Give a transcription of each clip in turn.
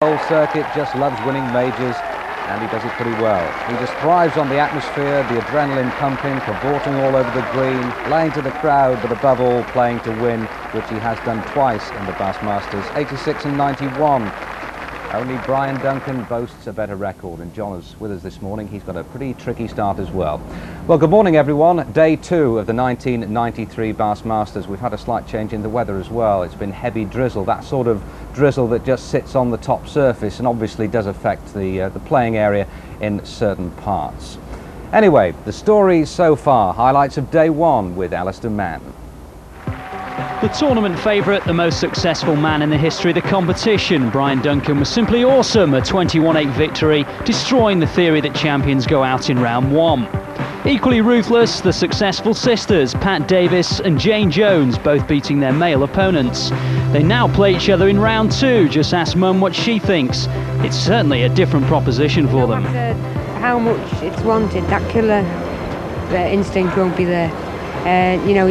Whole circuit, just loves winning majors, and he does it pretty well. He just thrives on the atmosphere, the adrenaline pumping, cavorting all over the green, playing to the crowd, but above all playing to win, which he has done twice in the Bassmasters, 86 and 91. Only Brian Duncan boasts a better record, and John is with us this morning. He's got a pretty tricky start as well. Well, good morning everyone. Day 2 of the 1993 Bassmasters. We've had a slight change in the weather as well. It's been heavy drizzle, that sort of drizzle that just sits on the top surface and obviously does affect the playing area in certain parts. Anyway, the story so far, highlights of Day 1 with Alistair Mann. The tournament favourite, the most successful man in the history of the competition, Brian Duncan, was simply awesome, a 21-8 victory, destroying the theory that champions go out in round 1. Equally ruthless, the successful sisters, Pat Davies and Jane Jones, both beating their male opponents. They now play each other in round 2. Just ask Mum what she thinks. It's certainly a different proposition for them. No matter how much it's wanted, that killer instinct won't be there. You know,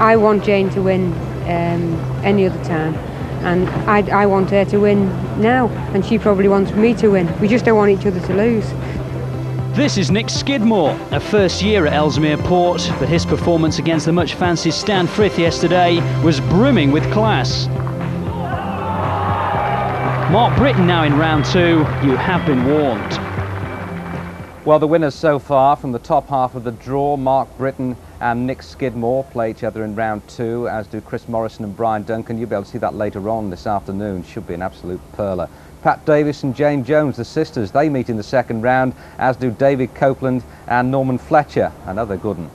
I want Jane to win any other time, and I want her to win now, and she probably wants me to win. We just don't want each other to lose. This is N Skidmore, a first year at Ellesmere Port, but his performance against the much fancied Stan Frith yesterday was brimming with class. Mark Britton now in round 2. You have been warned. Well, the winners so far from the top half of the draw, Mark Britton and N Skidmore, play each other in round 2, as do C Morrison and Brian Duncan. You'll be able to see that later on this afternoon. Should be an absolute perler. Pat Davies and Jane Jones, the sisters, they meet in the second round, as do D Copeland and Norman Fletcher, another good one.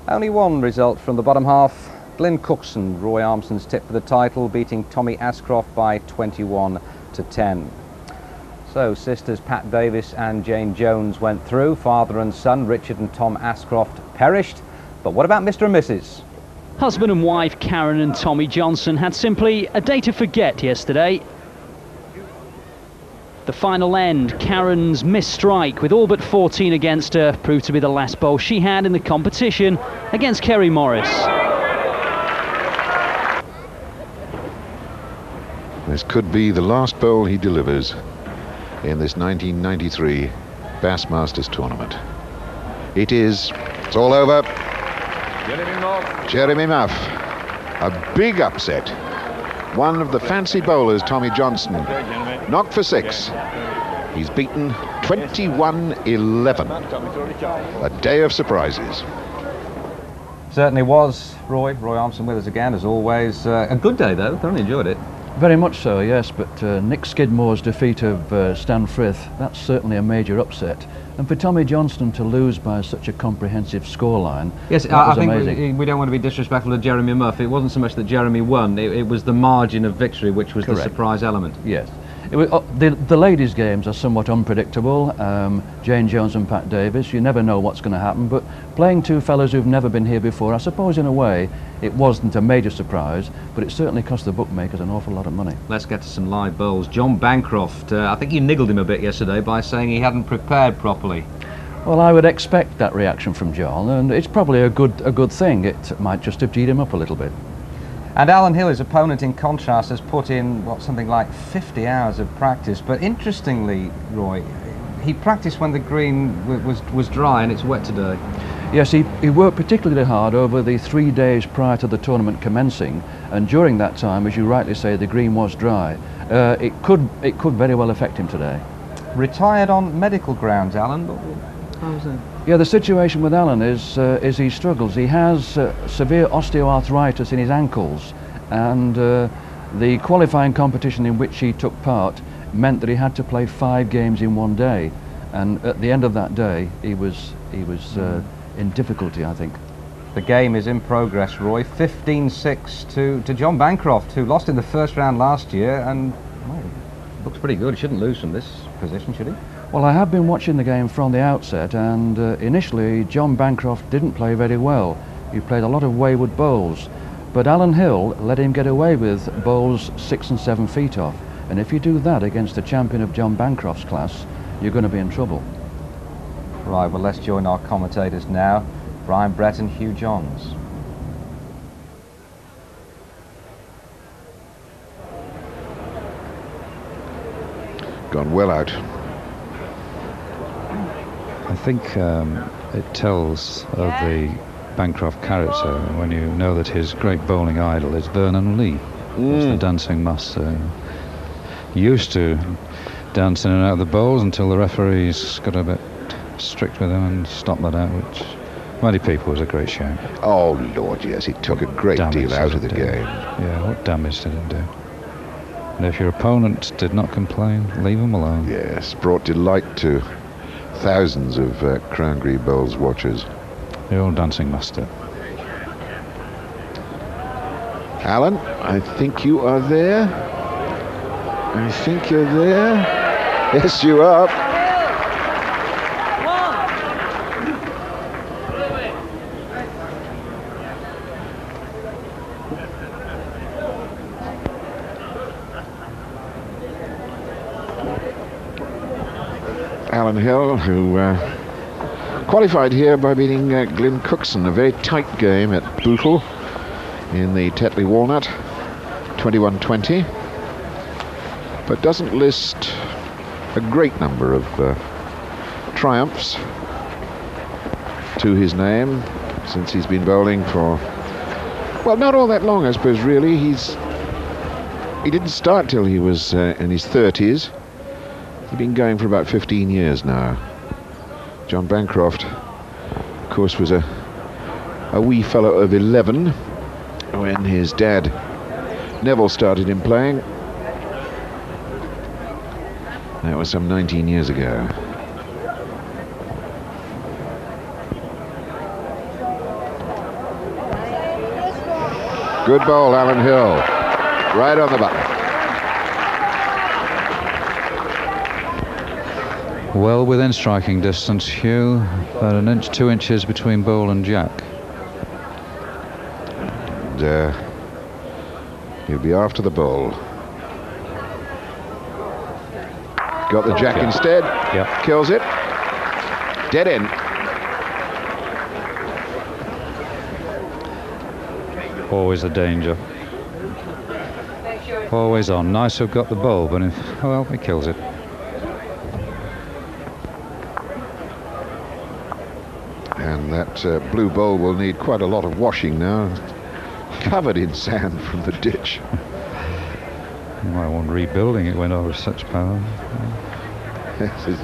Only one result from the bottom half. Glyn Cookson, Roy Armson's tip for the title, beating Tommy Ascroft by 21 to 10. So sisters Pat Davies and Jane Jones went through. Father and son Richard and Tom Ascroft perished. But what about Mr. and Mrs? Husband and wife Karen and Tommy Johnson had simply a day to forget yesterday. The final end, Karen's missed strike with all but 14 against her, proved to be the last bowl she had in the competition against Kerry Morris. This could be the last bowl he delivers in this 1993 Bassmasters tournament. It is. It's all over. Jeremy Muff. A big upset. One of the fancy bowlers, Tommy Johnson, knocked for 6. He's beaten 21-11. A day of surprises. Certainly was. Roy Armson with us again, as always. A good day, though. Thoroughly enjoyed it. Very much so, yes, but N Skidmore's defeat of Stan Frith, that's certainly a major upset. And for Tommy Johnston to lose by such a comprehensive scoreline, yes, that was I think amazing. we don't want to be disrespectful to Jeremy Muff. It wasn't so much that Jeremy won, it was the margin of victory which was Correct. The surprise element. Yes. It was, the ladies' games are somewhat unpredictable. Jane Jones and Pat Davies, you never know what's going to happen, but playing two fellas who've never been here before, I suppose in a way it wasn't a major surprise, but it certainly cost the bookmakers an awful lot of money. Let's get to some live bowls. John Bancroft, I think you niggled him a bit yesterday by saying he hadn't prepared properly. Well, I would expect that reaction from John, and it's probably a good thing. It might just have G'd him up a little bit. And Alan Hill, his opponent, in contrast, has put in, what, something like 50 hours of practice. But interestingly, Roy, he practiced when the green was dry, and it's wet today. Yes, he worked particularly hard over the 3 days prior to the tournament commencing, and during that time, as you rightly say, the green was dry. It could very well affect him today. Retired on medical grounds, Alan, but how was it? Yeah, the situation with Alan is he struggles. He has severe osteoarthritis in his ankles, and the qualifying competition in which he took part meant that he had to play 5 games in 1 day, and at the end of that day he was in difficulty, I think. The game is in progress, Roy. 15-6 to John Bancroft, who lost in the first round last year, and well, looks pretty good. He shouldn't lose from this position, should he? Well, I have been watching the game from the outset, and initially John Bancroft didn't play very well. He played a lot of wayward bowls, but Alan Hill let him get away with bowls 6 and 7 feet off, and if you do that against a champion of John Bancroft's class, you're going to be in trouble. Right, well, let's join our commentators now, Brian Brett and Hugh Johns. Gone well out. I think it tells of the Bancroft character when you know that his great bowling idol is Vernon Lee, who's the dancing master. He used to dance in and out of the bowls until the referees got a bit strict with him and stopped that out, which many people was a great shame. Oh Lord, yes, he took a great deal out of the game. Yeah, what damage did it do? And if your opponent did not complain, leave him alone. Yes, brought delight to thousands of Crown Green Bowls watchers. The old dancing master. Alan, I think you are there. I think you're there. Yes, you are. Alan Hill, who qualified here by beating Glyn Cookson, a very tight game at Bootle in the Tetley Walnut, 21-20, but doesn't list a great number of triumphs to his name since he's been bowling for, well, not all that long, I suppose, really. He didn't start till he was in his 30s. He's been going for about 15 years now. John Bancroft, of course, was a wee fellow of 11 when his dad Neville started him playing. That was some 19 years ago. Good ball, Alan Hill. Right on the button. Well within striking distance, Hugh. About an inch, 2 inches between bowl and jack. And he'll be after the bowl. Got the jack instead. Yep. Kills it. Dead end. Always a danger. Always on. Nice to have got the bowl, but if, well, he kills it. And that blue bowl will need quite a lot of washing now. Covered in sand from the ditch. You might want rebuilding it when over such power. He's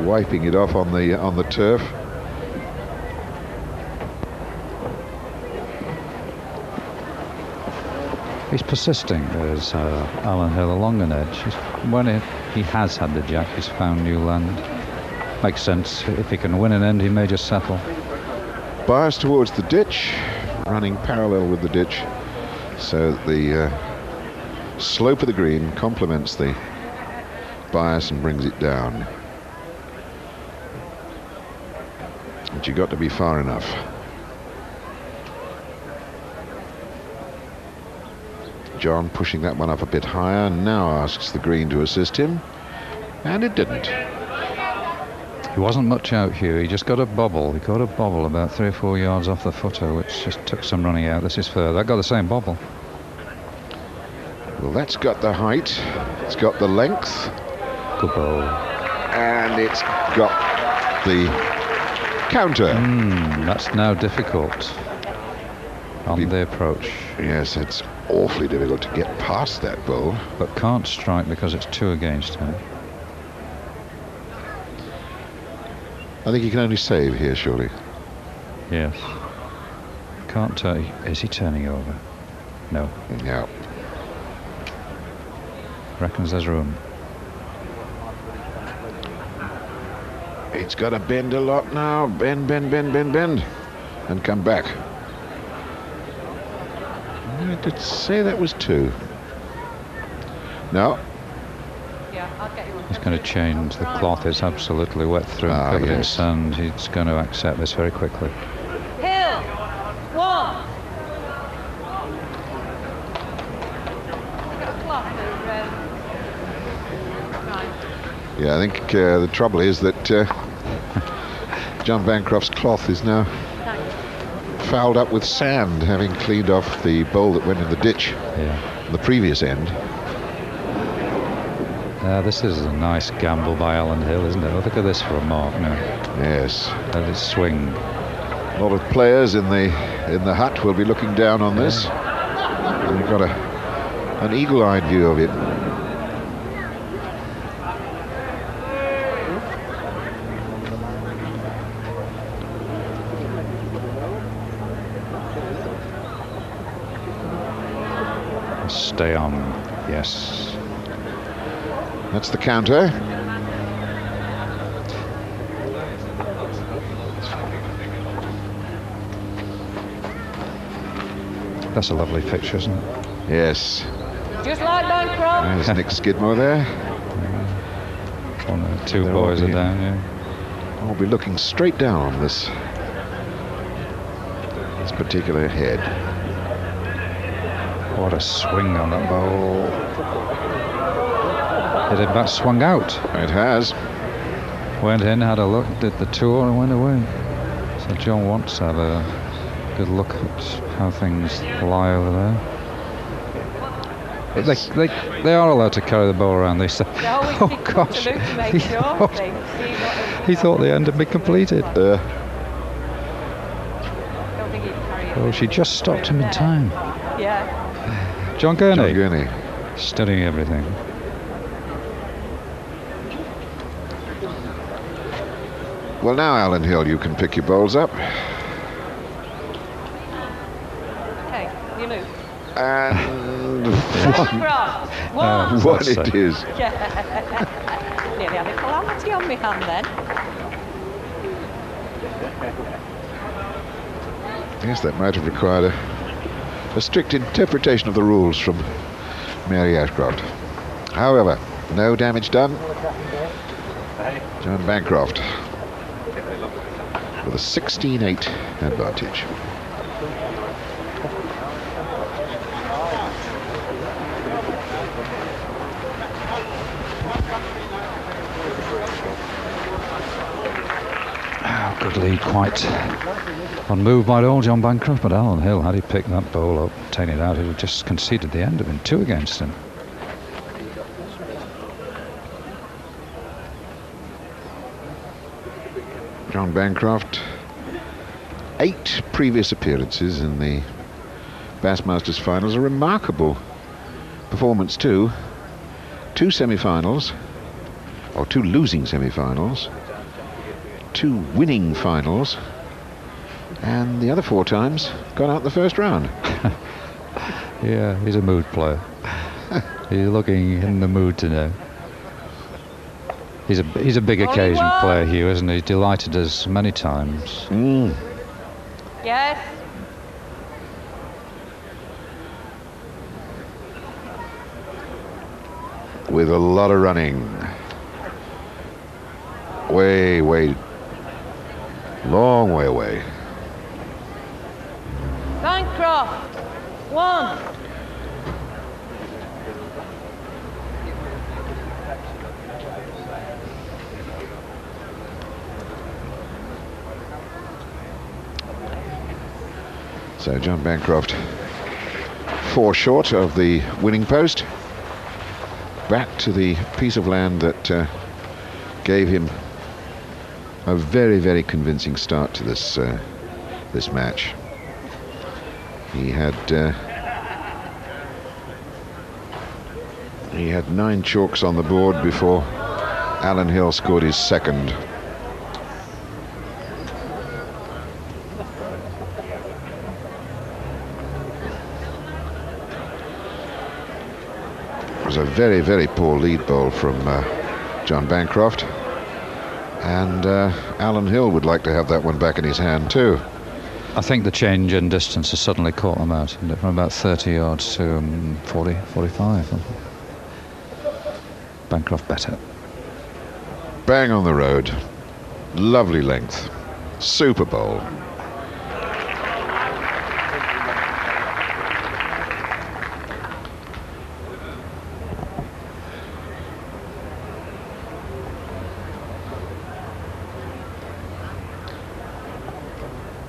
wiping it off on the turf. He's persisting, as Alan Hill along an edge. When he has had the jack, he's found new land. Makes sense. If he can win an end, he may just settle. Bias towards the ditch, running parallel with the ditch, so that the slope of the green complements the bias and brings it down. But you've got to be far enough. John pushing that one up a bit higher, now asks the green to assist him, and it didn't. He wasn't much out, Hugh. He just got a bobble. He got a bobble about 3 or 4 yards off the footer, which just took some running out. This is further. I got the same bobble. Well, that's got the height. It's got the length. Good ball. And it's got the counter. That's now difficult on the approach. Yes, it's awfully difficult to get past that ball. But can't strike because it's 2 against him. I think he can only save here, surely. Yes. Can't turn. Is he turning over? No. No. Reckons there's room. It's got to bend a lot now. Bend, bend, bend, bend, bend. And come back. I did say that was 2. No. He's going to change. The cloth is absolutely wet through and covered in sand. He's going to accept this very quickly. Hill, 1. Yeah, I think the trouble is that John Bancroft's cloth is now fouled up with sand, having cleaned off the bowl that went in the ditch the previous end. This is a nice gamble by Alan Hill, isn't it? Look at this for a mark now. Yes. Let it swing. A lot of players in the hut will be looking down on this. And you've got an eagle-eyed view of it. Stay on. Yes. That's the counter. That's a lovely picture, isn't it? Yes. Just like Bancroft. There's Nick Skidmore there. Two They'll boys all are be- down, yeah. I'll be looking straight down on this particular head. What a swing on that bowl. It had about swung out. It has. Went in, had a look, did the tour and went away. So John wants to have a good look at how things lie over there. They are allowed to carry the ball around, they say. They always Oh pick them gosh, to look to make he sure thought, things. See what he thought the end had been completed. don't think he'd carry it. Oh, she just stopped him in time. Yeah. John Gurney, John Gurney. studying everything. Well, now, Alan Hill, you can pick your bowls up. Okay, you move. And Bancroft. One. what That's it is. Yeah. Nearly had a calamity on my hand then. Yes, that might have required a strict interpretation of the rules from Mary Ashcroft. However, no damage done. John Bancroft with a 16-8 advantage. Good lead, quite unmoved by it all, John Bancroft, but Alan Hill, had he picked that bowl up, taken it out, he would have just conceded the end of it, 2 against him. John Bancroft, 8 previous appearances in the Bassmasters finals, a remarkable performance too. 2 semi-finals, or 2 losing semi-finals, 2 winning finals, and the other 4 times got out the first round. Yeah, he's a mood player. He's looking in the mood today. He's a big Only occasion one. player, Hugh, isn't he? He's delighted us many times. Yes. With a lot of running. Way, long way away. Bancroft. 1. So John Bancroft 4 short of the winning post. Back to the piece of land that gave him a very, very convincing start to this this match. He had 9 chalks on the board before Alan Hill scored his second. It was a very, very poor lead bowl from John Bancroft, and Alan Hill would like to have that one back in his hand too. I think the change in distance has suddenly caught them out, isn't it? From about 30 yards to 40, 45. Bancroft better. Bang on the road, lovely length, super bowl.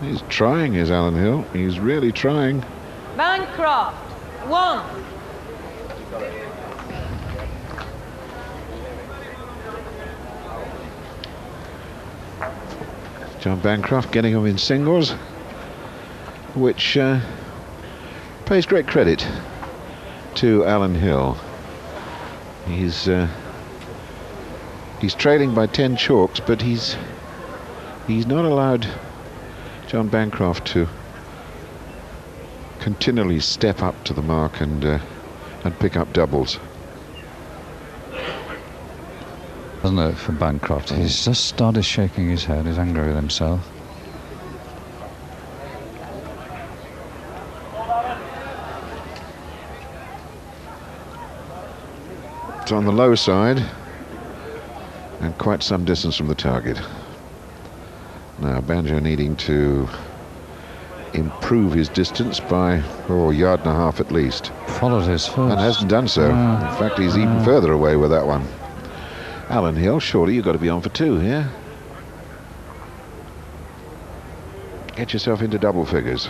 He's trying, is Alan Hill. He's really trying. Bancroft. 1. John Bancroft getting him in singles, which pays great credit to Alan Hill. He's trailing by 10 chalks, but he's not allowed John Bancroft to continually step up to the mark and pick up doubles. Doesn't it, for Bancroft? He's just started shaking his head. He's angry with himself. It's on the low side and quite some distance from the target. Now Banjo needing to improve his distance by a yard and a half at least. Followed his first. And hasn't done so. In fact, he's even further away with that one. Alan Hill, surely you've got to be on for 2 here. Get yourself into double figures.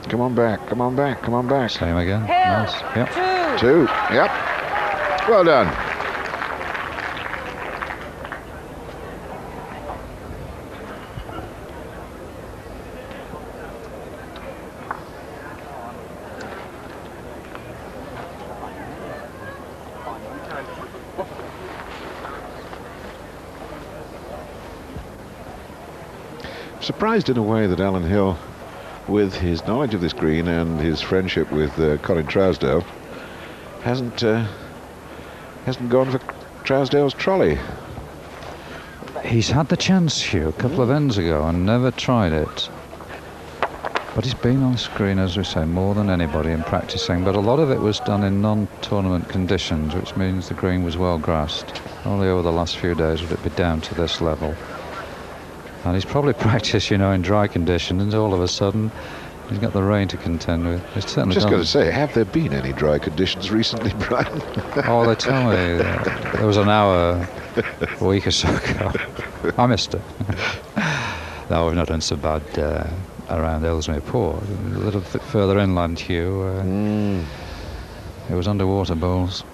Come on back, come on back, come on back. Same again. Hill, Nice. Yep. 2, yep. Well done. Surprised in a way that Alan Hill, with his knowledge of this green and his friendship with Colin Trousdale, hasn't gone for Trousdale's trolley. He's had the chance, Hugh, a couple of ends ago and never tried it. But he's been on screen, as we say, more than anybody in practicing. But a lot of it was done in non-tournament conditions, which means the green was well grassed. Only over the last few days would it be down to this level. And he's probably practiced, you know, in dry conditions. All of a sudden, he's got the rain to contend with. It's certainly Just got to say, have there been any dry conditions recently, Brian? Oh, they tell me there was an hour a week or so ago. I missed it. No, we've not done so bad around Ellesmere Port. A little bit further inland, Hugh. It was underwater bowls.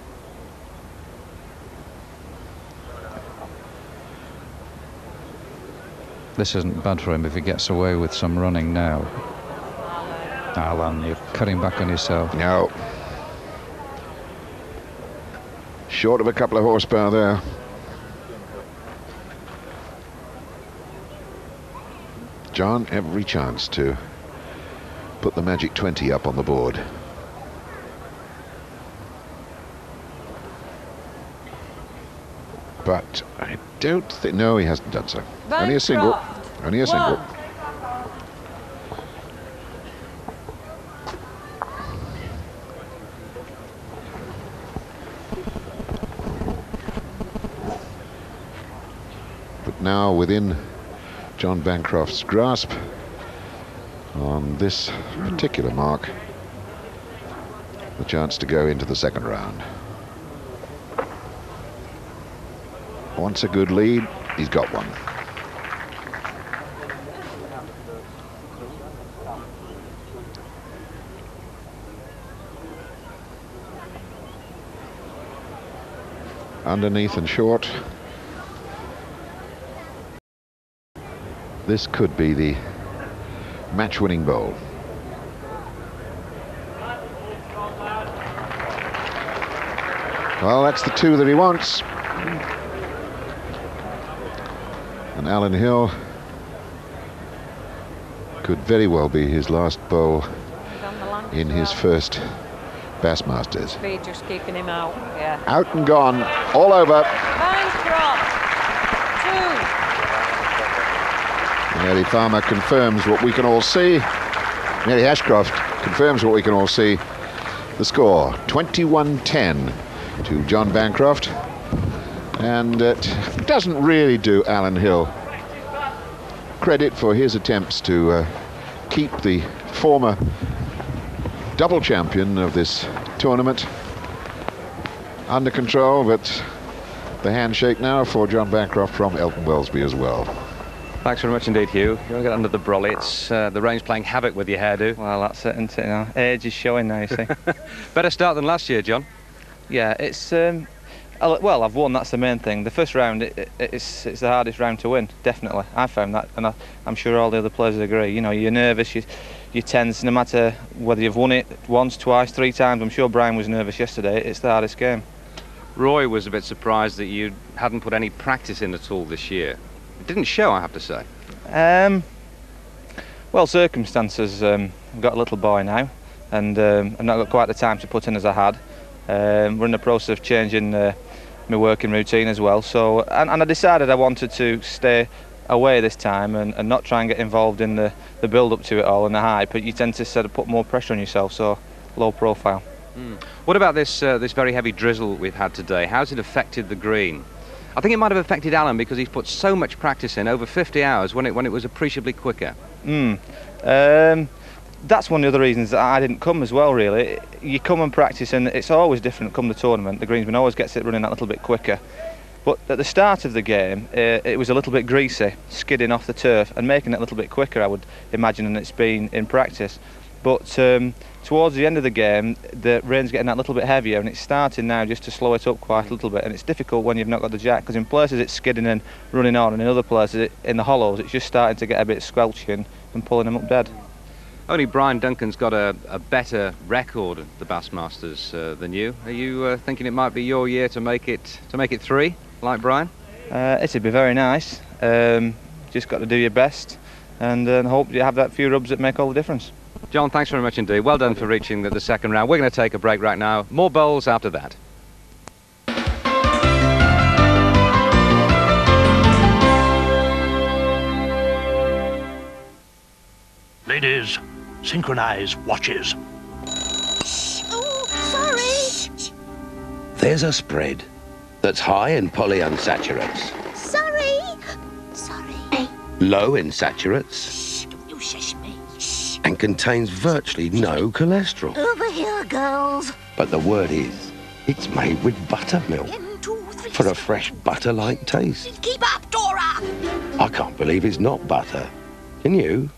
This isn't bad for him if he gets away with some running now. Alan, you're cutting back on yourself. No. Short of a couple of horsepower there. John, every chance to put the magic 20 up on the board. But I don't think... No, he hasn't done so. Only a single. Only a single. But now within John Bancroft's grasp on this particular mark, the chance to go into the second round. Wants a good lead, he's got one. Underneath and short. This could be the match-winning bowl. Well, that's the 2 that he wants. And Alan Hill could very well be his last bowl in his first Bassmasters. Speed just keeping him out, yeah. Out and gone, all over. Bancroft, 2. Mary Farmer confirms what we can all see. Mary Ashcroft confirms what we can all see. The score, 21-10 to John Bancroft. And it doesn't really do Alan Hill credit for his attempts to keep the former double champion of this tournament under control, but the handshake now for John Bancroft from Elton Wellesby as well. Thanks very much indeed, Hugh. You want to get under the brolly. It's the rain's playing havoc with your hairdo. Well, that's it, isn't it? You know, age is showing now, you see. Better start than last year, John. Yeah, it's Well, I've won, that's the main thing. The first round, it's the hardest round to win, definitely. I found that, and I'm sure all the other players agree. You know, you're nervous, you're tense, no matter whether you've won it once, twice, 3 times. I'm sure Brian was nervous yesterday. It's the hardest game. Roy was a bit surprised that you hadn't put any practice in at all this year. It didn't show, I have to say. Well, circumstances. I've got a little boy now, and I've not got quite the time to put in as I had. We're in the process of changing my working routine as well, so and I decided I wanted to stay away this time and not try and get involved in the build-up to it all and the hype, but you tend to sort of put more pressure on yourself, so low profile. What about this very heavy drizzle we've had today? How's it affected the green? I think it might have affected Alan because he's put so much practice in, over 50 hours, when it was appreciably quicker. That's one of the other reasons that I didn't come as well, really. You come and practice and it's always different come the tournament. The greensman always gets it running that little bit quicker. But at the start of the game, it was a little bit greasy, skidding off the turf and making it a little bit quicker, I would imagine, than it's been in practice. But towards the end of the game, the rain's getting that little bit heavier and it's starting now just to slow it up quite a little bit. And it's difficult when you've not got the jack, because in places it's skidding and running on, and in other places, in the hollows, it's just starting to get a bit squelchy and pulling them up dead. Only Brian Duncan's got a better record at the Bassmasters than you. Are you thinking it might be your year to make it 3, like Brian? It'd be very nice. Just got to do your best and hope you have that few rubs that make all the difference. John, thanks very much indeed. Well done for reaching the second round. We're going to take a break right now. More bowls after that. Ladies, synchronize watches. Oh, sorry. There's a spread that's high in polyunsaturates. Sorry. Sorry. Low in saturates. You shush me. And contains virtually no cholesterol. Over here, girls. But the word is, it's made with buttermilk. 1, 2, 3. For a fresh butter-like taste. Keep up, Dora. I can't believe it's not butter. Can you?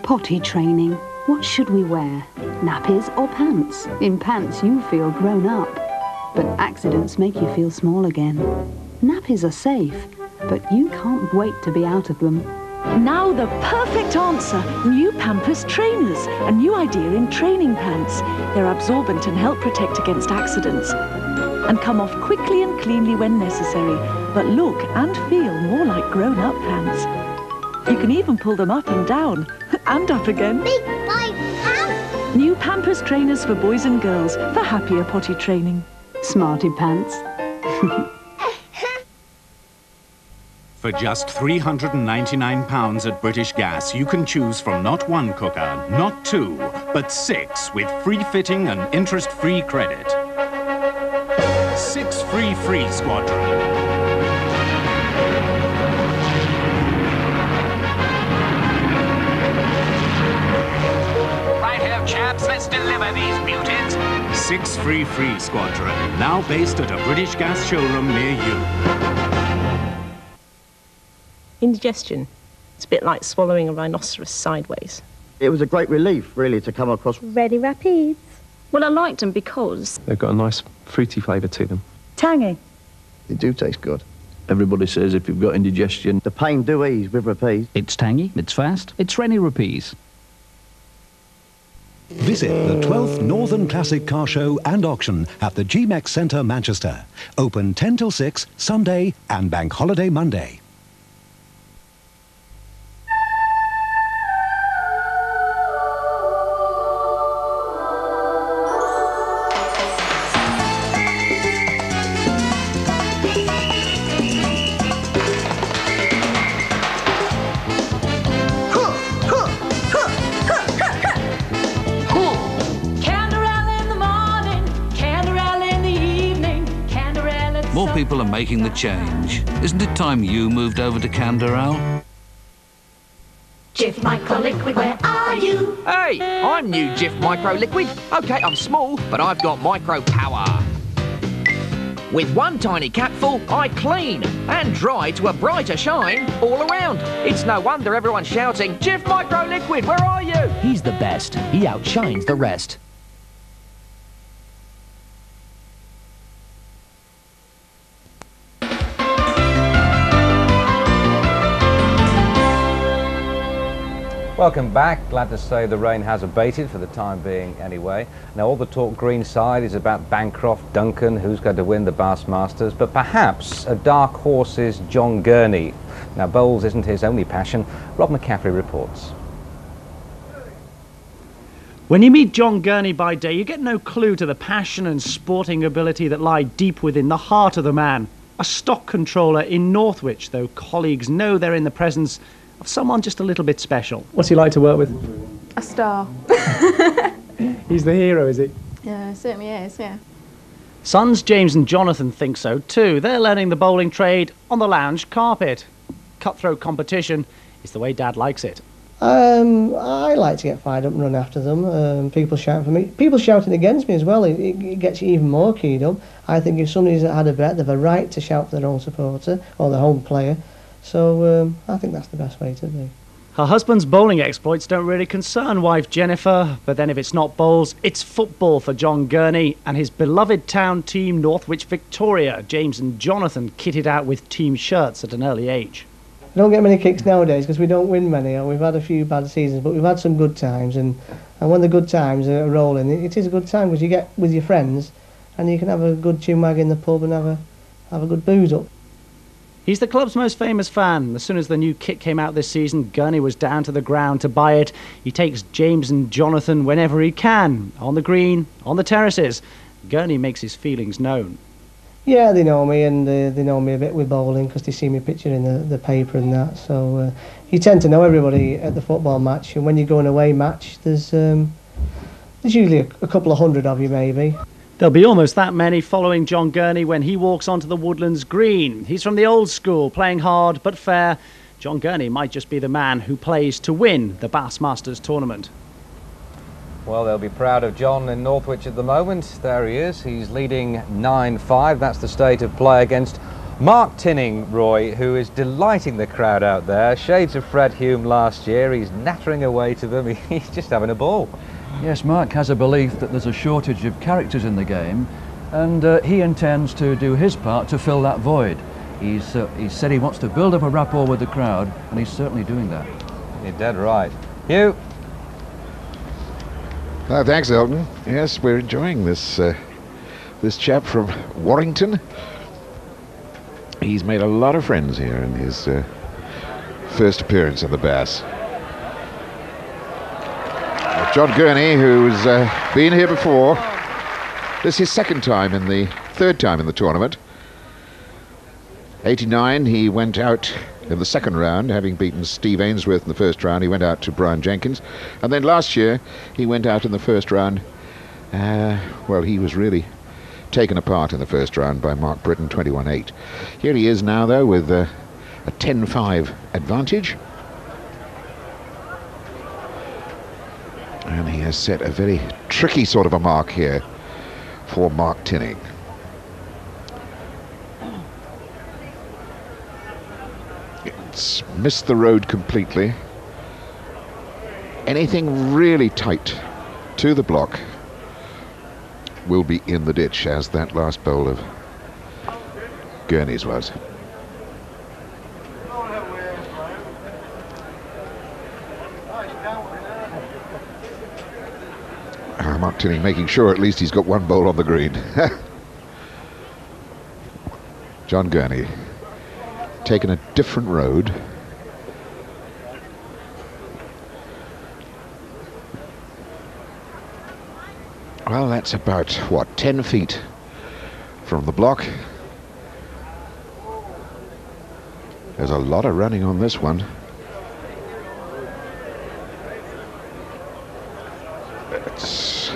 Potty training. What should we wear? Nappies or pants? In pants you feel grown up, but accidents make you feel small again. Nappies are safe, but you can't wait to be out of them. Now the perfect answer. New Pampers Trainers. A new idea in training pants. They're absorbent and help protect against accidents. And come off quickly and cleanly when necessary, but look and feel more like grown-up pants. You can even pull them up and down, and up again. Big boy pants. New Pampers Trainers for boys and girls for happier potty training. Smarty pants. For just £399 at British Gas, you can choose from not 1 cooker, not 2, but 6 with free fitting and interest-free credit. 6 free Squadron. Chaps, let's deliver these mutants. 6 free Squadron, now based at a British Gas showroom near you. Indigestion. It's a bit like swallowing a rhinoceros sideways. It was a great relief, really, to come across. Ready Rapids. Well, I liked them because they've got a nice fruity flavour to them. Tangy. They do taste good. Everybody says if you've got indigestion, the pain do ease with Rapids. It's tangy, it's fast, it's Rennie Rapids. Visit the 12th Northern Classic Car Show and Auction at the GMEX Centre, Manchester. Open 10 till 6, Sunday and Bank Holiday Monday. More people are making the change. Isn't it time you moved over to Canderel? Jif Micro Liquid, where are you? Hey, I'm new Jif Micro Liquid. OK, I'm small, but I've got micro power. With one tiny capful, I clean and dry to a brighter shine all around. It's no wonder everyone's shouting, Jif Micro Liquid, where are you? He's the best. He outshines the rest. Welcome back. Glad to say the rain has abated for the time being anyway. Now all the talk greenside is about Bancroft, Duncan, who's going to win the Bassmasters, but perhaps a dark horse is John Gurney. Now bowls isn't his only passion. Rob McCaffrey reports. When you meet John Gurney by day, you get no clue to the passion and sporting ability that lie deep within the heart of the man. A stock controller in Northwich, though colleagues know they're in the presence of someone just a little bit special. What's he like to work with? A star. He's the hero, is he? Yeah, certainly is, yeah. Sons James and Jonathan think so too. They're learning the bowling trade on the lounge carpet. Cutthroat competition is the way Dad likes it. I like to get fired up and run after them. People shouting for me. People shouting against me as well. It gets you even more keyed up. I think if somebody's had a bet, they've a right to shout for their own supporter or their home player. So I think that's the best way to be. Her husband's bowling exploits don't really concern wife Jennifer, but then if it's not bowls, it's football for John Gurney and his beloved town team Northwich Victoria. James and Jonathan kitted out with team shirts at an early age. We don't get many kicks nowadays because we don't win many. We've had a few bad seasons, but we've had some good times, and when the good times are rolling, it is a good time because you get with your friends and you can have a good chinwag in the pub and have a good booze up. He's the club's most famous fan. As soon as the new kit came out this season, Gurney was down to the ground to buy it. He takes James and Jonathan whenever he can, on the green, on the terraces. Gurney makes his feelings known. Yeah, they know me, and they know me a bit with bowling because they see me picture in the paper and that. So you tend to know everybody at the football match, and when you go an away match, there's usually a couple of hundred of you maybe. There'll be almost that many following John Gurney when he walks onto the Woodlands green. He's from the old school, playing hard but fair. John Gurney might just be the man who plays to win the Bassmasters tournament. Well, they'll be proud of John in Northwich at the moment. There he is. He's leading 9-5. That's the state of play against Mark Tinning, Roy, who is delighting the crowd out there. Shades of Fred Hume last year. He's nattering away to them. He's just having a ball. Yes, Mark has a belief that there's a shortage of characters in the game, and he intends to do his part to fill that void. He's said he wants to build up a rapport with the crowd, and he's certainly doing that. You're dead right. Hugh? Thanks, Elton. Yes, we're enjoying this this chap from Warrington. He's made a lot of friends here in his first appearance in the Bass. John Gurney, who's been here before. This is his third time in the tournament. 89, he went out in the second round, having beaten Steve Ainsworth in the first round. He went out to Brian Jenkins. And then last year, he went out in the first round. Well, he was really taken apart in the first round by Mark Britton, 21-8. Here he is now, though, with a 10-5 advantage. And he has set a very tricky sort of a mark here for Mark Tinning. It's missed the road completely. Anything really tight to the block will be in the ditch, as that last bowl of Gurney's was. Mark Tinning making sure at least he's got one bowl on the green. John Gurney taken a different road. Well, that's about, what, 10 feet from the block. There's a lot of running on this one. It's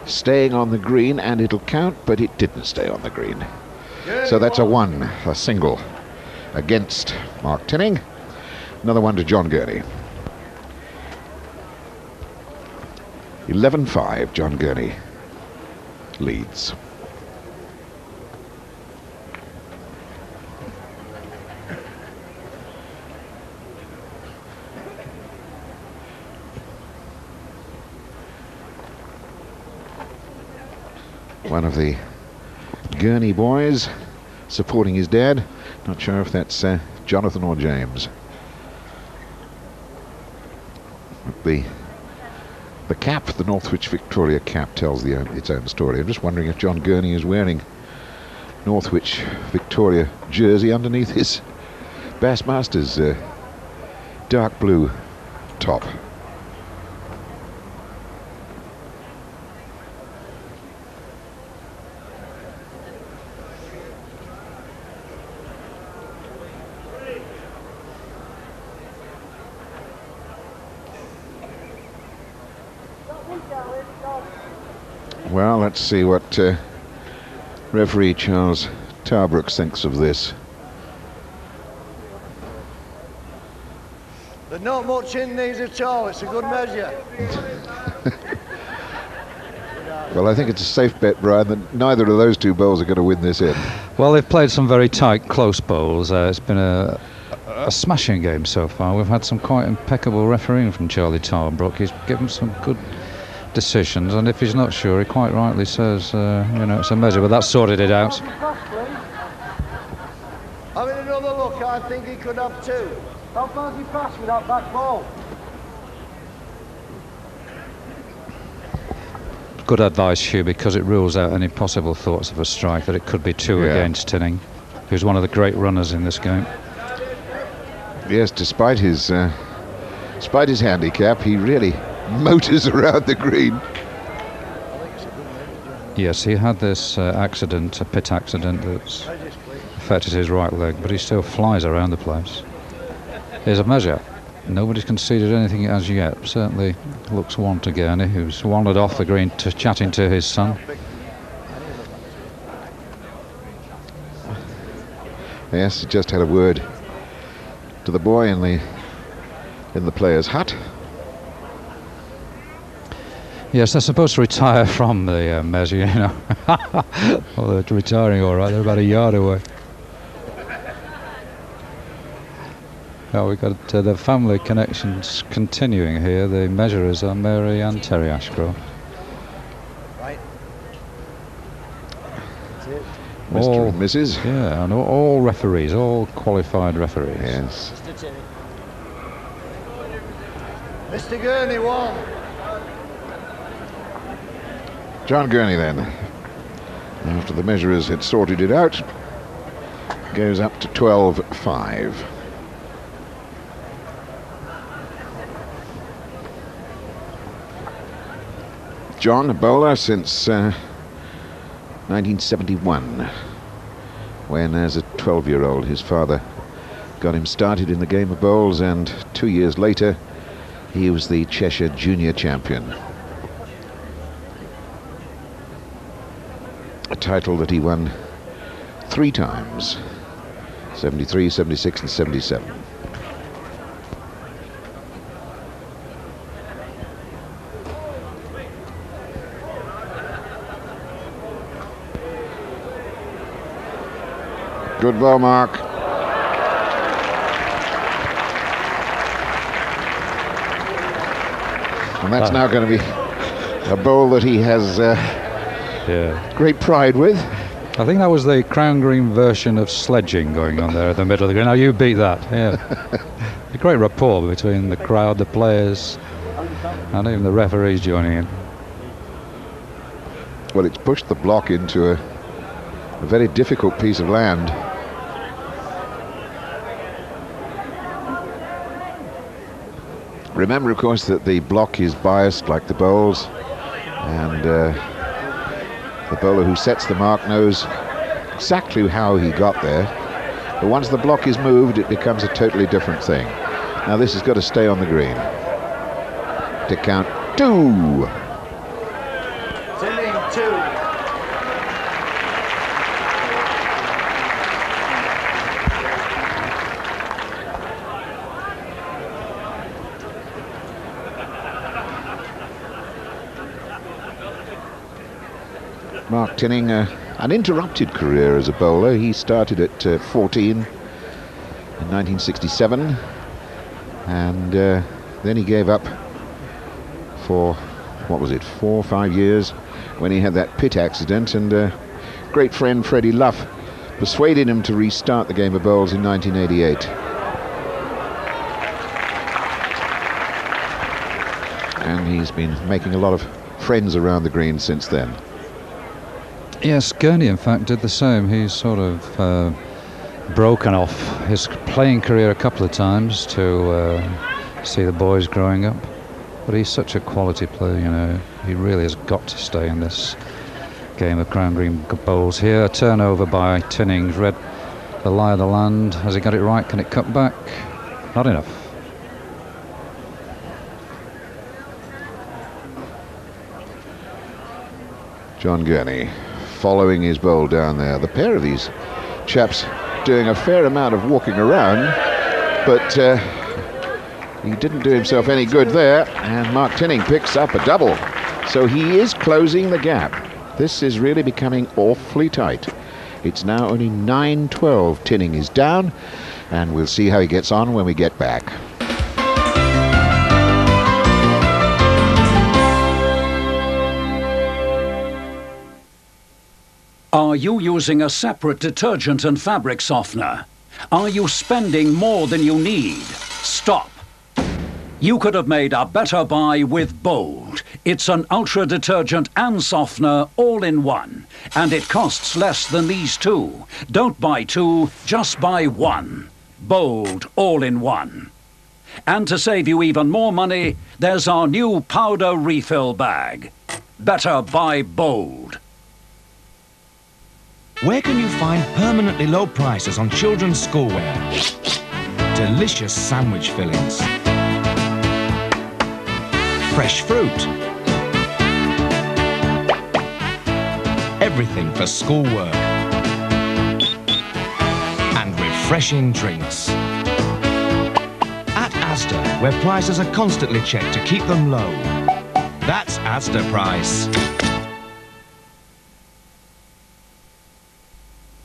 staying on the green, and it'll count, but it didn't stay on the green. So that's a single against Mark Tinning. Another one to John Gurney. 11-5, John Gurney leads. One of the Gurney boys supporting his dad. Not sure if that's Jonathan or James. the cap, the Northwich Victoria cap, tells its own story. I'm just wondering if John Gurney is wearing Northwich Victoria jersey underneath his Bassmasters dark blue top. Well, let's see what referee Charles Tarbrooks thinks of this. There's not much in these at all. It's a good measure. Well, I think it's a safe bet, Brian, that neither of those two bowls are going to win this in. Well, they've played some very tight, close bowls. It's been a smashing game so far. We've had some quite impeccable refereeing from Charlie Tarbrook. He's given some good decisions, and if he's not sure, he quite rightly says, you know, it's a measure, but that sorted it out. Having another look, I think he could have two. How far's he passed with that back ball? Good advice, Hugh, because it rules out any possible thoughts of a strike, that it could be two against Tinning, who's one of the great runners in this game. Yes, despite his handicap, he really motors around the green. Yes, he had this accident, a pit accident, that's affected his right leg, but he still flies around the place. Here's a measure. Nobody's conceded anything as yet. Certainly looks one to Gurney, who's wandered off the green to chatting to his son. Yes, he just had a word to the boy in the players' hut. Yes, they're supposed to retire from the measure, you know. Well, they're retiring all right. They're about a yard away. Now we've got the family connections continuing here. The measurers are Mary and Terry Ashcroft. Right. That's it. Mr. and Mrs. Yeah, and all referees, all qualified referees. Yes. Mr. Gurney won. John Gurney then, after the measurers had sorted it out, goes up to 12-5. John, a bowler since 1971, when as a 12-year-old his father got him started in the game of bowls, and 2 years later he was the Cheshire Junior Champion. A title that he won 3 times, 73, 76 and 77. Good ball, Mark. And that's now going to be a bowl that he has great pride with. I think that was the Crown Green version of sledging going on there at the middle of the green. Now you beat that, yeah. A great rapport between the crowd, the players, and even the referees joining in. Well, it's pushed the block into a very difficult piece of land. Remember, of course, that the block is biased like the bowls, and the bowler who sets the mark knows exactly how he got there. But once the block is moved, it becomes a totally different thing. Now this has got to stay on the green to count 2. Tinning 2. Mark Tinning, an interrupted career as a bowler. He started at 14 in 1967, and then he gave up for, what was it, 4 or 5 years when he had that pit accident, and great friend Freddie Luff persuaded him to restart the game of bowls in 1988. and he's been making a lot of friends around the green since then. Yes, Gurney in fact did the same. He's sort of broken off his playing career a couple of times to see the boys growing up. But he's such a quality player, you know. He really has got to stay in this game of Crown Green Bowls here. A turnover by Tinnings. Read the lie of the land. Has he got it right? Can it cut back? Not enough. John Gurney following his bowl down there. The pair of these chaps doing a fair amount of walking around, but he didn't do himself any good there, and Mark Tinning picks up a double. So he is closing the gap. This is really becoming awfully tight. It's now only 9-12. Tinning is down, and we'll see how he gets on when we get back. Are you using a separate detergent and fabric softener? Are you spending more than you need? Stop. You could have made a better buy with Bold. It's an ultra detergent and softener all in one, and it costs less than these two. Don't buy two, just buy one. Bold all in one. And to save you even more money, there's our new powder refill bag. Better buy Bold. Where can you find permanently low prices on children's schoolwear? Delicious sandwich fillings. Fresh fruit. Everything for schoolwork. And refreshing drinks. At Asda, where prices are constantly checked to keep them low. That's Asda Price.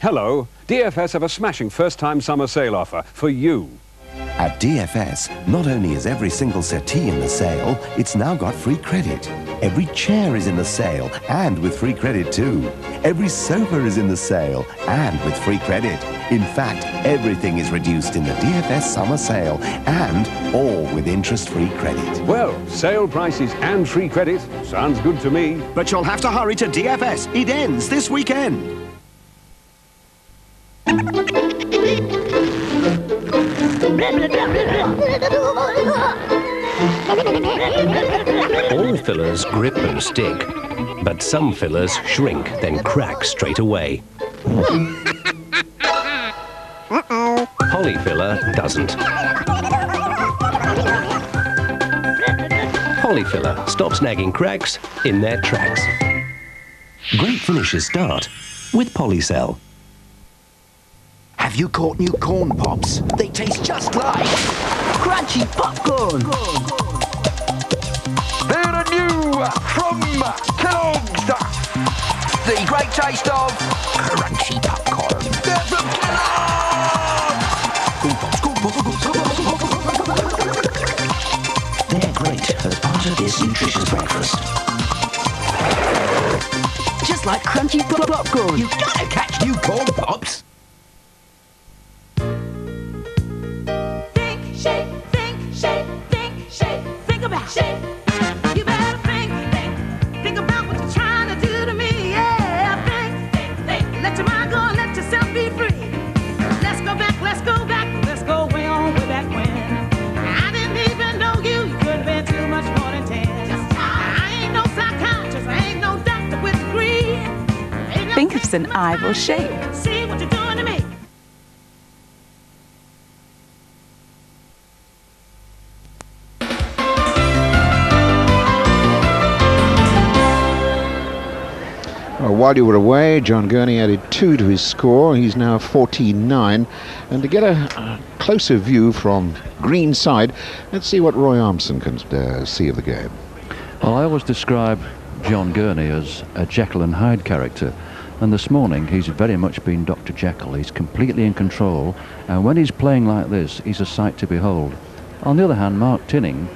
Hello, DFS have a smashing first-time summer sale offer for you. At DFS, not only is every single settee in the sale, it's now got free credit. Every chair is in the sale, and with free credit too. Every sofa is in the sale, and with free credit. In fact, everything is reduced in the DFS summer sale, and all with interest-free credit. Well, sale prices and free credit sounds good to me. But you'll have to hurry to DFS. It ends this weekend. All fillers grip and stick, but some fillers shrink, then crack straight away. Holly filler doesn't. Holly filler stops nagging cracks in their tracks. Great finishes start with Polycell. Have you caught new corn pops? They taste just like crunchy popcorn. They're new from Kellogg's. The great taste of crunchy popcorn. They're from Kellogg's. They're great as part of this nutritious breakfast. Just like crunchy popcorn. You gotta catch new corn pops. Think about shape. You better think about what you're trying to do to me. Yeah, think. Let your mind go and let yourself be free. Let's go back, let's go way on, way back when. I didn't even know you could have been too much more than 10. I ain't no psychiatrist, I ain't no doctor with a degree. Think of St. Ivor's shape. See what you're doing to me. While you were away, John Gurney added 2 to his score. He's now 14-9. And to get a closer view from green side, let's see what Roy Armson can see of the game. Well, I always describe John Gurney as a Jekyll and Hyde character. And this morning, he's very much been Dr. Jekyll. He's completely in control. And when he's playing like this, he's a sight to behold. On the other hand, Mark Tinning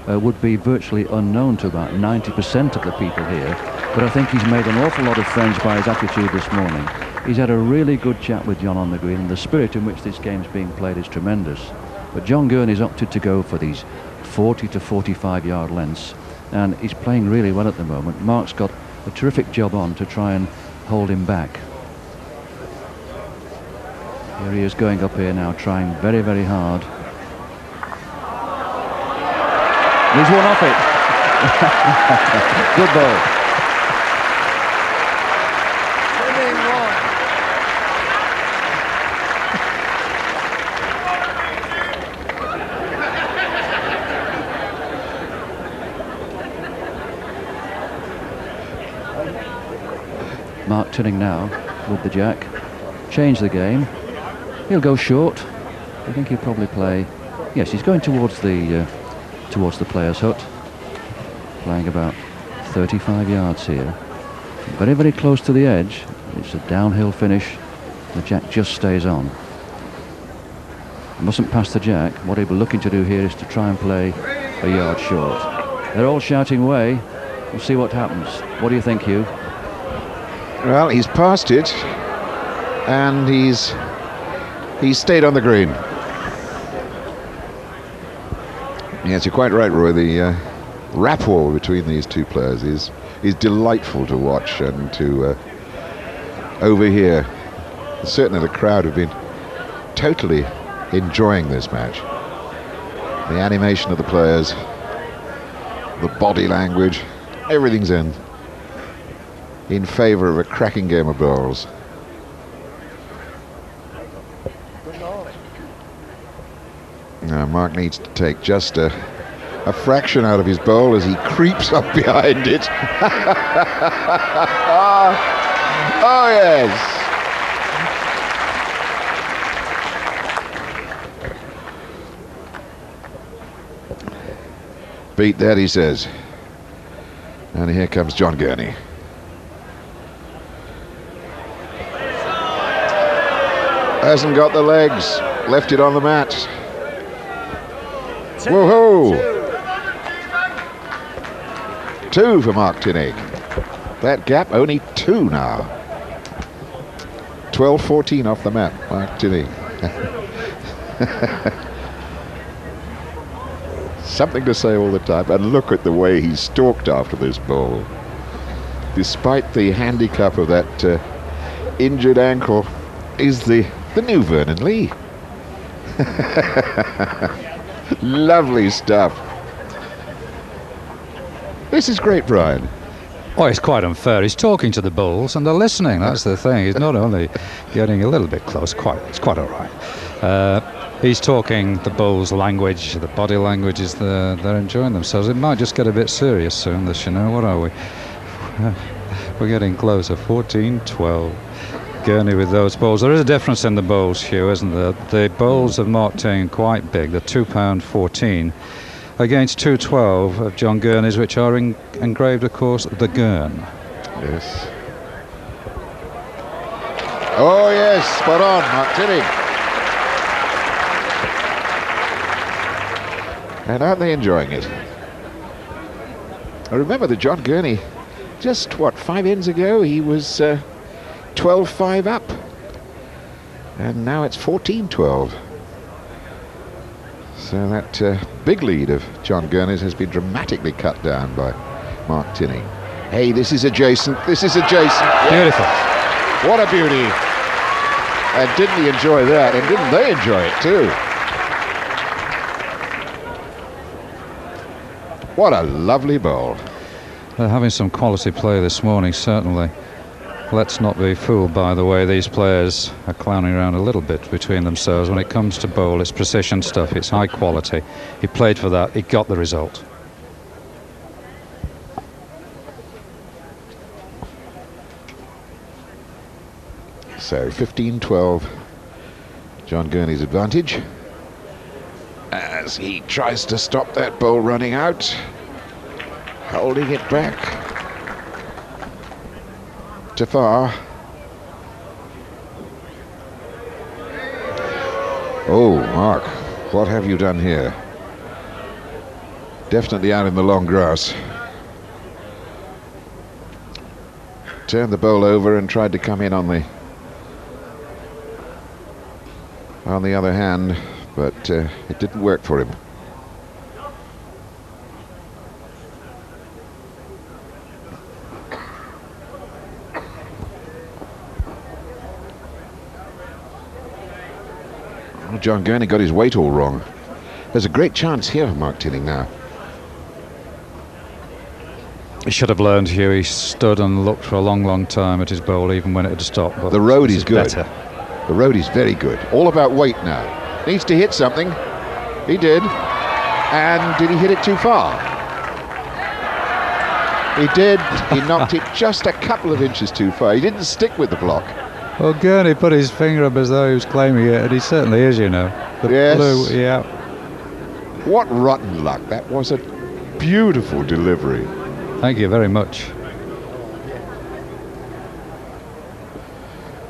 would be virtually unknown to about 90% of the people here. But I think he's made an awful lot of friends by his attitude this morning. He's had a really good chat with John on the green, and the spirit in which this game's being played is tremendous. But John Gurney's opted to go for these 40 to 45 yard lengths, and he's playing really well at the moment. Mark's got a terrific job on to try and hold him back. Here he is going up here now, trying very, very hard. He's one off it. Good ball. Mark Tinning now with the jack. Change the game. He'll go short. I think he'll probably play. Yes, he's going towards the player's hut. Playing about 35 yards here. Very, very close to the edge. It's a downhill finish. The jack just stays on. Mustn't pass the jack. What he'll be looking to do here is to try and play a yard short. They're all shouting away. We'll see what happens. What do you think, Hugh? Well, he's passed it, and he's stayed on the green. Yes, you're quite right, Roy. The rapport between these two players is delightful to watch and to overhear. Certainly the crowd have been totally enjoying this match. The animation of the players, the body language, everything's in favour of a cracking game of bowls. Now Mark needs to take just a fraction out of his bowl as he creeps up behind it. Oh yes. Beat that, he says. And here comes John Gurney. Hasn't got the legs, left it on the mat. Whoa-ho! 2 for Mark Tinning. That gap, only 2 now. 12-14 off the mat, Mark Tinning. Something to say all the time, and look at the way he stalked after this ball. Despite the handicap of that injured ankle, is the new Vernon Lee. Lovely stuff. This is great, Brian. Oh, it's quite unfair. He's talking to the bulls and they're listening. That's the thing. He's not only getting a little bit close, it's quite all right. He's talking the bulls' language, the body language is they're enjoying themselves. It might just get a bit serious soon, this, you know. What are we? We're getting closer. 14-12. Gurney with those bowls. There is a difference in the bowls, Hugh, isn't there? The bowls of Mark Tinning quite big. They're £2.14 against 2.12 of John Gurney's, which are engraved, of course, the Gurn. Yes. Oh yes, spot on, Mark Tinning. And aren't they enjoying it? I remember that John Gurney, just what, 5 ends ago, he was 12-5 up, and now it's 14-12. So that big lead of John Gurney's has been dramatically cut down by Mark Tinning. Hey, this is adjacent. This is adjacent. Beautiful. What a beauty. And didn't he enjoy that? And didn't they enjoy it too? What a lovely bowl. They're having some quality play this morning, certainly. Let's not be fooled by the way these players are clowning around a little bit between themselves. When it comes to bowl, it's precision stuff, it's high quality. He played for that, he got the result. So 15-12, John Gurney's advantage, as he tries to stop that ball running out, holding it back to far. Oh, Mark, what have you done here? Definitely out in the long grass. Turned the bowl over and tried to come in on the other hand, but it didn't work for him. Well, John Gurney got his weight all wrong. There's a great chance here for Mark Tinning now. He should have learned here. He stood and looked for a long time at his bowl, even when it had stopped. But the road is good. Better. The road is very good. All about weight now. Needs to hit something. He did. And did he hit it too far? He did. He knocked it just a couple of inches too far. He didn't stick with the block. Well, Gurney put his finger up as though he was claiming it, and he certainly is, you know. The yes. blue, yeah. What rotten luck. That was a beautiful delivery. Thank you very much.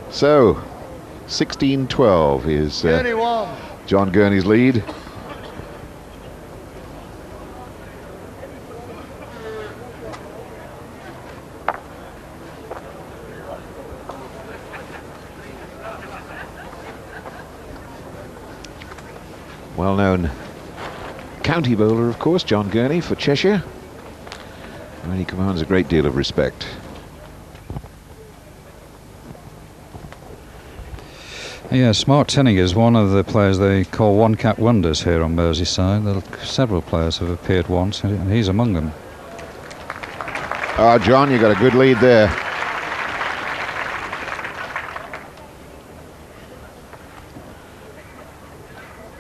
So, 16-12 is John Gurney's lead. Well-known county bowler, of course, John Gurney for Cheshire. And he commands a great deal of respect. Yes, Mark Tinning is one of the players they call one-cap wonders here on Merseyside. Several players have appeared once, and he's among them. Ah, John, you got a good lead there.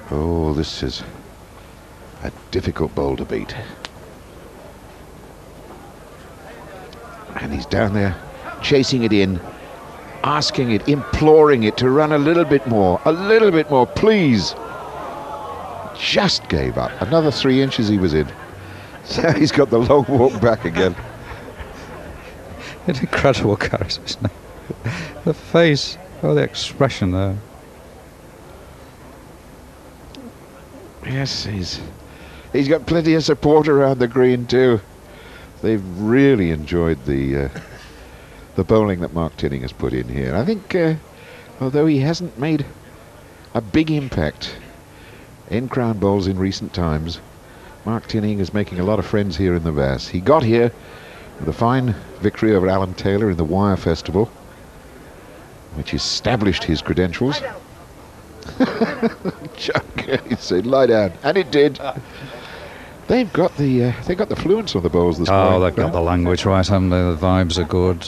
Oh, this is a difficult bowl to beat. And he's down there chasing it in, asking it, imploring it to run a little bit more, please. Just gave up. Another 3 inches he was in. So he's got the long walk back again. It's incredible character, isn't it? The face, the expression there. Yes, he's got plenty of support around the green too. They've really enjoyed the bowling that Mark Tinning has put in here. I think, although he hasn't made a big impact in crown bowls in recent times, Mark Tinning is making a lot of friends here in the Bass. He got here with a fine victory over Alan Taylor in the Wire Festival, which established his credentials. John Gurney said, "Lie down," and it did. They've got the fluence on the bowls this morning. Oh, they've got the language right, haven't they? The vibes are good.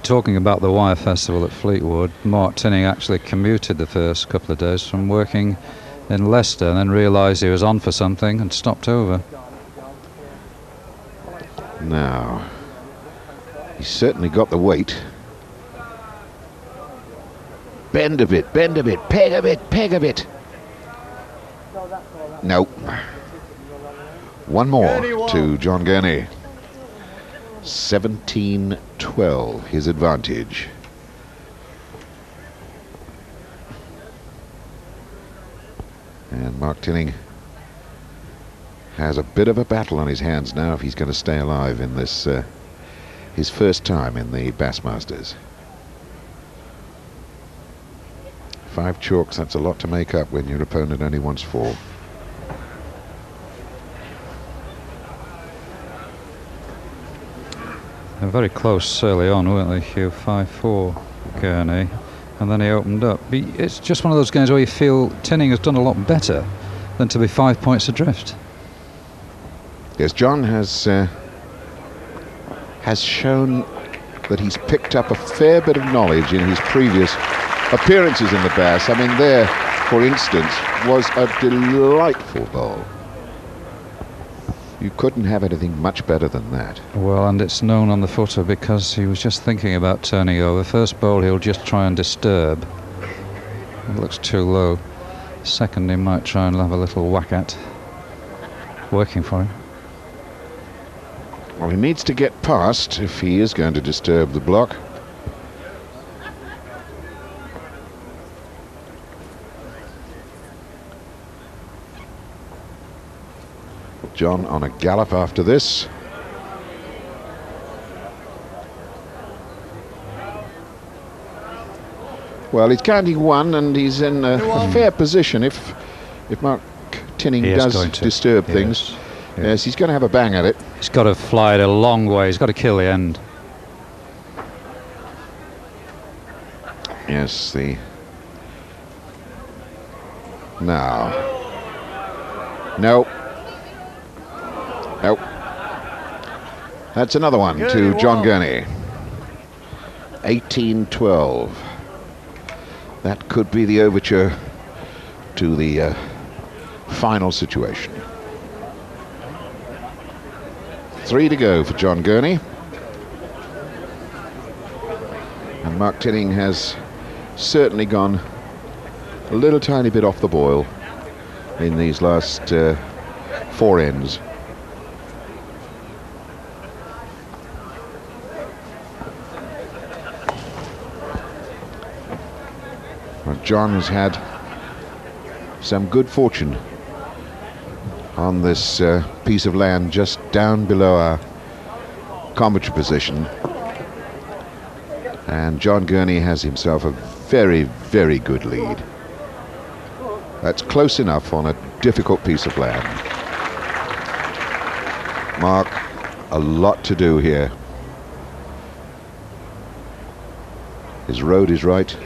Talking about the Wire Festival at Fleetwood, Mark Tinning actually commuted the first couple of days from working in Leicester, and then realised he was on for something and stopped over. Now, he's certainly got the weight. Bend a bit, peg a bit. Nope. One more to John Gurney. 17-12, his advantage. And Mark Tinning has a bit of a battle on his hands now if he's going to stay alive in this, his first time in the Bassmasters. 5 chalks, that's a lot to make up when your opponent only wants 4. They're very close early on, weren't they, Hugh? 5-4 Gurney, and then he opened up. It's just one of those games where you feel Tinning has done a lot better than to be 5 points adrift. Yes, John has shown that he's picked up a fair bit of knowledge in his previous appearances in the Bass. I mean, there, for instance, was a delightful bowl. You couldn't have anything much better than that. Well, and it's known on the footer because he was just thinking about turning over. First bowl he'll just try and disturb. It looks too low. Second he might try and have a little whack at. Working for him. Well, he needs to get past if he is going to disturb the block. John on a gallop after this. Well, he's counting 1 and he's in a fair position if Mark Tinning does disturb things. Yes, he's going to have a bang at it. He's got to fly it a long way. He's got to kill the end. Yes, the Now. No. Nope. That's another one to John Gurney. 18-12. That could be the overture to the final situation. 3 to go for John Gurney. And Mark Tinning has certainly gone a little tiny bit off the boil in these last 4 ends. Well, John has had some good fortune on this piece of land just down below our commentary position. And John Gurney has himself a very, very good lead. That's close enough on a difficult piece of land. Mark, a lot to do here. His road is right.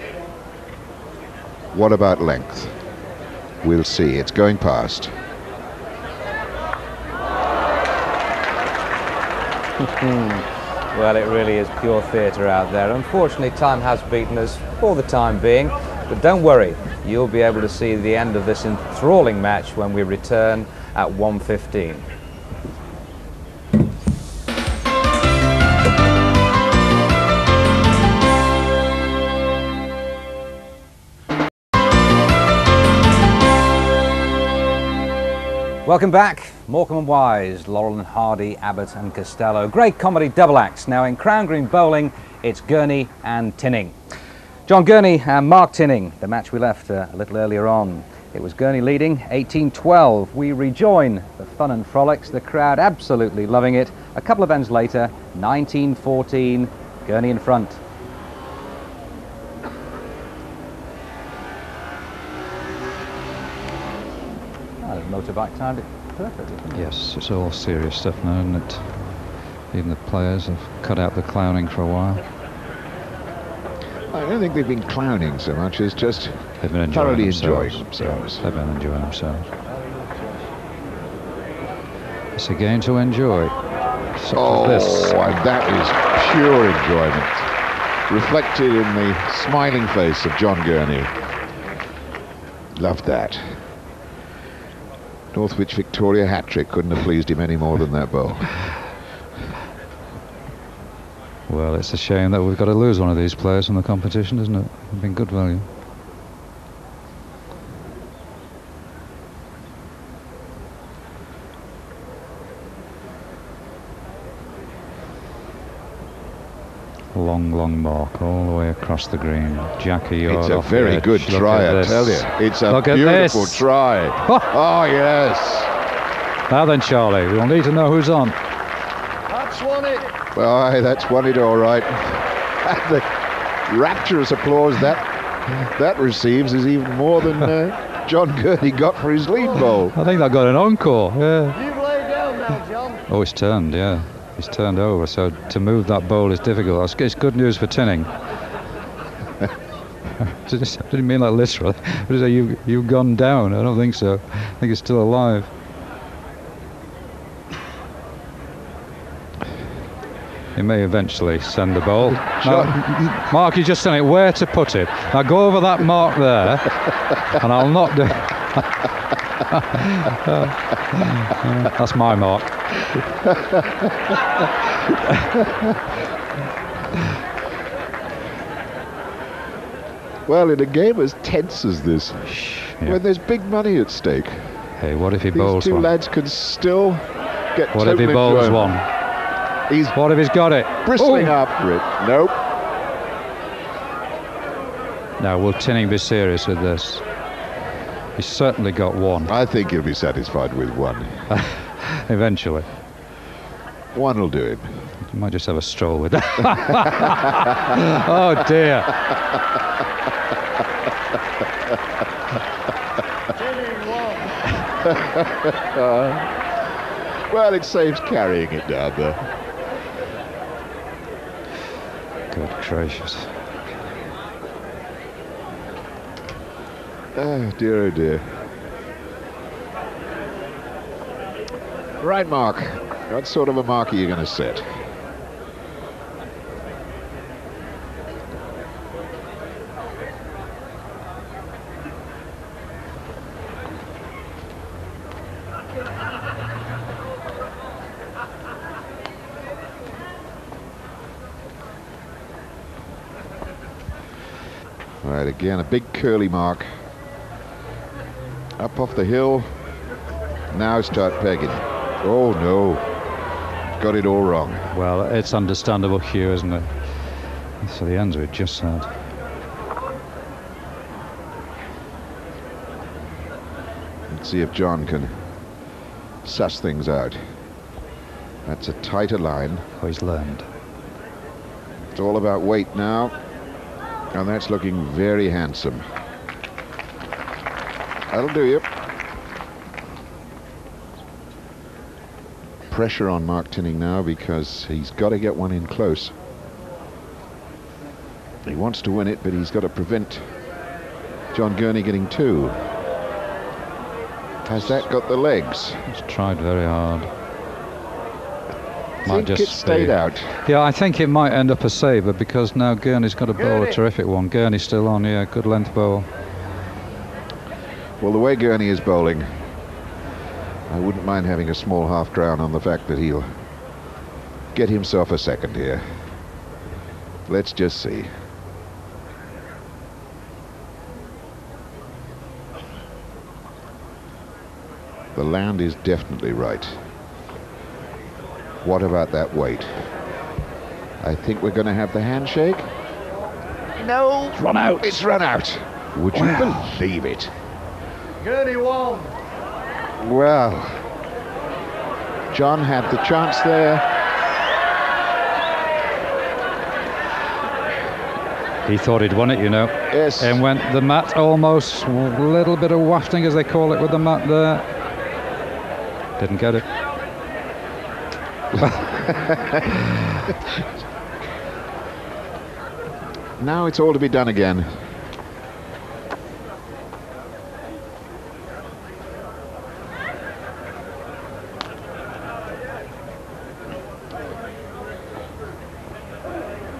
What about length? We'll see. It's going past. Well, it really is pure theatre out there. Unfortunately, time has beaten us for the time being, but don't worry, you'll be able to see the end of this enthralling match when we return at 1:15. Welcome back. Morecambe and Wise, Laurel and Hardy, Abbott and Costello. Great comedy double acts. Now in Crown Green bowling, it's Gurney and Tinning. John Gurney and Mark Tinning, the match we left a little earlier on. It was Gurney leading, 18-12. We rejoin the fun and frolics, the crowd absolutely loving it. A couple of ends later, 19-14, Gurney in front. Motorbike timed it perfectly. Yes, it's all serious stuff now, isn't it? Even the players have cut out the clowning for a while. I don't think they've been clowning so much as just They've been thoroughly enjoying themselves. They've been enjoying themselves. It's a game to enjoy. Such as this. And that is pure enjoyment. Reflected in the smiling face of John Gurney. Loved that. Northwich Victoria hat-trick couldn't have pleased him any more than that bowl. Well, it's a shame that we've got to lose one of these players from the competition, isn't it? It's been good value. Long, long mark all the way across the green. Jackie, you're it's a off very the edge. good Look try, at I this. tell you. It's a Look beautiful at this. try. Oh, yes. Now then, Charlie, we'll need to know who's on. That's won it. Well, aye, that's won it all right. And the rapturous applause that receives is even more than John Gurney got for his lead bowl. I think that got an encore, yeah. You've laid down now, John. Oh, it's turned, yeah. He's turned over, so to move that bowl is difficult. It's good news for Tinning. I didn't mean that literally. But you've gone down. I don't think so. I think it's still alive. He may eventually send the ball. Now, Mark, you're just telling it where to put it. Now go over that mark there, and I'll not do. That's my mark. Well, in a game as tense as this, when there's big money at stake, hey, what if he these bowls two one? lads can still get What if he bowls one? What if he's got it? Bristling after it. Nope. Now, will Tinning be serious with this? He's certainly got one. I think he'll be satisfied with one. Eventually. One will do him. You might just have a stroll with that. Oh dear. Well, it saves carrying it down there. Good gracious. Oh dear, oh dear. Right, Mark. What sort of a mark are you going to set? Right, again, a big curly mark. Up off the hill. Now start pegging. Oh, no. Got it all wrong. Well, it's understandable, Hugh, isn't it? So the ends we just said. Let's see if John can suss things out. That's a tighter line. Oh, he's learned. It's all about weight now. And that's looking very handsome. That'll do you. Pressure on Mark Tinning now because he's got to get one in close. He wants to win it, but he's got to prevent John Gurney getting two. Has that got the legs? He's tried very hard. I think it stayed out. Yeah, I think it might end up a saver because now Gurney's got to bowl a terrific one. Gurney's still on, yeah, good length bowl. Well, the way Gurney is bowling, I wouldn't mind having a small half crown on the fact that he'll get himself a second here. Let's just see. The land is definitely right. What about that weight? I think we're going to have the handshake. No. It's run out. It's run out. Would you believe it? Gurney won. Well, John had the chance there. He thought he'd won it, you know. Yes. And went the mat almost, a little bit of wafting as they call it with the mat there. Didn't get it. Now it's all to be done again.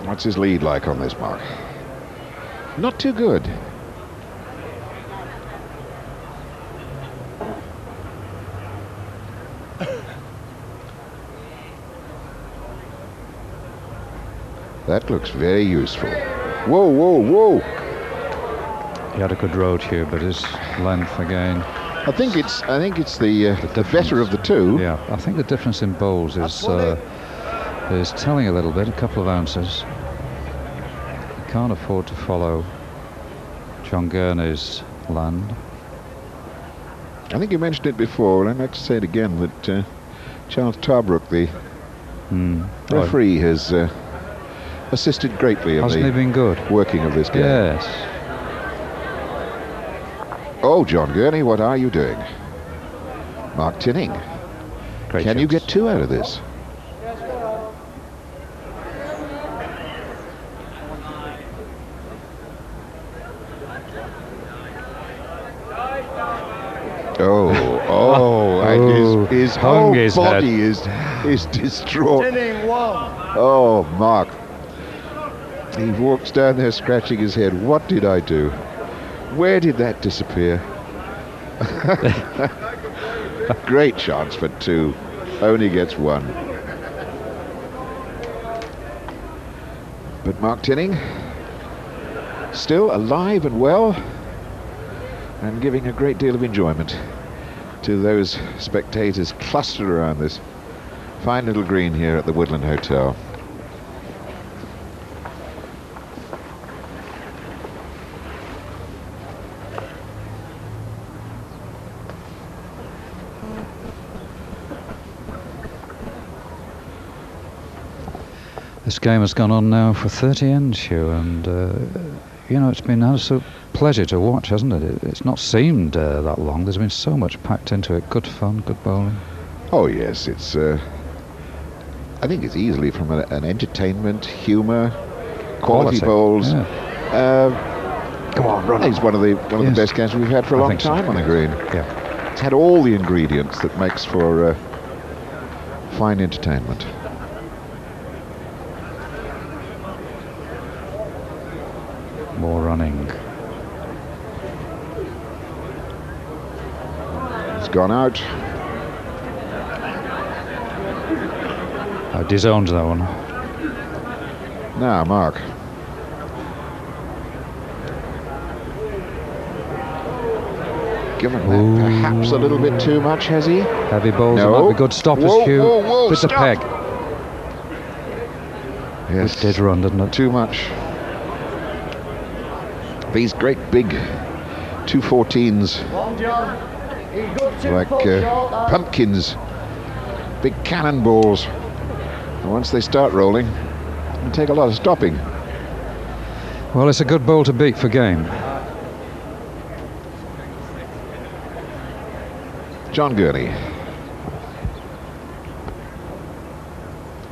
What's his lead like on this, Mark? Not too good. That looks very useful. Whoa, whoa, whoa! He had a good road here, but his length again. I think it's the better of the two. Yeah, I think the difference in bowls is telling a little bit, a couple of ounces. You can't afford to follow John Gurney's land. I think you mentioned it before, and I'd like to say it again, that Charles Tarbrook, the referee, has assisted greatly in Hasn't he been good? Working of this game. Yes. Oh, John Gurney, what are you doing? Mark Tinning. Great Can you chance. get two out of this? Oh, his whole body is distraught. Tinning won. Oh, Mark. He walks down there scratching his head. What did I do? Where did that disappear? Great chance for two. Only gets one. But Mark Tinning, still alive and well, and giving a great deal of enjoyment to those spectators clustered around this fine little green here at the Woodland Hotel. This game has gone on now for 30 ends, Hugh, and you know, it's been an absolute pleasure to watch, hasn't it? It's not seemed that long. There's been so much packed into it. Good fun, good bowling. Oh yes, it's I think it's easily from an entertainment, humour, quality bowls. Yeah. Come on, run! It's one of the best games we've had for a long time on the green. Yeah. It's had all the ingredients that makes for fine entertainment. More running. It's gone out. Disowned that one. Now, Mark. Given that perhaps a little bit too much, has he? Heavy balls, No. it might be good stoppers, Whoa, Hugh. whoa, whoa, With the stop. peg. Yes. It did run, didn't it? Too much. These great big 214s, like pumpkins, big cannonballs. And once they start rolling, it take a lot of stopping. Well, it's a good ball to beat for game. John Gurney.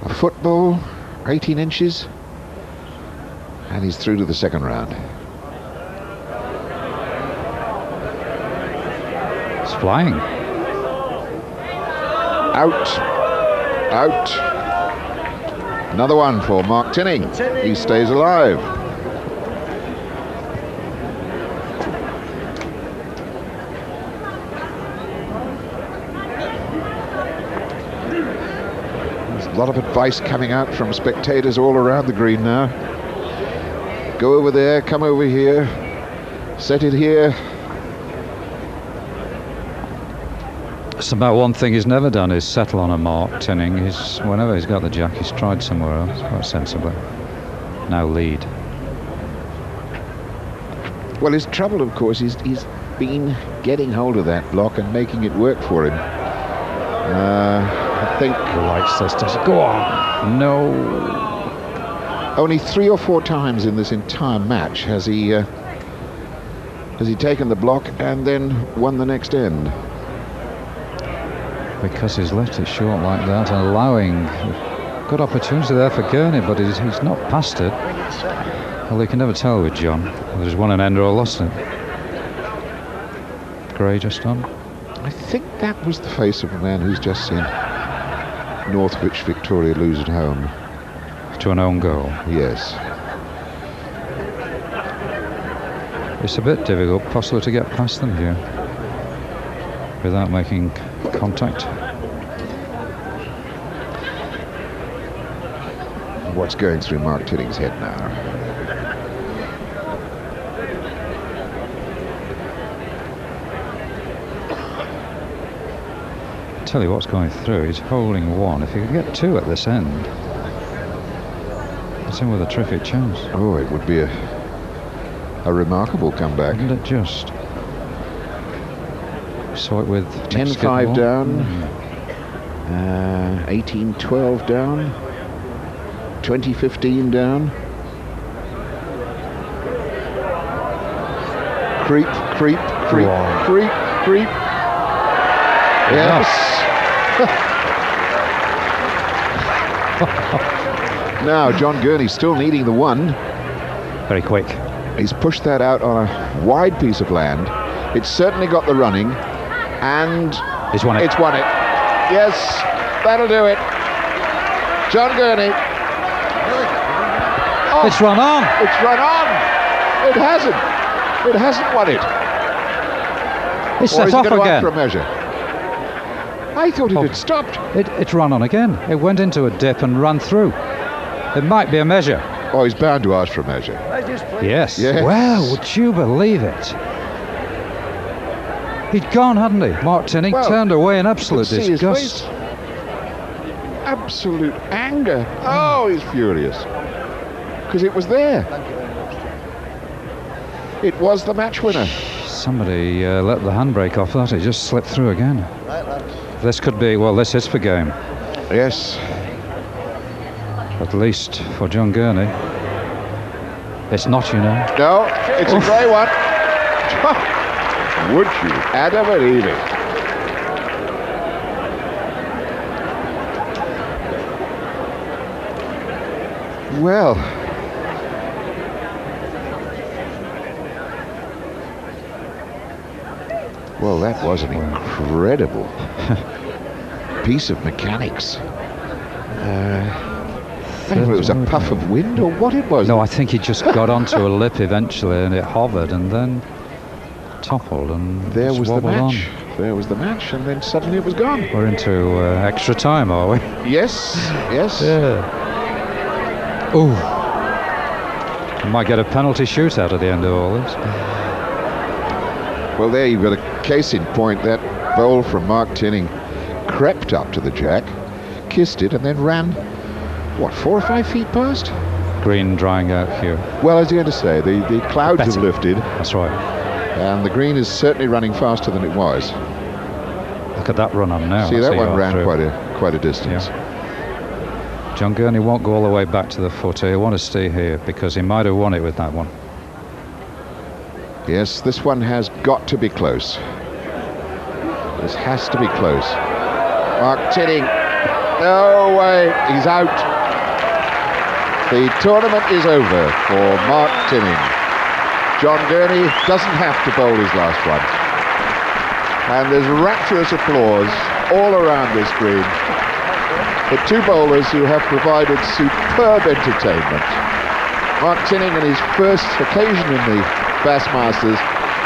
A football, 18 inches, and he's through to the second round. It's flying. Out. Out. Another one for Mark Tinning. He stays alive. There's a lot of advice coming out from spectators all around the green now. Go over there, come over here, set it here. It's about one thing he's never done is settle on a mark, Tinning. Whenever he's got the jack, he's tried somewhere else, quite sensibly. Now lead. Well, his trouble, of course, is he's been getting hold of that block and making it work for him. I think... He likes this, does it? Go on! No! Only 3 or 4 times in this entire match has he taken the block and then won the next end. Because he's left it short like that and allowing good opportunity there for Gurney, but he's not past it. Well, you can never tell with John whether he's won an end or lost it. Gray just on. I think that was the face of a man who's just seen Northwich Victoria lose at home. To an own goal. Yes. It's a bit difficult, possibly, to get past them here without making contact. What's going through Mark Tinning's head now? Tell you what's going through, he's holding one. If he could get 2 at this end, it's in with a terrific chance. Oh, it would be a remarkable comeback. Wouldn't it just? Saw it with 10-5 down, 18-12 down, 20-15 down. Creep, creep, creep, creep, creep. Yes. Now, John Gurney still needing the 1. Very quick. He's pushed that out on a wide piece of land. It's certainly got the running. And it's won it. It's won it. Yes, that'll do it. John Gurney. Oh, it's run on. It's run on. It hasn't. It hasn't won it. It's or set is off it going again. For a measure? I thought it had stopped. It's run on again. It went into a dip and ran through. It might be a measure. Oh, he's bound to ask for a measure. Yes. Yes. Well, would you believe it? He'd gone, hadn't he? Mark Tinning turned away in absolute disgust. Absolute anger. Oh, he's furious. Because it was there. It was the match winner. Somebody let the handbrake off that. It just slipped through again. This could be, well, this is for game. Yes. At least for John Gurney. It's not, you know. No, it's a grey one. Would you ever believe it? Well, that was an incredible piece of mechanics. I don't know if it was a puff of wind or what it was. No, I think he just got onto a lip eventually, and it hovered and then toppled and there just was the wobbled match. on. There was the match, and then suddenly it was gone. We're into extra time, are we? Yes, yes. Yeah. Ooh. We might get a penalty shootout at the end of all this. Well, there you've got a case in point. That bowl from Mark Tinning crept up to the jack, kissed it, and then ran, what, 4 or 5 feet past? Green drying out here. Well, I was going to say, the clouds have lifted. That's right. And the green is certainly running faster than it was. Look at that run on now. See, that one ran quite a distance. Yeah. John Gurney won't go all the way back to the footer. He'll want to stay here because he might have won it with that one. Yes, this one has got to be close. This has to be close. Mark Tinning. No way. He's out. The tournament is over for Mark Tinning. John Gurney doesn't have to bowl his last one. And there's rapturous applause all around this green for two bowlers who have provided superb entertainment. Mark Tinning in his first occasion in the Bassmasters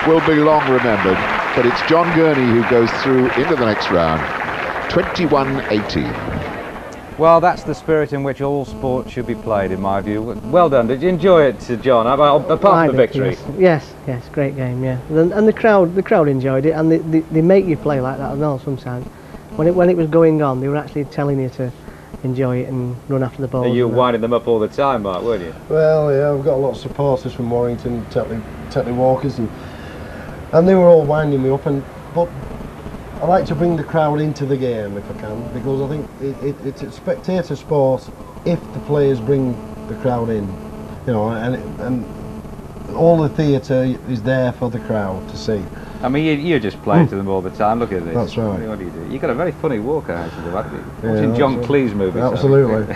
will be long remembered, but it's John Gurney who goes through into the next round, 21-80. Well, that's the spirit in which all sport should be played, in my view. Well done. Did you enjoy it, John? Apart from the victory? Yes, great game, yeah. And the crowd enjoyed it, and they make you play like that as well sometimes. When it was going on, they were actually telling you to enjoy it and run after the ball. You were winding them up all the time, Mark, weren't you? Well, yeah, we've got a lot of supporters from Warrington, Tetley Walkers, and they were all winding me up. But I like to bring the crowd into the game if I can, because I think it's a spectator sport if the players bring the crowd in, you know, and all the theatre is there for the crowd to see. I mean, you just play to them all the time. Look at this. That's right. What do you do? You've got a very funny walk, actually, haven't you? Yeah, Watching John Cleese movies. Absolutely.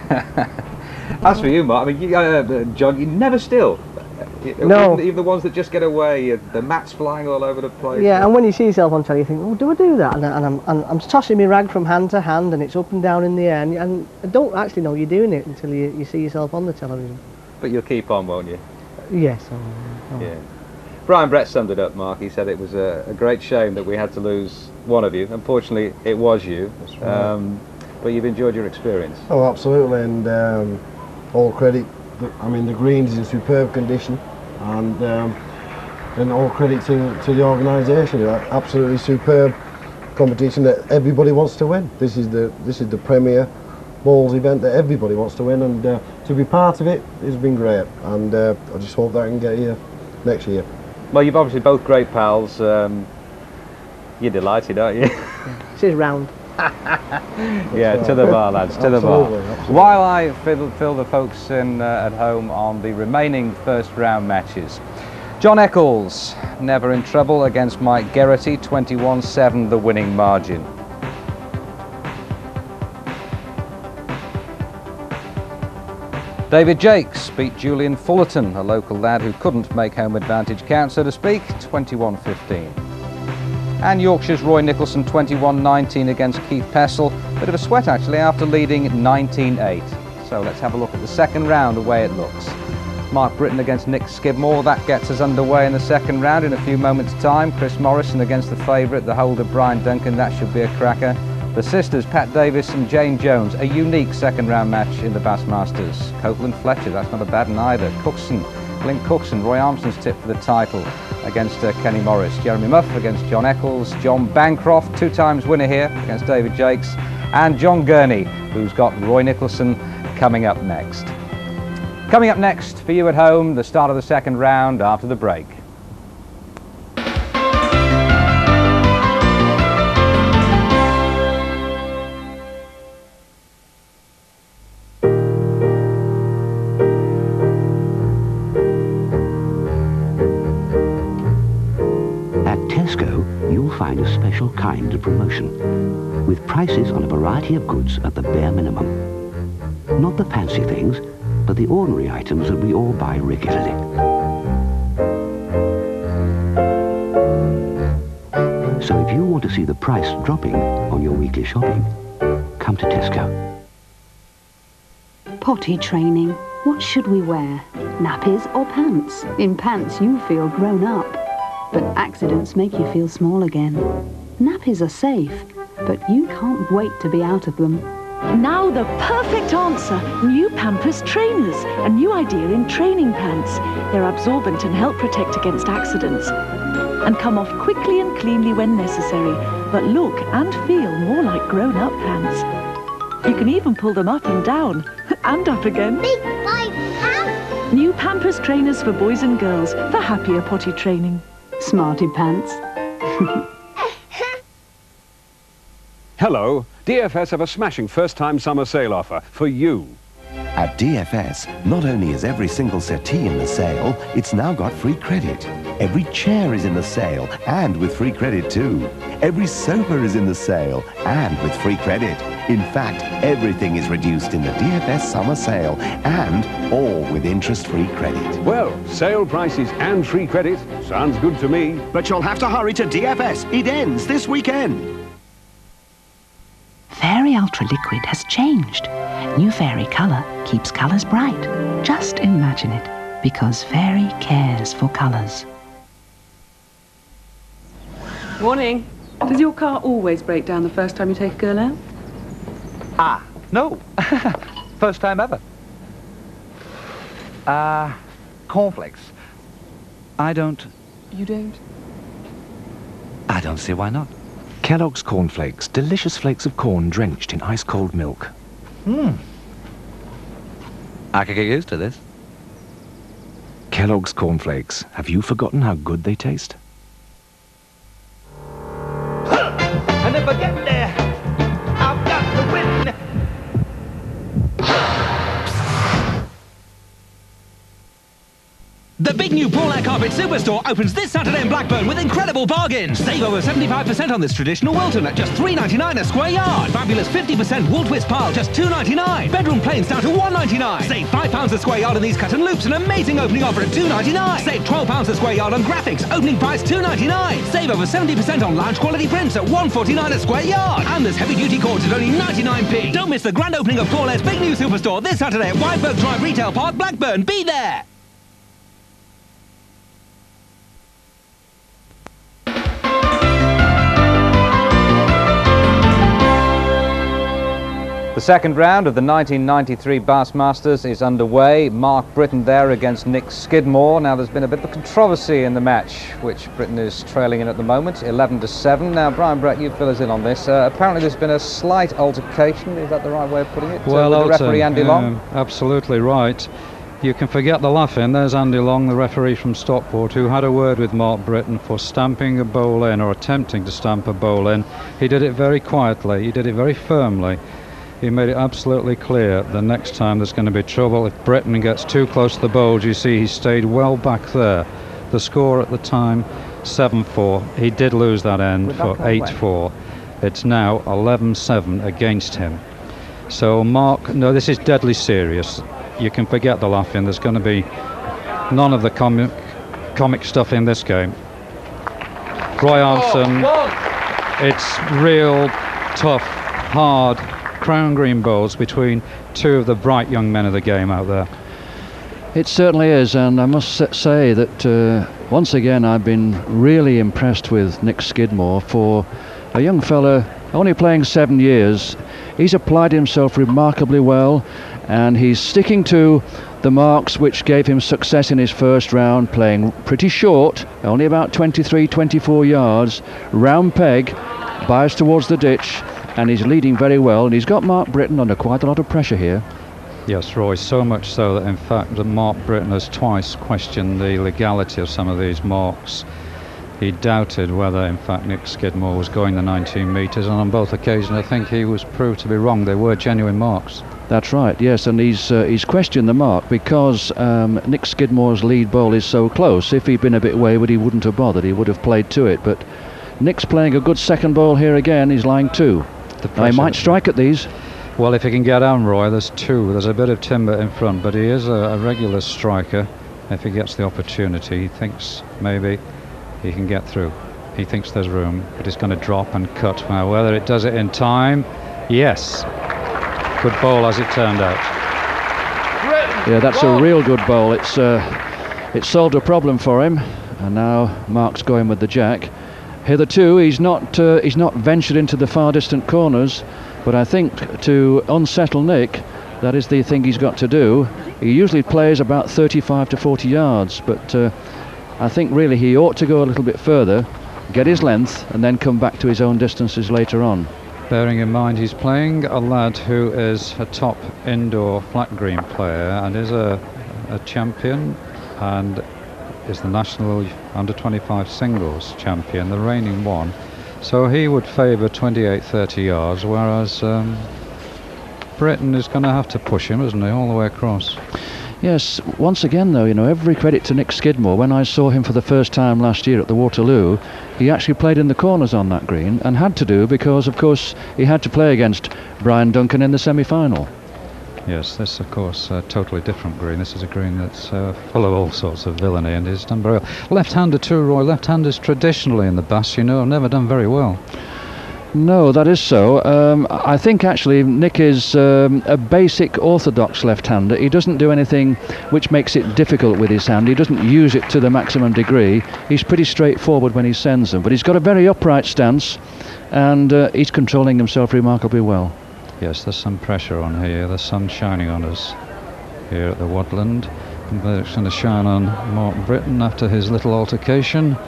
As for you, Mark, I mean, John, you never still. No. Even the ones that just get away, the mats flying all over the place. Yeah, and when you see yourself on telly, you think, oh, do I do that? And I'm tossing my rag from hand to hand, and it's up and down in the air, and I don't actually know you're doing it until you see yourself on the television. But you'll keep on, won't you? Yes. Yeah. Brian Brett summed it up, Mark. He said it was a great shame that we had to lose one of you. Unfortunately, it was you. That's right. But you've enjoyed your experience. Oh, absolutely, and all credit. I mean, the green is in superb condition, and all credit to the organisation. Absolutely superb competition that everybody wants to win. This is the premier bowls event that everybody wants to win, and to be part of it has been great. And I just hope that I can get here next year. Well, you've obviously both great pals. You're delighted, aren't you? This is round. Yeah, to the bar, lads, to the bar. Absolutely. While I fill the folks in at home on the remaining first round matches. John Eccles, never in trouble against Mike Geraghty, 21-7 the winning margin. David Jakes beat Julian Fullerton, a local lad who couldn't make home advantage count, so to speak, 21-15. And Yorkshire's Roy Nicholson 21-19 against Keith Pessell. Bit of a sweat actually after leading 19-8. So let's have a look at the second round, the way it looks. Mark Britton against N Skidmore, that gets us underway in the second round in a few moments' time. Chris Morrison against the favourite, the holder Brian Duncan, that should be a cracker. The sisters Pat Davies and Jane Jones, a unique second round match in the Bassmasters. Copeland Fletcher, that's not a bad one either. Clint Cookson, Roy Armstrong's tip for the title against Kenny Morris. Jeremy Muff against John Eccles. John Bancroft, 2 times winner here against David Jakes. And John Gurney, who's got Roy Nicholson coming up next. Coming up next for you at home, the start of the second round after the break. Find a special kind of promotion with prices on a variety of goods at the bare minimum. Not the fancy things, but the ordinary items that we all buy regularly. So if you want to see the price dropping on your weekly shopping, come to Tesco. Potty training. What should we wear? Nappies or pants? In pants you feel grown up, but accidents make you feel small again. Nappies are safe, but you can't wait to be out of them. Now the perfect answer. New Pampers trainers. A new idea in training pants. They're absorbent and help protect against accidents. And come off quickly and cleanly when necessary, but look and feel more like grown-up pants. You can even pull them up and down, and up again. Big white pants. New Pampers trainers for boys and girls for happier potty training. Smarty pants. Hello, DFS have a smashing first-time summer sale offer for you. At DFS, not only is every single settee in the sale, it's now got free credit. Every chair is in the sale, and with free credit too. Every sofa is in the sale, and with free credit. In fact, everything is reduced in the DFS summer sale, and all with interest-free credit. Well, sale prices and free credit. Sounds good to me. But you'll have to hurry to DFS. It ends this weekend. Fairy Ultra Liquid has changed. New Fairy Colour keeps colours bright. Just imagine it, because Fairy cares for colours. Morning. Does your car always break down the first time you take a girl out? Ah, no. First time ever. Cornflakes. I don't... You don't? I don't see why not. Kellogg's cornflakes, delicious flakes of corn drenched in ice-cold milk. I could get used to this. Kellogg's cornflakes. Have you forgotten how good they taste? And if I get there, I've got to win. The big new Paul Carpet Superstore opens this Saturday in Blackburn with incredible bargains. Save over 75% on this traditional Wilton at just $3.99 a square yard. Fabulous 50% wool twist pile, just $2.99. Bedroom planes down to $1.99. Save £5 a square yard on these cut and loops, an amazing opening offer at $2.99. Save £12 a square yard on graphics, opening price $2.99. Save over 70% on lounge quality prints at $1.49 a square yard. And there's heavy duty cords at only 99p. Don't miss the grand opening of Paul Air's big new Superstore this Saturday at Weinberg Drive Retail Park, Blackburn. Be there! The second round of the 1993 Bassmasters is underway. Mark Britton there against Nick Skidmore. Now there's been a bit of controversy in the match, which Britton is trailing in at the moment, 11-7. Now Brian Brett, you fill us in on this. Apparently there's been a slight altercation, is that the right way of putting it? Well, with the referee Andy Long? Absolutely right. You can forget the laughing. There's Andy Long, the referee from Stockport, who had a word with Mark Britton for stamping a bowl in, or attempting to stamp a bowl in. He did it very quietly, he did it very firmly. He made it absolutely clear the next time there's going to be trouble if Britton gets too close to the bowls. You see he stayed well back there. The score at the time, 7-4. He did lose that end for 8-4. It's now 11-7 against him. So Mark, no, this is deadly serious. You can forget the laughing. There's going to be none of the comic stuff in this game. Roy Armson, it's real tough, hard crown green bowls between two of the bright young men of the game out there. It certainly is, and I must say that once again I've been really impressed with Nick Skidmore. For a young fella only playing 7 years, he's applied himself remarkably well, and he's sticking to the marks which gave him success in his first round, playing pretty short, only about 23-24 yards, round peg, biased towards the ditch, and he's leading very well, and he's got Mark Britton under quite a lot of pressure here. Yes, Roy, so much so that in fact that Mark Britton has twice questioned the legality of some of these marks. He doubted whether in fact Nick Skidmore was going the 19 metres, and on both occasions I think he was proved to be wrong. They were genuine marks. That's right, yes, and he's questioned the mark because Nick Skidmore's lead bowl is so close. If he'd been a bit wayward he wouldn't have bothered, he would have played to it, but Nick's playing a good second bowl here again. He's lying 2. Now he might strike at these. Well, if he can get on, Roy, there's 2. There's a bit of timber in front, but he is a regular striker. If he gets the opportunity, he thinks maybe he can get through. He thinks there's room, but he's going to drop and cut. Now, whether it does it in time, yes. Good bowl as it turned out. Yeah, that's a real good bowl. It's solved a problem for him, and now Mark's going with the jack. Hitherto, he's not ventured into the far distant corners, but I think to unsettle Nick, that is the thing he's got to do. He usually plays about 35 to 40 yards, but I think really he ought to go a little bit further, get his length, and then come back to his own distances later on. Bearing in mind he's playing a lad who is a top indoor flat green player and is a champion and is the national under-25 singles champion, the reigning one. So he would favour 28-30 yards, whereas Britton is going to have to push him, isn't he, all the way across? Yes, once again though, you know, every credit to Nick Skidmore. When I saw him for the first time last year at the Waterloo, he actually played in the corners on that green, and had to do because, of course, he had to play against Brian Duncan in the semi-final. Yes, this of course a totally different green. This is a green that's full of all sorts of villainy, and he's done very well. Left-hander too, Roy. Left-handers traditionally in the Bass, you know, have never done very well. No, that is so. I think actually Nick is a basic orthodox left-hander. He doesn't do anything which makes it difficult with his hand. He doesn't use it to the maximum degree. He's pretty straightforward when he sends them, but he's got a very upright stance, and he's controlling himself remarkably well. Yes, there's some pressure on here. The sun's shining on us here at the Woodland. It's going to shine on Mark Britton after his little altercation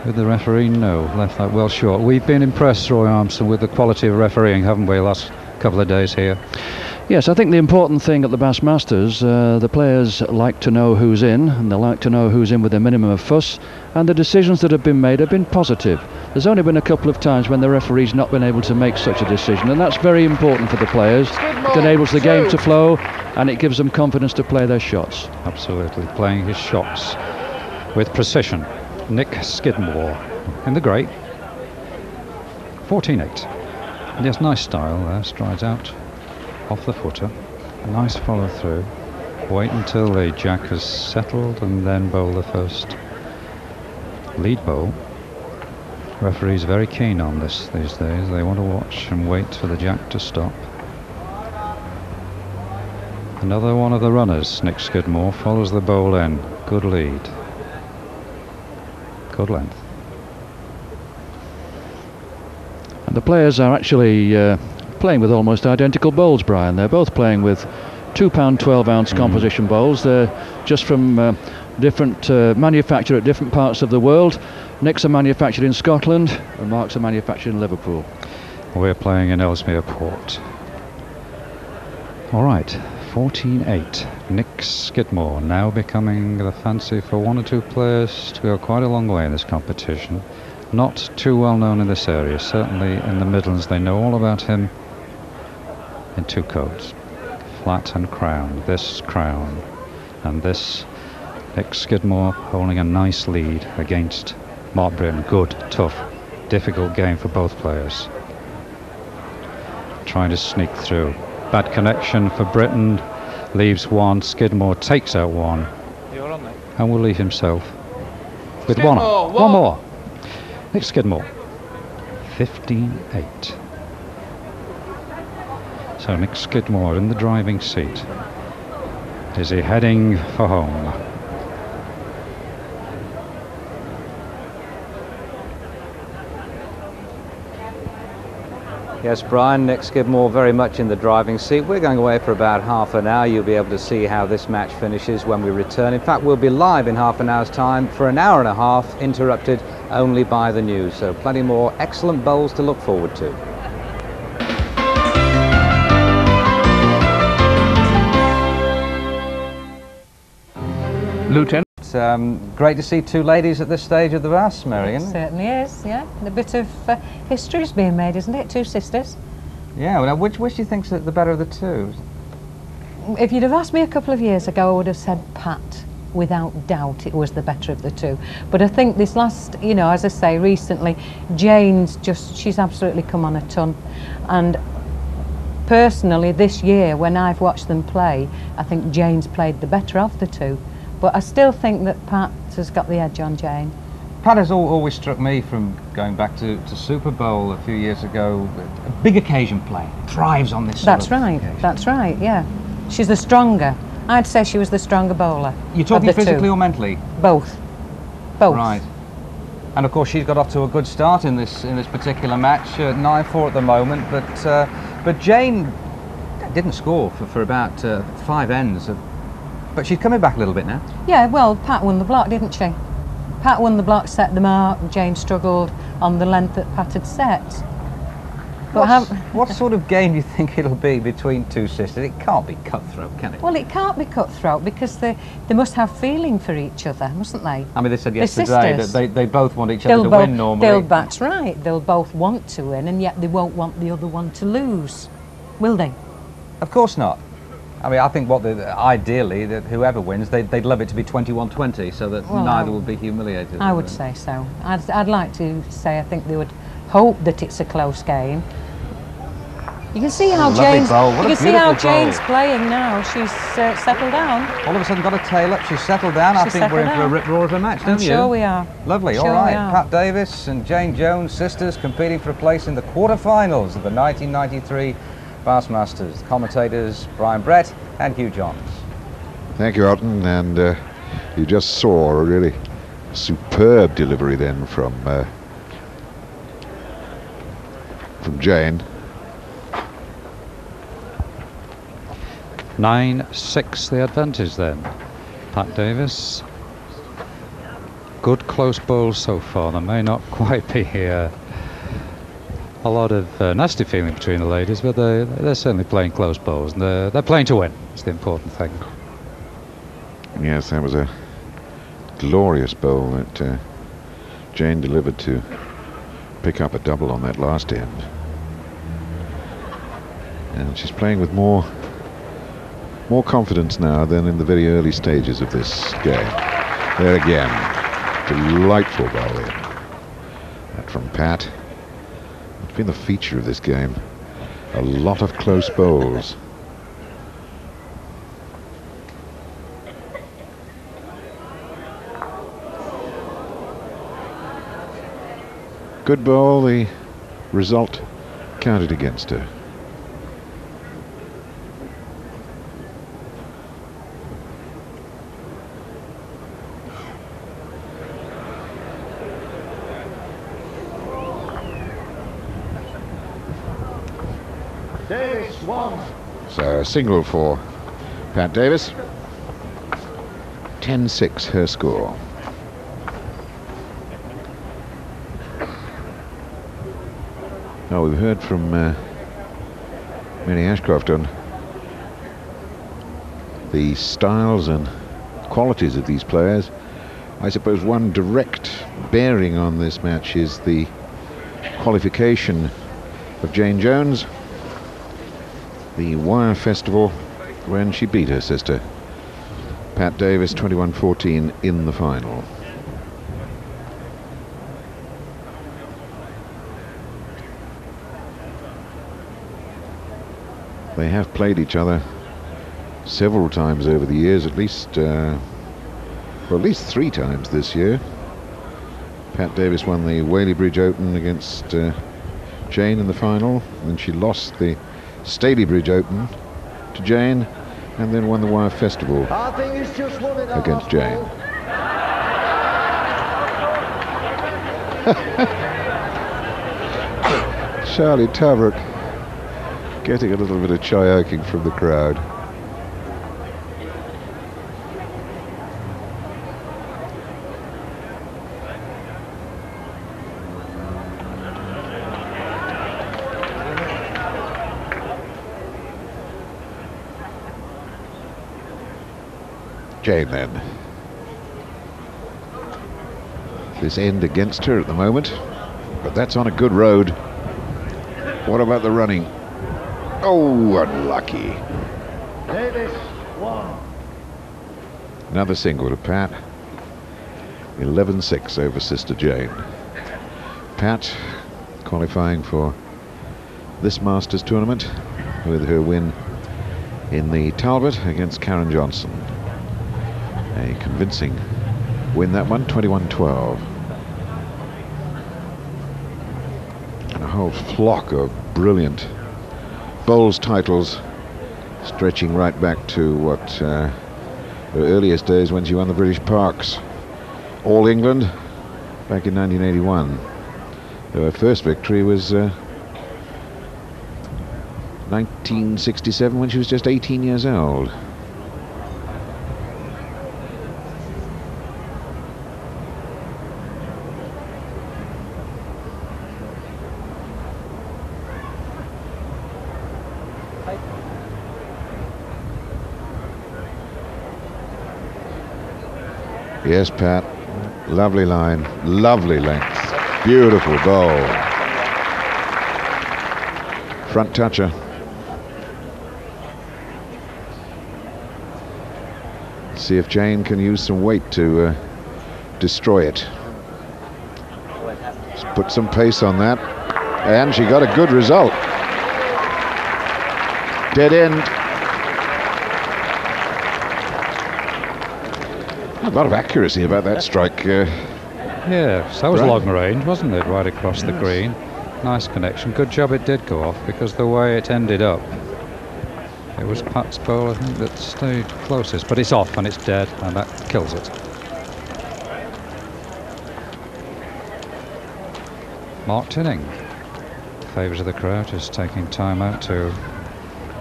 with the referee. No, left that well short. We've been impressed, Roy Armstrong, with the quality of refereeing, haven't we, last couple of days here? Yes, I think the important thing at the Bass Masters, the players like to know who's in, and they like to know who's in with a minimum of fuss, and the decisions that have been made have been positive. There's only been a couple of times when the referee's not been able to make such a decision, and that's very important for the players. It enables the game to flow, and it gives them confidence to play their shots. Absolutely, playing his shots with precision. Nick Skidmore in the grey. 14-8. Yes, nice style there, strides out off the footer. Nice follow through. Wait until the jack has settled and then bowl the first lead bowl. Referees very keen on this these days. They want to watch and wait for the jack to stop. Another one of the runners, Nick Skidmore, follows the bowl in. Good lead. Good length. And the players are actually playing with almost identical bowls, Brian. They're both playing with £2 12-ounce composition bowls. They're just from different manufacture at different parts of the world. Nick's are manufactured in Scotland, and Mark's are manufactured in Liverpool. We're playing in Ellesmere Port. All right, 14-8. Nick Skidmore now becoming the fancy for one or two players to go quite a long way in this competition. Not too well known in this area. Certainly in the Midlands they know all about him in two codes, flat and crown. This crown and this Nick Skidmore holding a nice lead against Mark Britton. Good, tough, difficult game for both players. Trying to sneak through. Bad connection for Britton. Leaves one. Skidmore takes out one. You're on there. And will leave himself with Skidmore, one more. Nick Skidmore. 15-8. So Nick Skidmore in the driving seat. Is he heading for home? Yes, Brian, Nick Skidmore very much in the driving seat. We're going away for about half an hour. You'll be able to see how this match finishes when we return. In fact, we'll be live in half an hour's time for an hour and a half, interrupted only by the news. So plenty more excellent bowls to look forward to. Lieutenant. Great to see two ladies at this stage of the Bass, Marion. It certainly is, yeah. And a bit of history is being made, isn't it? Two sisters. Yeah, well, which do you think's the better of the two? If you'd have asked me a couple of years ago, I would have said Pat. Without doubt, it was the better of the two. But I think this last, you know, as I say, recently, Jane's she's absolutely come on a ton. And personally, this year, when I've watched them play, I think Jane's played the better of the two. But I still think that Pat has got the edge on Jane. Pat has always struck me from going back to Super Bowl a few years ago. A big occasion play, thrives on this sort of occasion. That's right, yeah. She's the stronger I'd say she was the stronger bowler. You're talking of the physically two. or mentally? Both. Both. Right. And of course she's got off to a good start in this particular match, 9-4 at the moment. But Jane didn't score for about 5 ends. But she's coming back a little bit now. Yeah, well, Pat won the block, didn't she? Pat won the block, set the mark, and Jane struggled on the length that Pat had set. But what sort of game do you think it'll be between two sisters? It can't be cutthroat, can it? Well, it can't be cutthroat because they must have feeling for each other, mustn't they? I mean, they said yesterday that they both want each other to win normally. That's right. They'll both want to win, and yet they won't want the other one to lose, will they? Of course not. I mean, I think ideally, that whoever wins, they'd love it to be 21-20, so that neither will be humiliated. I would say so. I'd like to say I think they would hope that it's a close game. You can see how Jane's playing now. She's settled down. All of a sudden got a tail up. She's settled down. I think we're in for a rip roar of a match, don't you? Sure we are. Lovely. Sure all right. Pat Davies and Jane Jones, sisters, competing for a place in the quarter-finals of the 1993 Bassmasters. Commentators Brian Brett and Hugh Johns. Thank you, Elton. And you just saw a really superb delivery then from Jane. 9-6 the advantage then. Pat Davies. Good close bowls so far. There may not quite be a lot of nasty feeling between the ladies, but they're certainly playing close bowls, and they're playing to win. It's the important thing. Yes, that was a glorious bowl that Jane delivered to pick up a double on that last end. And she's playing with more confidence now than in the very early stages of this game. There again, delightful bowling. That from Pat. It's been the feature of this game. A lot of close bowls. Good bowl, the result counted against her. Davies, 1. So a single for Pat Davies. 10-6 her score. Now we've heard from Mary Ashcroft on the styles and qualities of these players. I suppose one direct bearing on this match is the qualification of Jane Jones, the Wire Festival, when she beat her sister Pat Davies 21-14 in the final. They have played each other several times over the years, at least 3 times this year. Pat Davies won the Whaley Bridge Open against Jane in the final, and then she lost the Staley Bridge Open to Jane, and then won the Wire Festival against Jane. Charlie Tavrook getting a little bit of chyoking from the crowd. Jane then. This end against her at the moment, but that's on a good road. What about the running? Oh, unlucky. Davies, 1. Another single to Pat. 11-6 over sister Jane. Pat qualifying for this Masters tournament with her win in the Talbot against Karen Johnson. A convincing win, that one, 21-12. And a whole flock of brilliant bowls titles Stretching right back to what her earliest days when she won the British Parks. All England back in 1981. Her first victory was 1967 when she was just 18 years old. Yes, Pat. Lovely line, lovely length, beautiful bowl. Front toucher. See if Jane can use some weight to destroy it. Let's put some pace on that. And she got a good result. Dead end. A lot of accuracy about that strike. Yes, that was long range, wasn't it? Right across the green. Nice connection. Good job it did go off, because the way it ended up, it was Pat's bowl, I think, that stayed closest. But it's off and it's dead, and that kills it. Mark Tinning, favours of the crowd, just taking time out to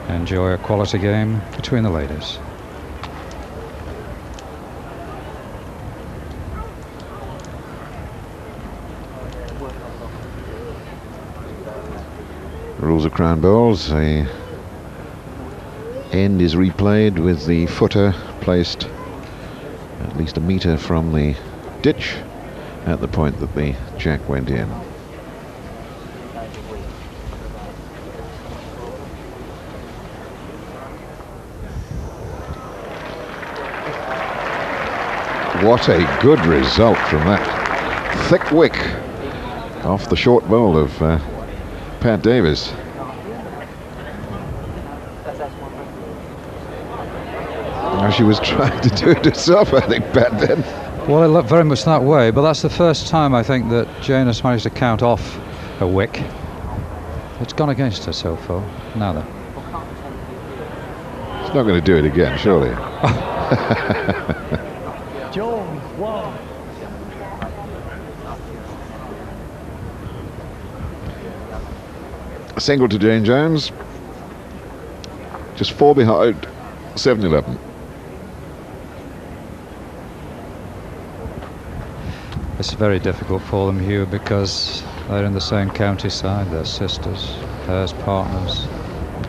enjoy a quality game between the ladies. Rules of Crown Bowls. The end is replayed with the footer placed at least a metre from the ditch at the point that the jack went in. What a good result from that thick wick off the short bowl of Pat Davies. Now she was trying to do it herself, I think, Pat did. Well, it looked very much that way, but that's the first time I think that Jane has managed to count off a wick. It's gone against her so far. Now then. She's not going to do it again, surely. Jones, one. A single to Jane Jones. Just 4 behind, 7-11. It's very difficult for them, Hugh, because they're in the same county side. They're sisters, pairs, partners.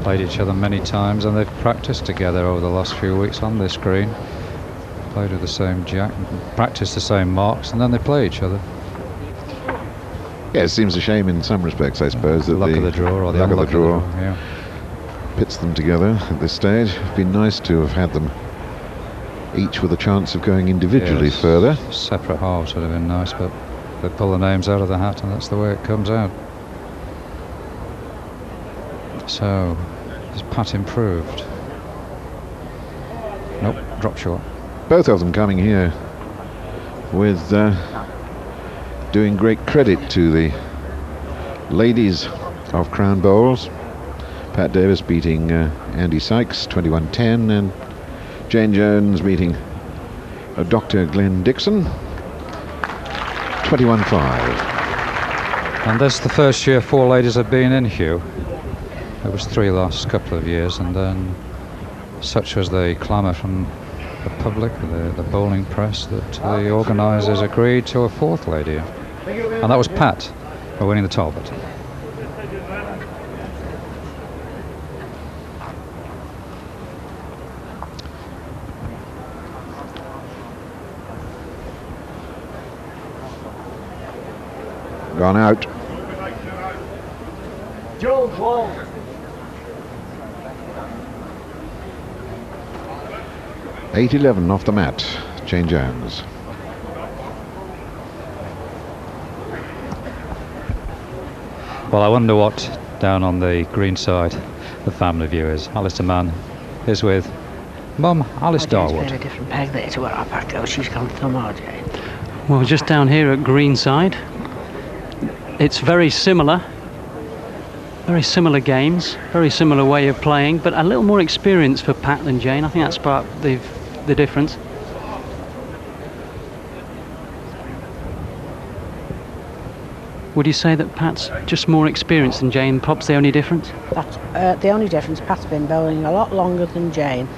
Played each other many times, and they've practiced together over the last few weeks on this green. Played with the same jack, practiced the same marks, and then they play each other. Yeah, it seems a shame in some respects, I suppose, that luck of the draw, or the luck of the draw yeah, pits them together at this stage. It'd be nice to have had them each with a chance of going individually further. Separate halves would have been nice, but they pull the names out of the hat, and that's the way it comes out. So, has Pat improved? Nope, drop short. Both of them coming here with doing great credit to the ladies of Crown Bowls. Pat Davies beating Andy Sykes 21-10, and Jane Jones beating Dr. Glenn Dixon 21-5. And this is the first year 4 ladies have been in, Hugh. It was 3 last couple of years, and then such was the clamour from the public, the bowling press, that the organisers agreed to a 4th lady. And that was Pat for winning the Talbot. Gone out. Jones, one. $8-11 off the mat, Jane Jones. Well, I wonder what down on the green side the family view is. Alistair Mann is with Mum, Alice Darwood. It's a very different peg there to where our pack goes. She's gone from RJ. Well, just down here at greenside, it's very similar. Very similar games, very similar way of playing, but a little more experience for Pat than Jane. I think that's part of the difference. Would you say that Pat's just more experienced than Jane? Perhaps the only difference? That's the only difference. Pat's been bowling a lot longer than Jane.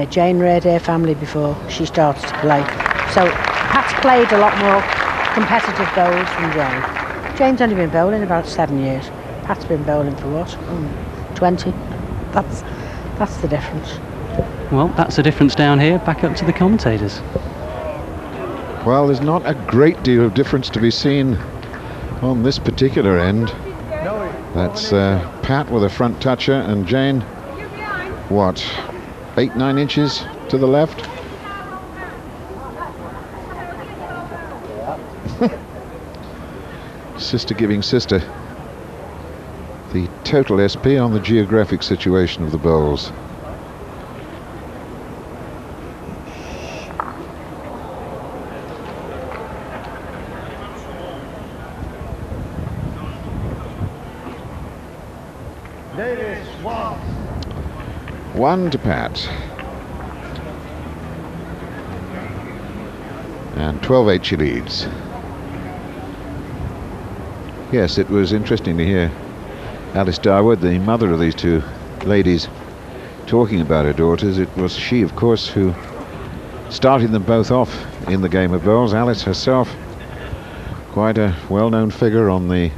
Jane reared her family before she started to play. So Pat's played a lot more competitive bowls than Jane. Jane's only been bowling about 7 years. Pat's been bowling for what? 20. That's the difference. Well, that's the difference down here. Back up to the commentators. Well, there's not a great deal of difference to be seen on this particular end. That's Pat with a front toucher and Jane, what, 8-9 inches to the left? Sister giving sister the total SP on the geographic situation of the bowls. Davies, 1. 1 to Pat. And 12-8 she leads. Yes, it was interesting to hear Alice Darwood, the mother of these two ladies, talking about her daughters. It was she, of course, who started them both off in the game of bowls. Alice herself, quite a well-known figure on the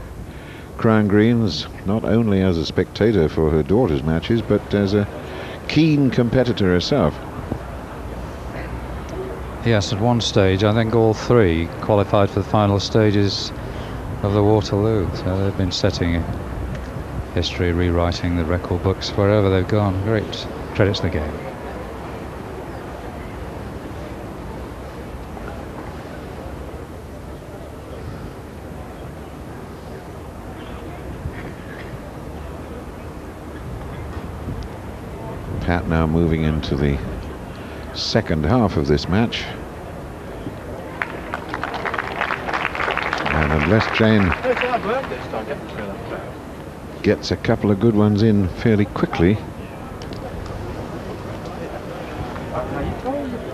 Crown Greens, not only as a spectator for her daughter's matches, but as a keen competitor herself. Yes, at one stage, I think all three qualified for the final stages of the Waterloo. So they've been setting history, rewriting the record books wherever they've gone. Great credit to the game. Pat now moving into the second half of this match. And unless Jane gets a couple of good ones in fairly quickly,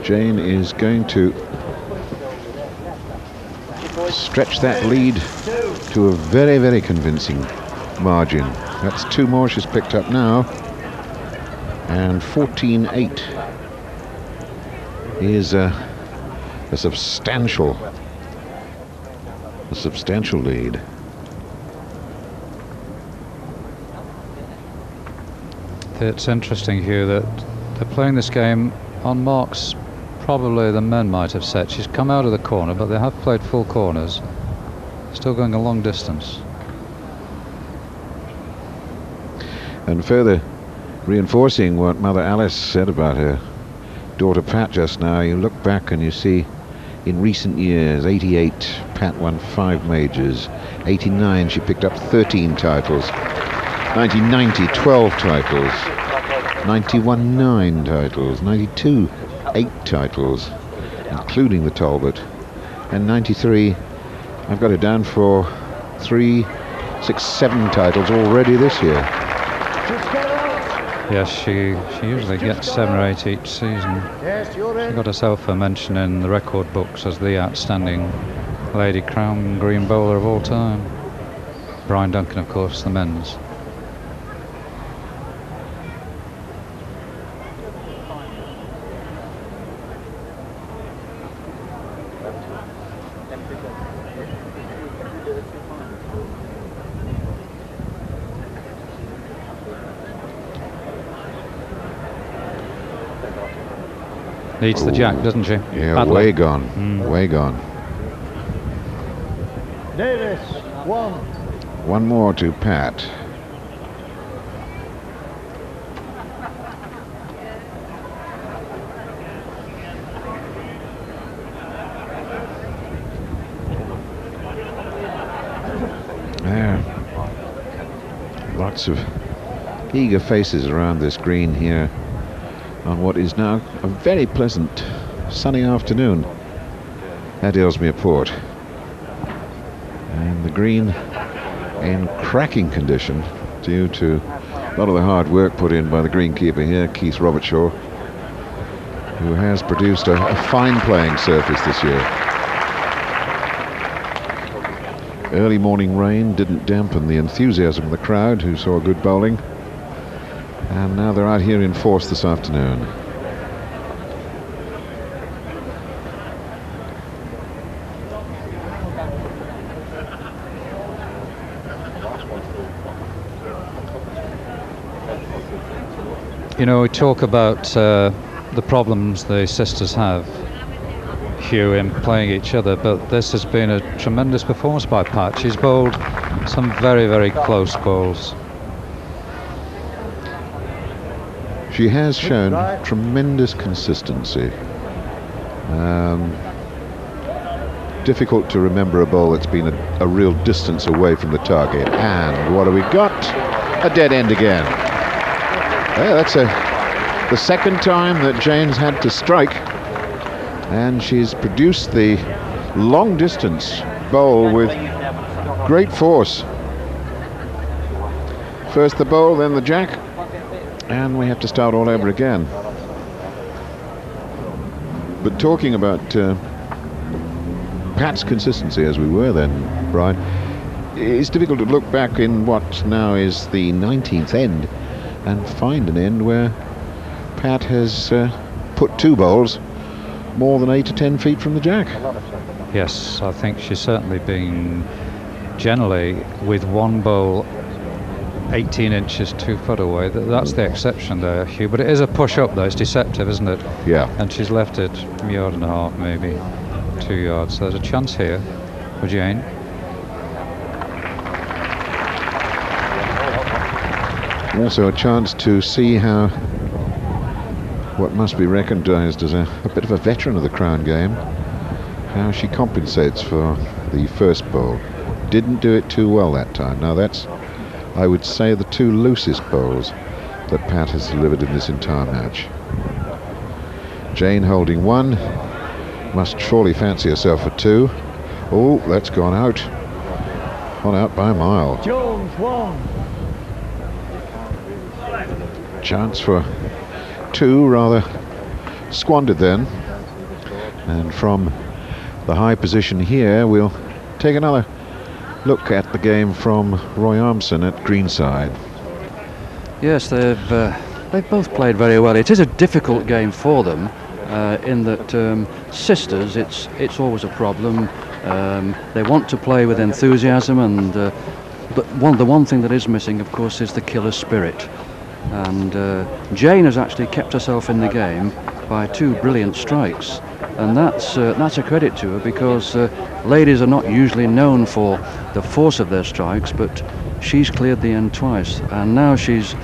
Jane is going to stretch that lead to a very, very convincing margin. That's 2 more she's picked up now, and 14-8 is a substantial lead. It's interesting, Hugh, that they're playing this game on marks probably the men might have set. She's come out of the corner, but they have played full corners, still going a long distance. And further reinforcing what Mother Alice said about her daughter Pat just now, you look back and you see in recent years, 88, Pat won 5 majors. 89, she picked up 13 titles. 1990, 12 titles. 91, 9 titles. 92, 8 titles, including the Talbot. And 93, I've got it down for 3, 6, 7 titles already this year. Yes, she usually gets 7 or 8 each season. She got herself a mention in the record books as the outstanding Lady Crown Green bowler of all time. Brian Duncan, of course, the men's. Needs the jack, doesn't she? Yeah, Badly. way gone. Way gone. Davies, 1. 1 more to Pat. There. Lots of eager faces around this green here on what is now a very pleasant sunny afternoon at Ellesmere Port. And the green in cracking condition. due to a lot of the hard work put in by the greenkeeper here, Keith Robertshaw, who has produced a fine playing surface this year. Early morning rain didn't dampen the enthusiasm of the crowd, who saw good bowling, and now they're out here in force this afternoon. You know, we talk about the problems the sisters have, Hugh, in playing each other, but this has been a tremendous performance by Pat. She's bowled some very, very close bowls. She has shown tremendous consistency. Difficult to remember a ball that's been a real distance away from the target. And what have we got? A dead end again. Yeah, that's the second time that Jane's had to strike, and she's produced the long distance bowl with great force. First the bowl, then the jack, and we have to start all over again. But talking about Pat's consistency, as we were then, Brian, it's difficult to look back in what now is the 19th end and find an end where Pat has put two bowls more than 8 to 10 feet from the jack. Yes, I think she's certainly been generally with one bowl 18 inches 2 foot away. That's the exception there, Hugh, but it is a push up though. It's deceptive, isn't it? Yeah. And she's left it a yard and a half, maybe 2 yards. So there's a chance here for Jane. Also a chance to see how what must be recognised as a bit of a veteran of the Crown game, how she compensates for the first bowl. Didn't do it too well that time. Now that's, I would say, the two loosest bowls that Pat has delivered in this entire match. Jane holding one, must surely fancy herself for two. Oh, that's gone out. Gone out by a mile. Jones, 1. Chance for two, rather squandered then. And from the high position here, we'll take another look at the game from Roy Armson at greenside. Yes, they've both played very well. It is a difficult game for them in that sisters, it's always a problem. They want to play with enthusiasm, and but the one thing that is missing, of course, is the killer spirit. And Jane has actually kept herself in the game by 2 brilliant strikes, and that's a credit to her, because ladies are not usually known for the force of their strikes, but she's cleared the end twice, and now she's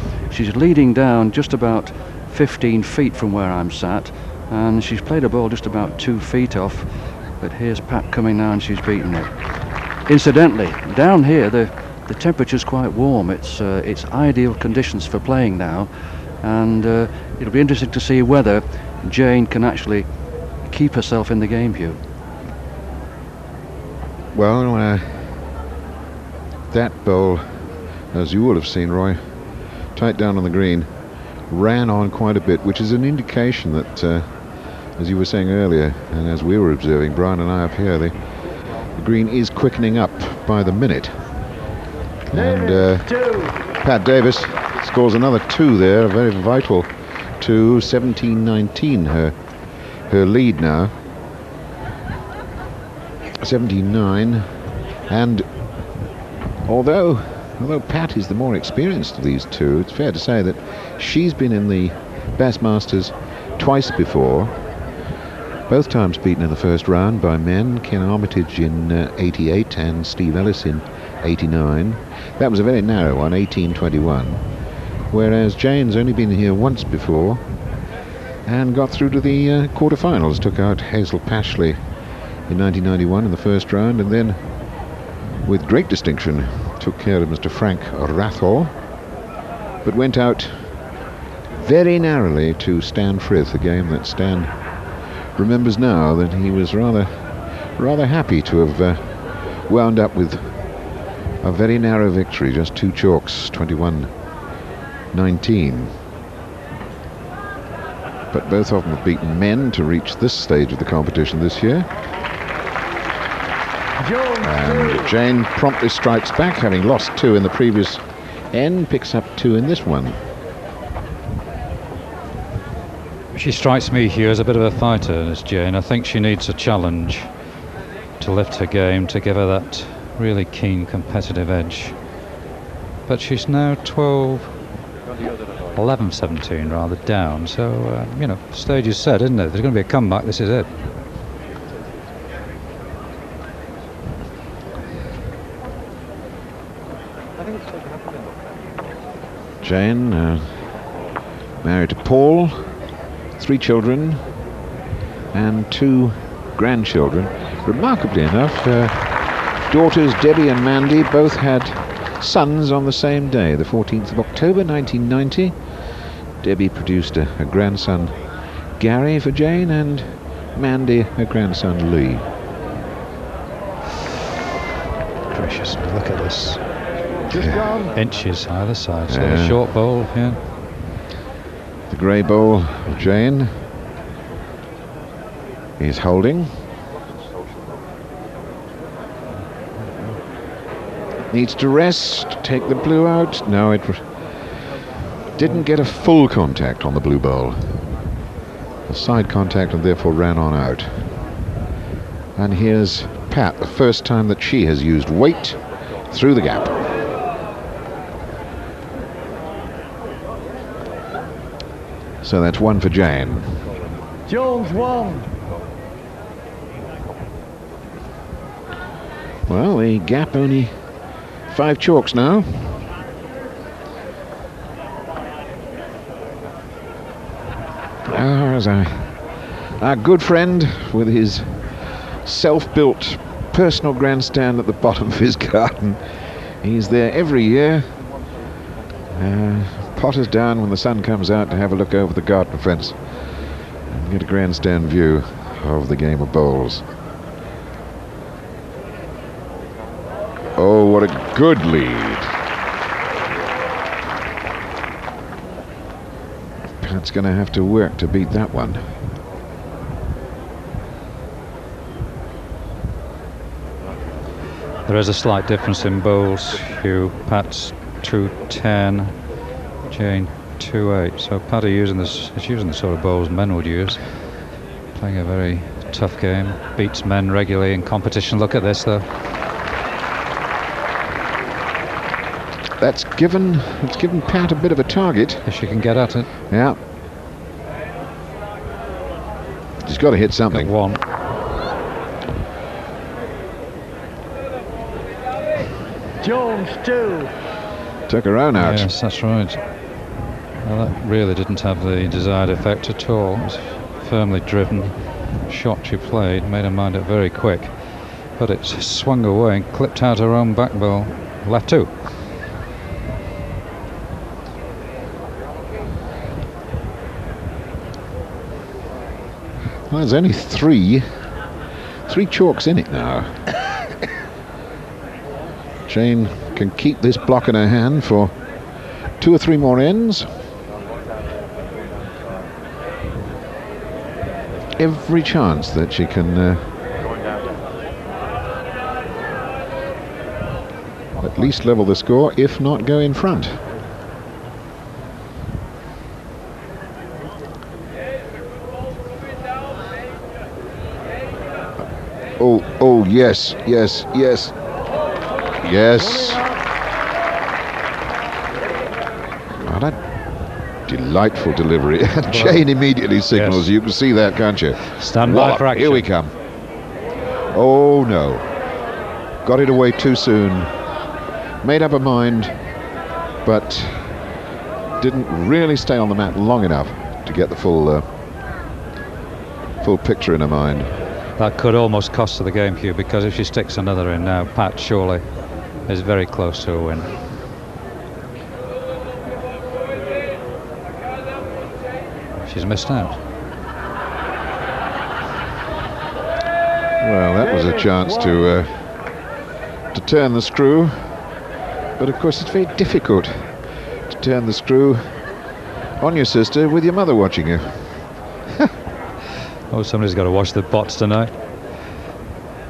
leading down just about 15 feet from where I'm sat, and she's played a ball just about 2 feet off. But here's Pat coming now, and she's beaten it. Incidentally, down here the temperature's quite warm. It's ideal conditions for playing now, and it'll be interesting to see whether Jane can actually keep herself in the game, Hugh. Well, that bowl, as you will have seen, Roy, tight down on the green, ran on quite a bit, which is an indication that, as you were saying earlier, and as we were observing, Brian and I up here, the green is quickening up by the minute. And Pat Davies scores another 2 there, a very vital 2, 17-19 her lead now. 17-9, and although Pat is the more experienced of these two, it's fair to say that she's been in the Bassmasters twice before, both times beaten in the first round by men, Ken Armitage in 88 and Steve Ellis in 89. That was a very narrow one, 18-21, whereas Jane's only been here once before and got through to the quarterfinals, took out Hazel Pashley in 1991 in the first round, and then with great distinction took care of Mr. Frank Rathall, but went out very narrowly to Stan Frith, a game that Stan remembers now that he was rather happy to have wound up with A very narrow victory, just 2 chalks, 21-19. But both of them have beaten men to reach this stage of the competition this year. And Jane promptly strikes back, having lost 2 in the previous end, picks up 2 in this one. She strikes me here as a bit of a fighter, this Jane. I think she needs a challenge to lift her game, to give her that really keen competitive edge. But she's now 11-17 rather down, so you know, the stage is set, isn't it? There's going to be a comeback. This is it. Jane, married to Paul, 3 children and 2 grandchildren. Remarkably enough, daughters Debbie and Mandy both had sons on the same day, the 14th of October 1990. Debbie produced a grandson, Gary, for Jane, and Mandy a grandson, Lee. Precious, look at this. Inches either side, so a short bowl here. The grey bowl of Jane is holding. Needs to rest, take the blue out. No, it didn't get a full contact on the blue bowl. A side contact and therefore ran on out. And here's Pat, the first time that she has used weight through the gap. So that's 1 for Jane. Jones 1. Well, the gap only 5 chalks now. There's our good friend with his self-built personal grandstand at the bottom of his garden. He's there every year. Potters down when the sun comes out to have a look over the garden fence and get a grandstand view of the game of bowls. Oh, what a good lead. Pat's going to have to work to beat that one. There is a slight difference in bowls. Hugh, Pat's 2-10, Jane 2-8. So Pat is using the sort of bowls men would use. Playing a very tough game. Beats men regularly in competition. Look at this though. It's given Pat a bit of a target. If she can get at it. Yeah. She's got to hit something. Got 1. Jones 2. Took her own out. Yes, that's right. Well, that really didn't have the desired effect at all. It was firmly driven shot she played, made her mind up very quick. But it swung away and clipped out her own back bowl. Left 2. Well, there's only 3 chalks in it now. Jane can keep this block in her hand for 2 or 3 more ends. Every chance that she can at least level the score, if not go in front. Oh, yes. What a delightful delivery. And Jane immediately signals. Yes. You can see that, can't you? Stand by for action. Here we come. Oh, no. Got it away too soon. Made up her mind, but didn't really stay on the mat long enough to get the full picture in her mind. That could almost cost her the game, Hugh, because if she sticks another in now, Pat surely is very close to a win. She's missed out. Well, that was a chance to turn the screw But of course it's very difficult to turn the screw on your sister with your mother watching you. Oh, somebody's got to watch the bots tonight.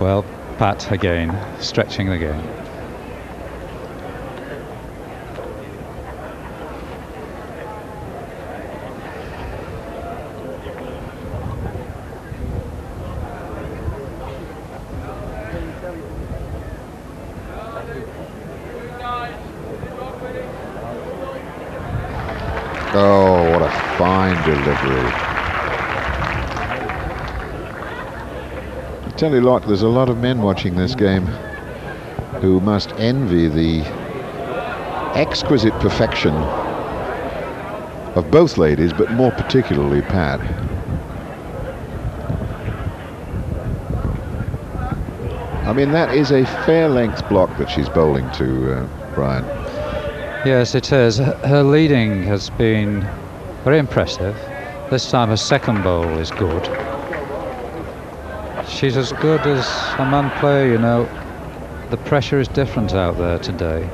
Well, Pat again, stretching again. Oh, what a fine delivery. I tell you what, there's a lot of men watching this game who must envy the exquisite perfection of both ladies, but more particularly Pat. I mean, that is a fair length block that she's bowling to, Brian. Yes, it is. Her leading has been very impressive. This time her second bowl is good. She's as good as a man player, you know. The pressure is different out there today.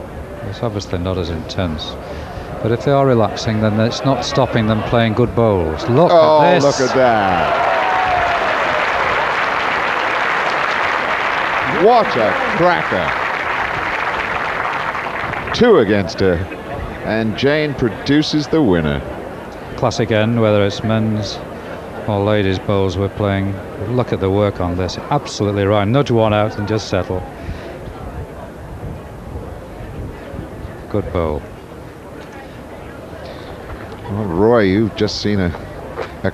It's obviously not as intense. But if they are relaxing, then it's not stopping them playing good bowls. Look at this. Look at that. What a cracker. 2 against her, and Jane produces the winner. Classic end, whether it's men's or ladies' bowls we're playing. Look at the work on this. Absolutely right. Nudge one out and just settle. Good bowl. Well, Roy, you've just seen a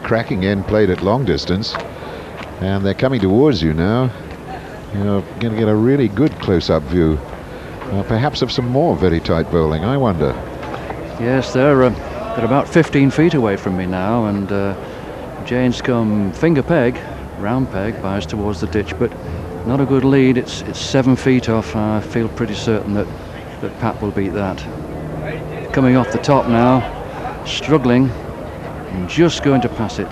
cracking end played at long distance, and they're coming towards you now. You're going to get a really good close-up view. Perhaps of some more very tight bowling, I wonder. Yes, they're about 15 feet away from me now, and Jane's come finger peg, round peg, bias towards the ditch, but not a good lead. It's 7 feet off. I feel pretty certain that Pat will beat that. Coming off the top now, struggling, and just going to pass it.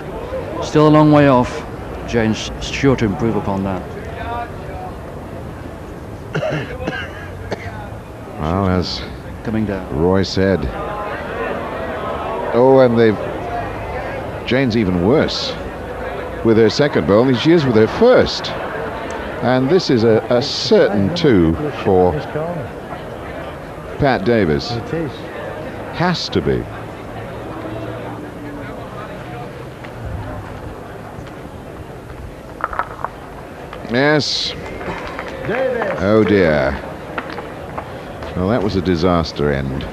Still a long way off. Jane's sure to improve upon that. Well, as coming down, Roy said. Oh, and Jane's even worse with her second bowl than she is with her first. And this is a certain 2 for Pat Davies. It is. Has to be. Yes. Oh dear. Well, that was a disaster end.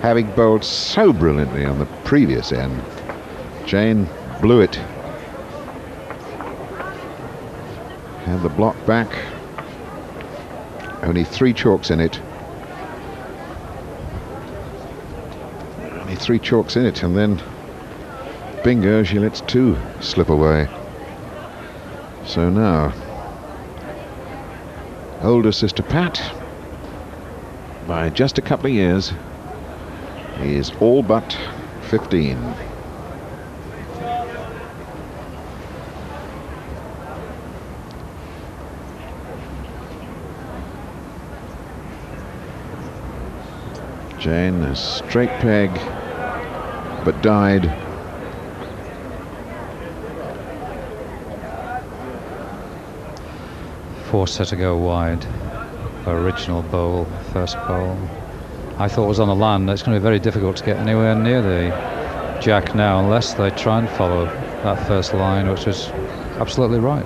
Having bowled so brilliantly on the previous end, Jane blew it. Had the block back. Only 3 chalks in it. Only 3 chalks in it, and then bingo, she lets 2 slip away. So now, older sister Pat, by just a couple of years, is all but 15. Jane, a straight peg, but died. Forced her to go wide. Her original bowl, first bowl, I thought was on the land. It's going to be very difficult to get anywhere near the jack now unless they try and follow that first line, which was absolutely right.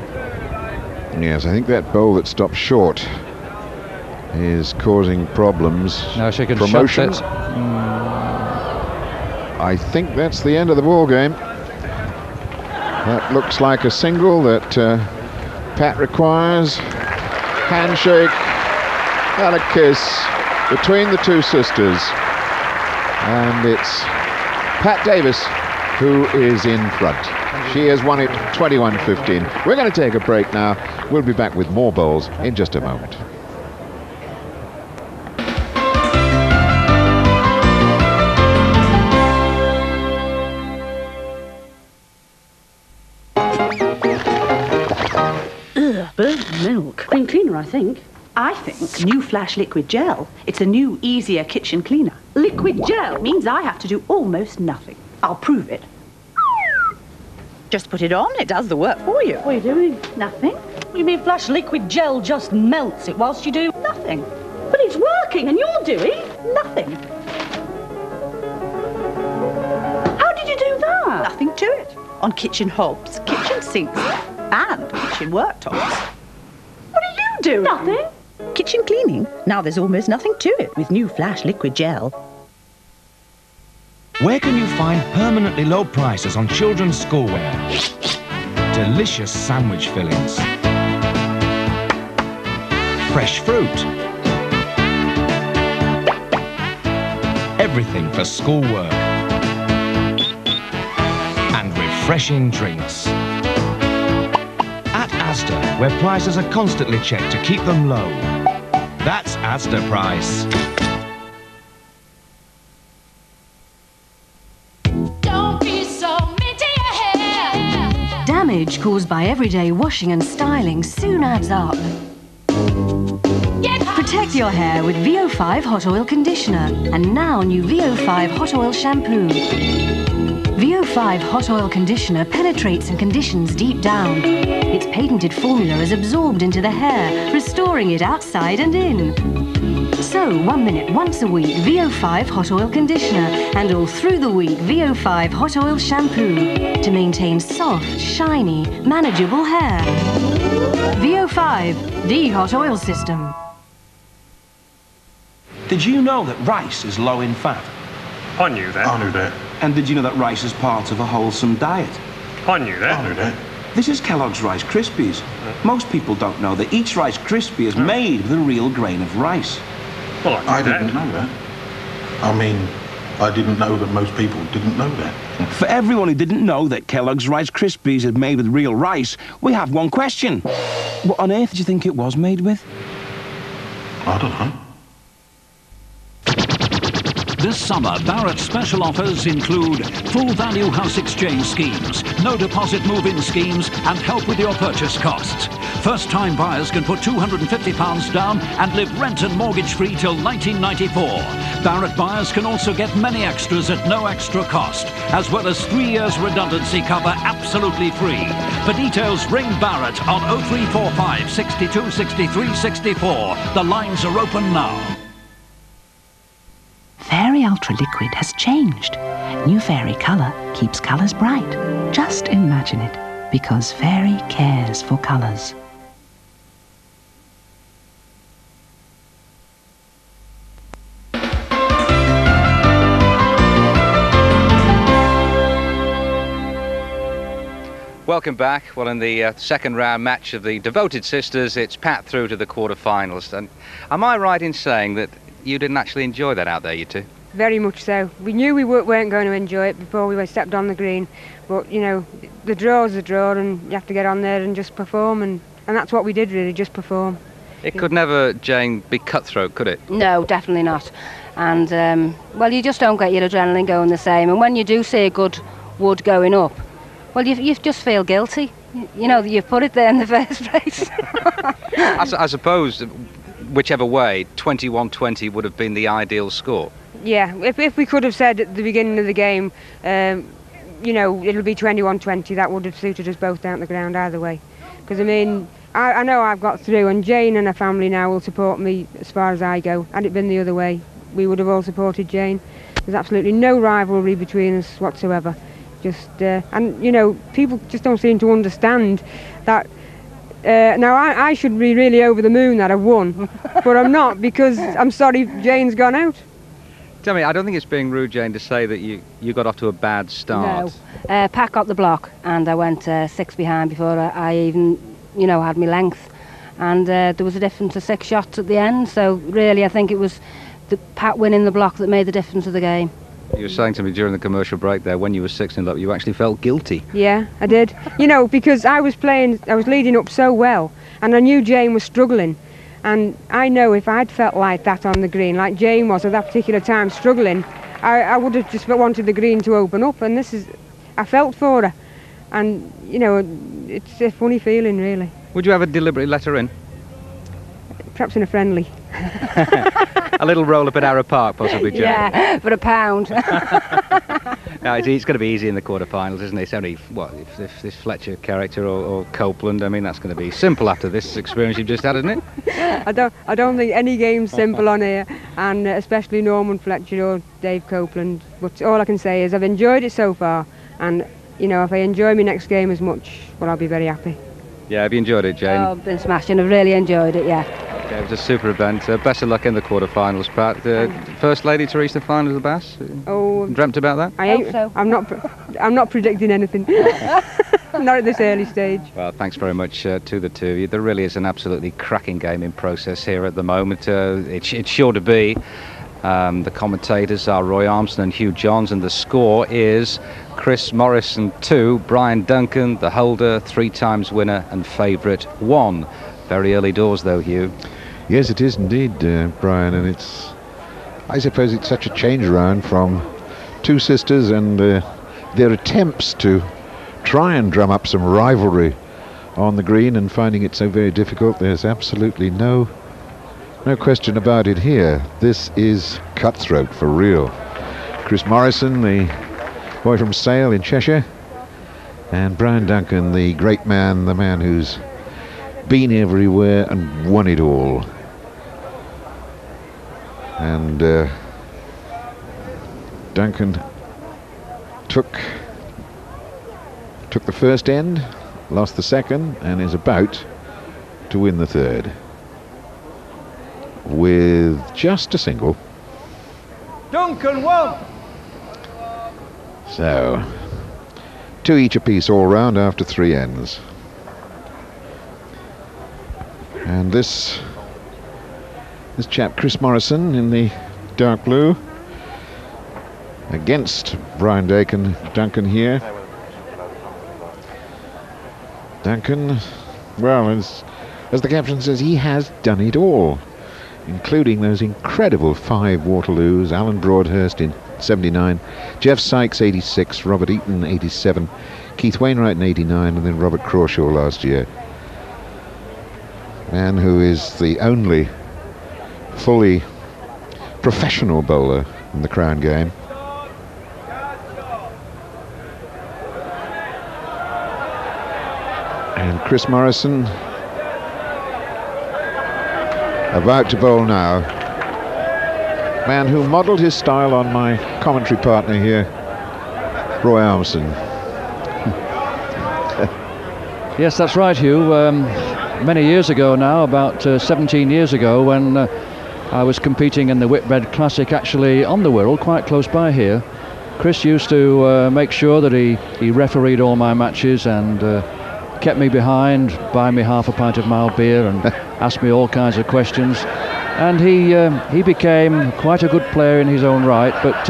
Yes, I think that bowl that stopped short is causing problems. Now she can promotion. shut it. I think that's the end of the ball game. That looks like a single that Pat requires. Handshake and a kiss between the 2 sisters, and it's Pat Davies who is in front. She has won it 21-15. We're going to take a break now. We'll be back with more bowls in just a moment. Ugh, burnt milk. Clean cleaner, I think. I think new Flash liquid gel. It's a new, easier kitchen cleaner. Liquid gel means I have to do almost nothing. I'll prove it. Just put it on, it does the work for you. What are you doing? Nothing. What do you mean Flash liquid gel just melts it whilst you do? Nothing. But it's working and you're doing nothing. How did you do that? Nothing to it. On kitchen hobs, kitchen sinks, and kitchen worktops. What are you doing? Nothing. Kitchen cleaning? Now there's almost nothing to it with new Flash liquid gel. Where can you find permanently low prices on children's schoolwear? Delicious sandwich fillings. Fresh fruit. Everything for schoolwork. And refreshing drinks. At Asda, where prices are constantly checked to keep them low. That's Asda price. Damage caused by everyday washing and styling soon adds up. Protect your hair with VO5 Hot Oil Conditioner and now new VO5 Hot Oil Shampoo. VO5 Hot Oil Conditioner penetrates and conditions deep down. Its patented formula is absorbed into the hair, restoring it outside and in. So, 1 minute once a week VO5 Hot Oil Conditioner and all through the week VO5 Hot Oil Shampoo to maintain soft, shiny, manageable hair. VO5, the Hot Oil System. Did you know that rice is low in fat? I knew that. I knew that. And did you know that rice is part of a wholesome diet? I knew that. I knew that. This is Kellogg's Rice Krispies. Most people don't know that each Rice Krispie is made with a real grain of rice. Well, I didn't know that. I mean, I didn't know that most people didn't know that. For everyone who didn't know that Kellogg's Rice Krispies is made with real rice, we have one question. What on earth did you think it was made with? I don't know. This summer, Barrett's special offers include full value house exchange schemes, no deposit move-in schemes, and help with your purchase costs. First-time buyers can put £250 down and live rent and mortgage-free till 1994. Barrett buyers can also get many extras at no extra cost, as well as 3 years redundancy cover absolutely free. For details, ring Barrett on 0345 62 63 64. The lines are open now. Fairy Ultra Liquid has changed. New Fairy Colour keeps colours bright. Just imagine it, because Fairy cares for colours. Welcome back. Well, in the second round match of the Devoted Sisters, it's Pat through to the quarter-finals. And am I right in saying that you didn't actually enjoy that out there, you two? Very much so. We knew we weren't going to enjoy it before we stepped on the green, but you know, the draw's a draw and you have to get on there and just perform, and that's what we did really, just perform. It could never, Jane, be cutthroat, could it? No, definitely not. And, well, you just don't get your adrenaline going the same, and when you do see a good wood going up, well, you just feel guilty, you know, that you've put it there in the first place. I suppose, whichever way, 21-20 would have been the ideal score. Yeah, if we could have said at the beginning of the game, you know, it'll be 21-20, that would have suited us both down the ground either way. Because, I mean, I know I've got through, and Jane and her family now will support me as far as I go. Had it been the other way, we would have all supported Jane. There's absolutely no rivalry between us whatsoever. Just, and, you know, people just don't seem to understand that. Now, I should be really over the moon that I've won, but I'm not, because I'm sorry Jane's gone out. Tell me, I don't think it's being rude, Jane, to say that you got off to a bad start. No. Pat got the block, and I went 6 behind before I even, you know, had my length. And there was a difference of 6 shots at the end, so really I think it was the Pat winning the block that made the difference of the game. You were saying to me during the commercial break there, when you were 6-0 up, you actually felt guilty. Yeah, I did. You know, because I was leading up so well, and I knew Jane was struggling. And I know if I'd felt like that on the green, like Jane was at that particular time struggling, I would have just wanted the green to open up, and I felt for her. And, you know, it's a funny feeling, really. Would you ever deliberately let her in? perhaps in a friendly. A little roll up at Arrow Park, possibly, Jane. Yeah, for £1. No, it's going to be easy in the quarterfinals, isn't it? It's only, what, if this Fletcher character or Copeland, I mean, that's going to be simple after this experience you've just had, isn't it? I don't think any game's simple on here, and especially Norman Fletcher or Dave Copeland. But all I can say is I've enjoyed it so far, and, you know, if I enjoy my next game as much, well, I'll be very happy. Yeah, have you enjoyed it, Jane? Oh, I've been smashing. I've really enjoyed it, yeah. Okay, it was a super event. Best of luck in the quarterfinals, Pat. First lady to reach the final of the Bass. Oh, dreamt about that? I ain't. So. I'm not predicting anything. Not at this early stage. Well, thanks very much to the two of you. There really is an absolutely cracking game in process here at the moment. It's sure to be. The commentators are Roy Armstrong and Hugh Johns, and the score is Chris Morrison 2, Brian Duncan, the holder, 3 times winner and favourite 1. Very early doors, though, Hugh. Yes, it is indeed, Brian, and I suppose it's such a change around from two sisters and their attempts to try and drum up some rivalry on the green, and finding it so very difficult. There's absolutely no question about it here. This is cutthroat for real. Chris Morrison, the boy from Sale in Cheshire, and Brian Duncan, the great man, the man who's been everywhere and won it all. And Duncan took the first end, lost the second, and is about to win the third with just a single. Duncan won! So 2 each apiece all round after 3 ends. And this chap, Chris Morrison, in the dark blue, against Brian Duncan here. Duncan, well, as the captain says, he has done it all, including those incredible 5 Waterloos, Alan Broadhurst in 79, Jeff Sykes 86, Robert Eaton 87, Keith Wainwright in 89, and then Robert Crawshaw last year. Man who is the only fully professional bowler in the Crown game. And Chris Morrison about to bowl now. Man who modelled his style on my commentary partner here, Roy Armstrong. Yes, that's right, Hugh. Many years ago now, about 17 years ago, when I was competing in the Whitbread Classic, actually on the Wirral, quite close by here, Chris used to make sure that he refereed all my matches and kept me behind, buy me half a pint of mild beer and asked me all kinds of questions. And he became quite a good player in his own right, but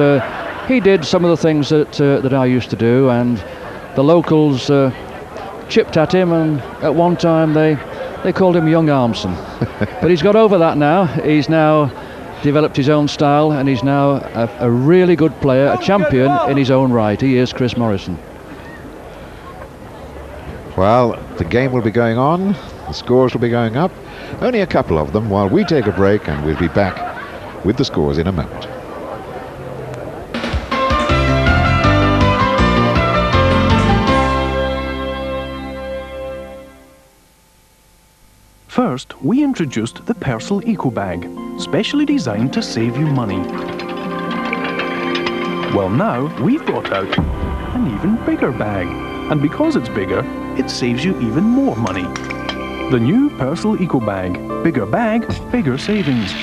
he did some of the things that I used to do, and the locals chipped at him, and at one time they called him Young Armstrong. But he's got over that now. He's now developed his own style, and he's now a really good player, a champion in his own right. He is Chris Morrison. Well, the game will be going on, the scores will be going up, only a couple of them while we take a break, and we'll be back with the scores in a moment. First, we introduced the Purcell Eco Bag, specially designed to save you money. Well, now we've brought out an even bigger bag, and because it's bigger, it saves you even more money. The new Purcell Eco Bag. Bigger bag, bigger savings.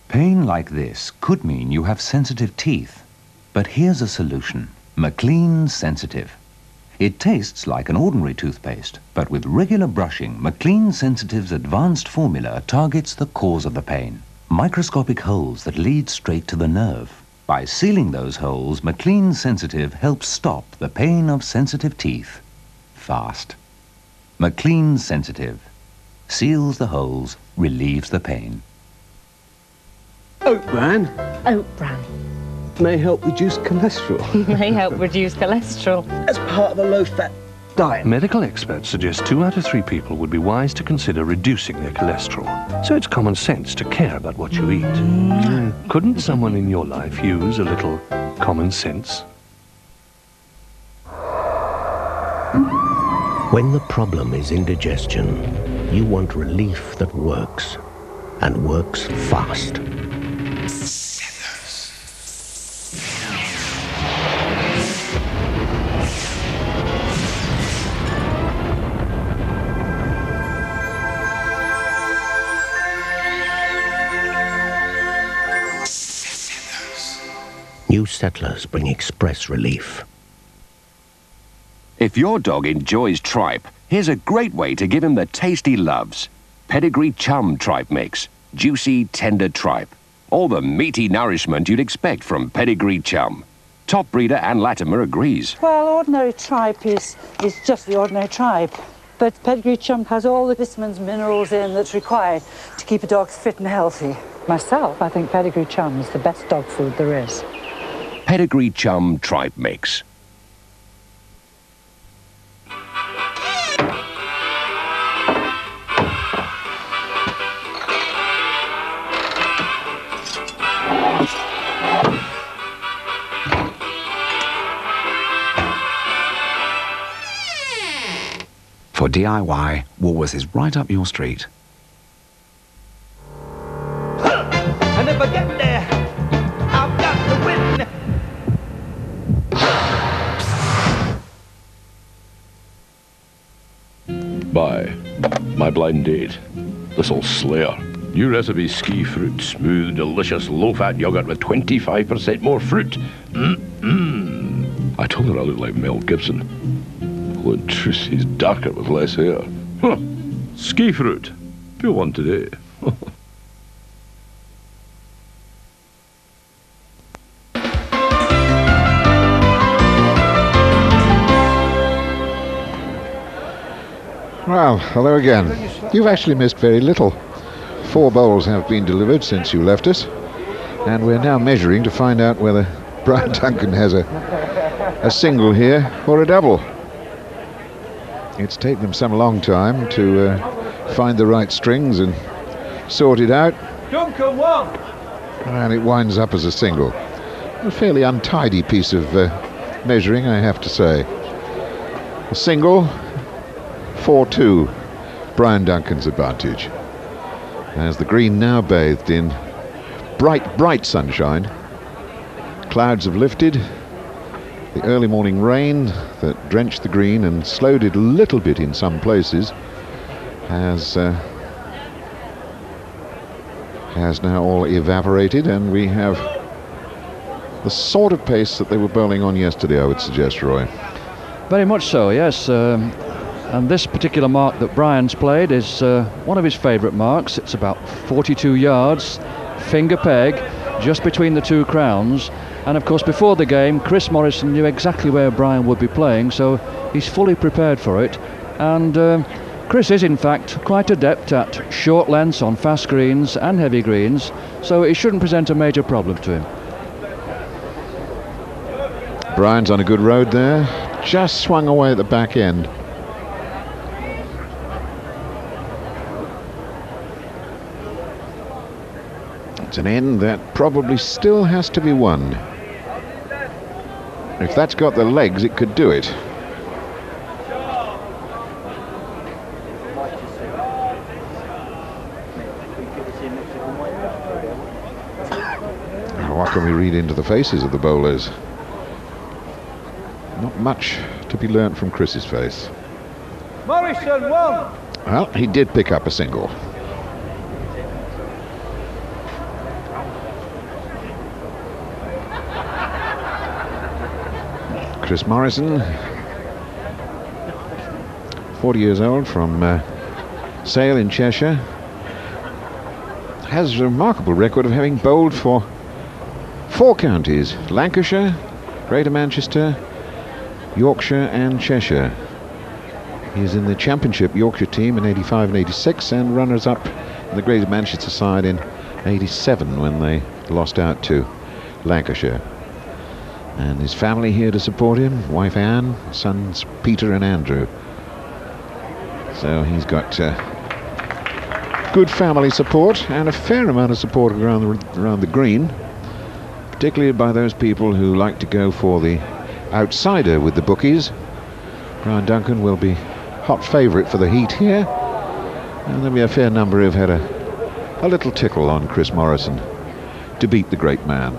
Pain like this could mean you have sensitive teeth. But here's a solution. McLean Sensitive. It tastes like an ordinary toothpaste, but with regular brushing, McLean Sensitive's advanced formula targets the cause of the pain. Microscopic holes that lead straight to the nerve. By sealing those holes, McLean Sensitive helps stop the pain of sensitive teeth fast. McLean Sensitive seals the holes, relieves the pain. Oat bran Oat bran may help reduce cholesterol. may help reduce cholesterol. As part of a low-fat diet. Medical experts suggest 2 out of 3 people would be wise to consider reducing their cholesterol. So it's common sense to care about what you eat. Couldn't someone in your life use a little common sense? When the problem is indigestion, you want relief that works, and works fast. New Settlers bring express relief. If your dog enjoys tripe, here's a great way to give him the taste he loves. Pedigree Chum Tripe Mix. Juicy, tender tripe. All the meaty nourishment you'd expect from Pedigree Chum. Top breeder Anne Latimer agrees. Well, ordinary tripe is just the ordinary tripe. But Pedigree Chum has all the vitamins, minerals in that's required to keep a dog fit and healthy. Myself, I think Pedigree Chum is the best dog food there is. Pedigree Chum Tripe Mix. For DIY, Woolworths is right up your street. And if I get there, I've got to win. Buy my blind date, This'll Slayer. New recipe ski fruit, smooth, delicious, low-fat yogurt with 25% more fruit. I told her I looked like Mel Gibson. Well, in truth, he's darker with less hair. Huh. Ski fruit. Feel one today. Well, hello again. You've actually missed very little. 4 bowls have been delivered since you left us, and we're now measuring to find out whether Brian Duncan has a single here or a double. It's taken them some long time to find the right strings and sort it out. Duncan won! And it winds up as a single. A fairly untidy piece of measuring, I have to say. A single, 4-2, Brian Duncan's advantage. As the green now bathed in bright sunshine. Clouds have lifted. The early morning rain that drenched the green and slowed it a little bit in some places has now all evaporated, and we have the sort of pace that they were bowling on yesterday, I would suggest, Roy. Very much so, yes. And this particular mark that Brian's played is one of his favourite marks. It's about 42 yards, finger peg, just between the 2 crowns. And of course, before the game, Chris Morrison knew exactly where Brian would be playing, so he's fully prepared for it. And Chris is, in fact, quite adept at short lengths on fast greens and heavy greens, so it shouldn't present a major problem to him. Brian's on a good road there, just swung away at the back end. It's an end that probably still has to be won. If that's got the legs, it could do it. What can we read into the faces of the bowlers? Not much to be learnt from Chris's face. Morrison won! Well, he did pick up a single. Chris Morrison, 40 years old, from Sale in Cheshire, has a remarkable record of having bowled for 4 counties: Lancashire, Greater Manchester, Yorkshire and Cheshire. He's in the Championship Yorkshire team in 85 and 86, and runners-up in the Greater Manchester side in 87 when they lost out to Lancashire. And his family here to support him, wife Anne, sons Peter and Andrew. So he's got good family support and a fair amount of support around the green, particularly by those people who like to go for the outsider with the bookies. Brian Duncan will be hot favourite for the heat here, and there'll be a fair number who've had a little tickle on Chris Morrison to beat the great man.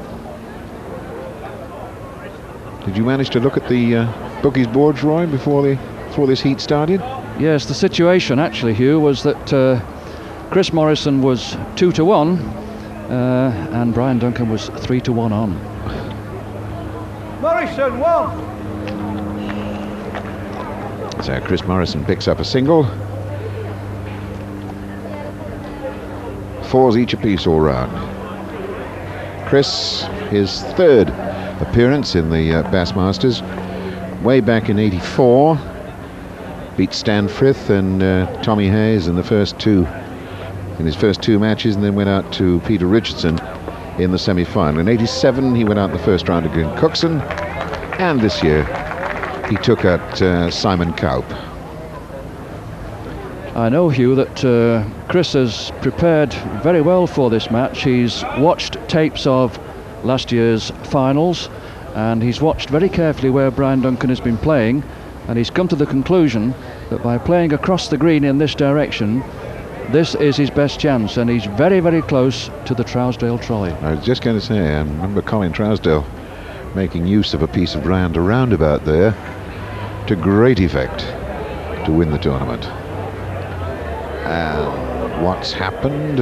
Did you manage to look at the bookies boards, Roy, before this heat started? Yes, the situation actually, Hugh, was that Chris Morrison was 2-1 and Brian Duncan was 3-1 on. Morrison, 1. So Chris Morrison picks up a single. 4s each apiece all round. Chris, his third appearance in the Bassmasters, way back in '84, beat Stan Frith and Tommy Hayes in his first two matches, and then went out to Peter Richardson in the semi-final. In '87 he went out in the first round against Cookson, and this year he took out Simon Kaup. I know, Hugh, that Chris has prepared very well for this match. He's watched tapes of last year's finals, and he's watched very carefully where Brian Duncan has been playing, and he's come to the conclusion that by playing across the green in this direction, this is his best chance, and he's very, very close to the Trousdale trolley. I was just going to say, I remember Colin Trousdale making use of a piece of land around about there to great effect to win the tournament. And what's happened?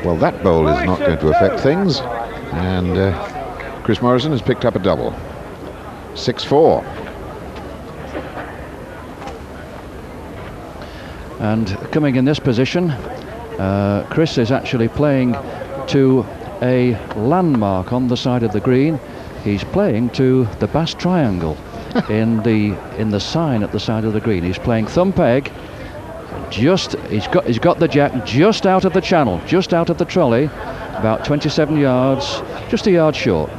Well, that bowl is not going to affect things, and Chris Morrison has picked up a double. 6-4. And coming in this position, Chris is actually playing to a landmark on the side of the green. He's playing to the Bass Triangle in the sign at the side of the green. He's playing thumb peg. He's got the jack just out of the channel, just out of the trolley, about 27 yards, just a yard short.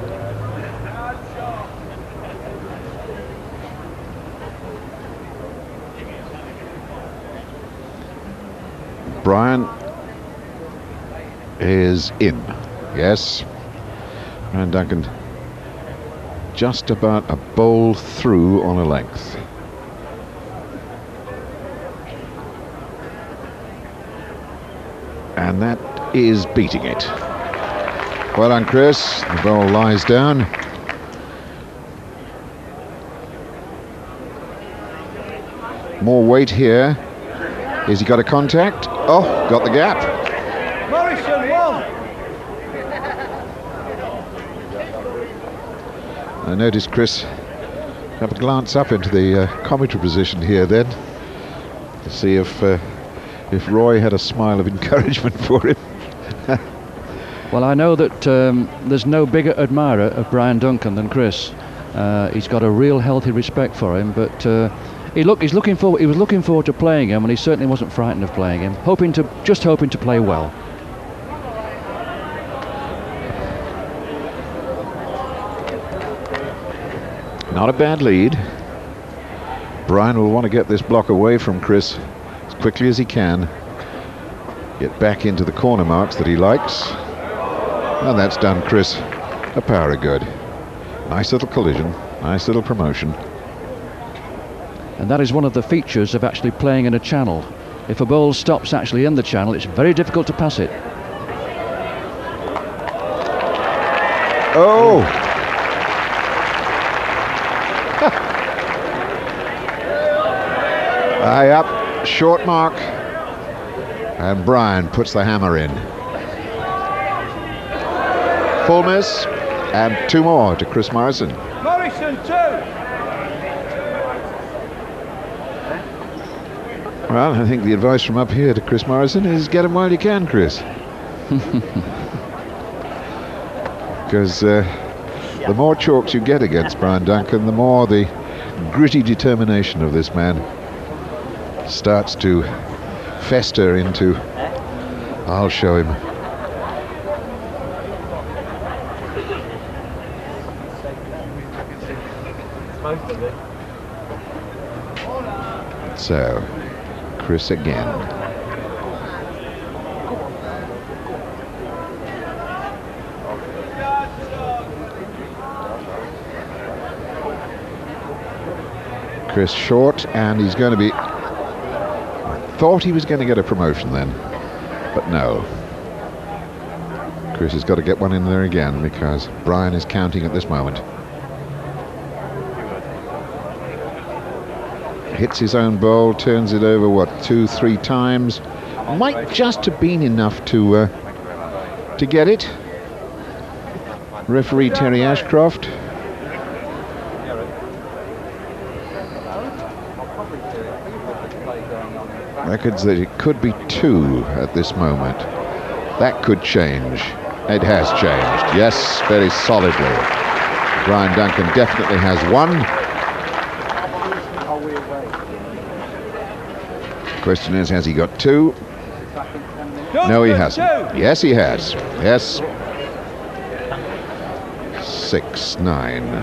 Brian is in. Yes. Brian Duncan just about a bowl through on a length. And that is beating it. Well done, Chris. The bowl lies down. More weight here. Has he got a contact? Oh, got the gap. Morrison, 1. I noticed Chris have a glance up into the commentary position here then to see if Roy had a smile of encouragement for him. Well, I know that there's no bigger admirer of Brian Duncan than Chris. He's got a real healthy respect for him, but he was looking forward to playing him, and he certainly wasn't frightened of playing him, just hoping to play well. Not a bad lead. Brian will want to get this block away from Chris as quickly as he can. Get back into the corner marks that he likes. And that's done Chris a power of good. Nice little collision, nice little promotion. And that is one of the features of actually playing in a channel. If a ball stops actually in the channel, it's very difficult to pass it. Oh! High up, short mark, and Brian puts the hammer in. Full miss, and 2 more to Chris Morrison. Morrison, 2. Well, I think the advice from up here to Chris Morrison is get him while you can, Chris. Because the more chalks you get against Brian Duncan, the more the gritty determination of this man starts to fester into, I'll show him. So, Chris again. Chris short, and he's going to be... Thought he was going to get a promotion then, but no. Chris has got to get one in there again because Brian is counting at this moment. Hits his own bowl, turns it over, what, 2-3 times. Might just have been enough to get it. Referee Terry Ashcroft. Records that it could be 2 at this moment. That could change. It has changed. Yes, very solidly. Brian Duncan definitely has 1. Question is, has he got 2? No, he hasn't. Yes, he has. Yes. 6-9.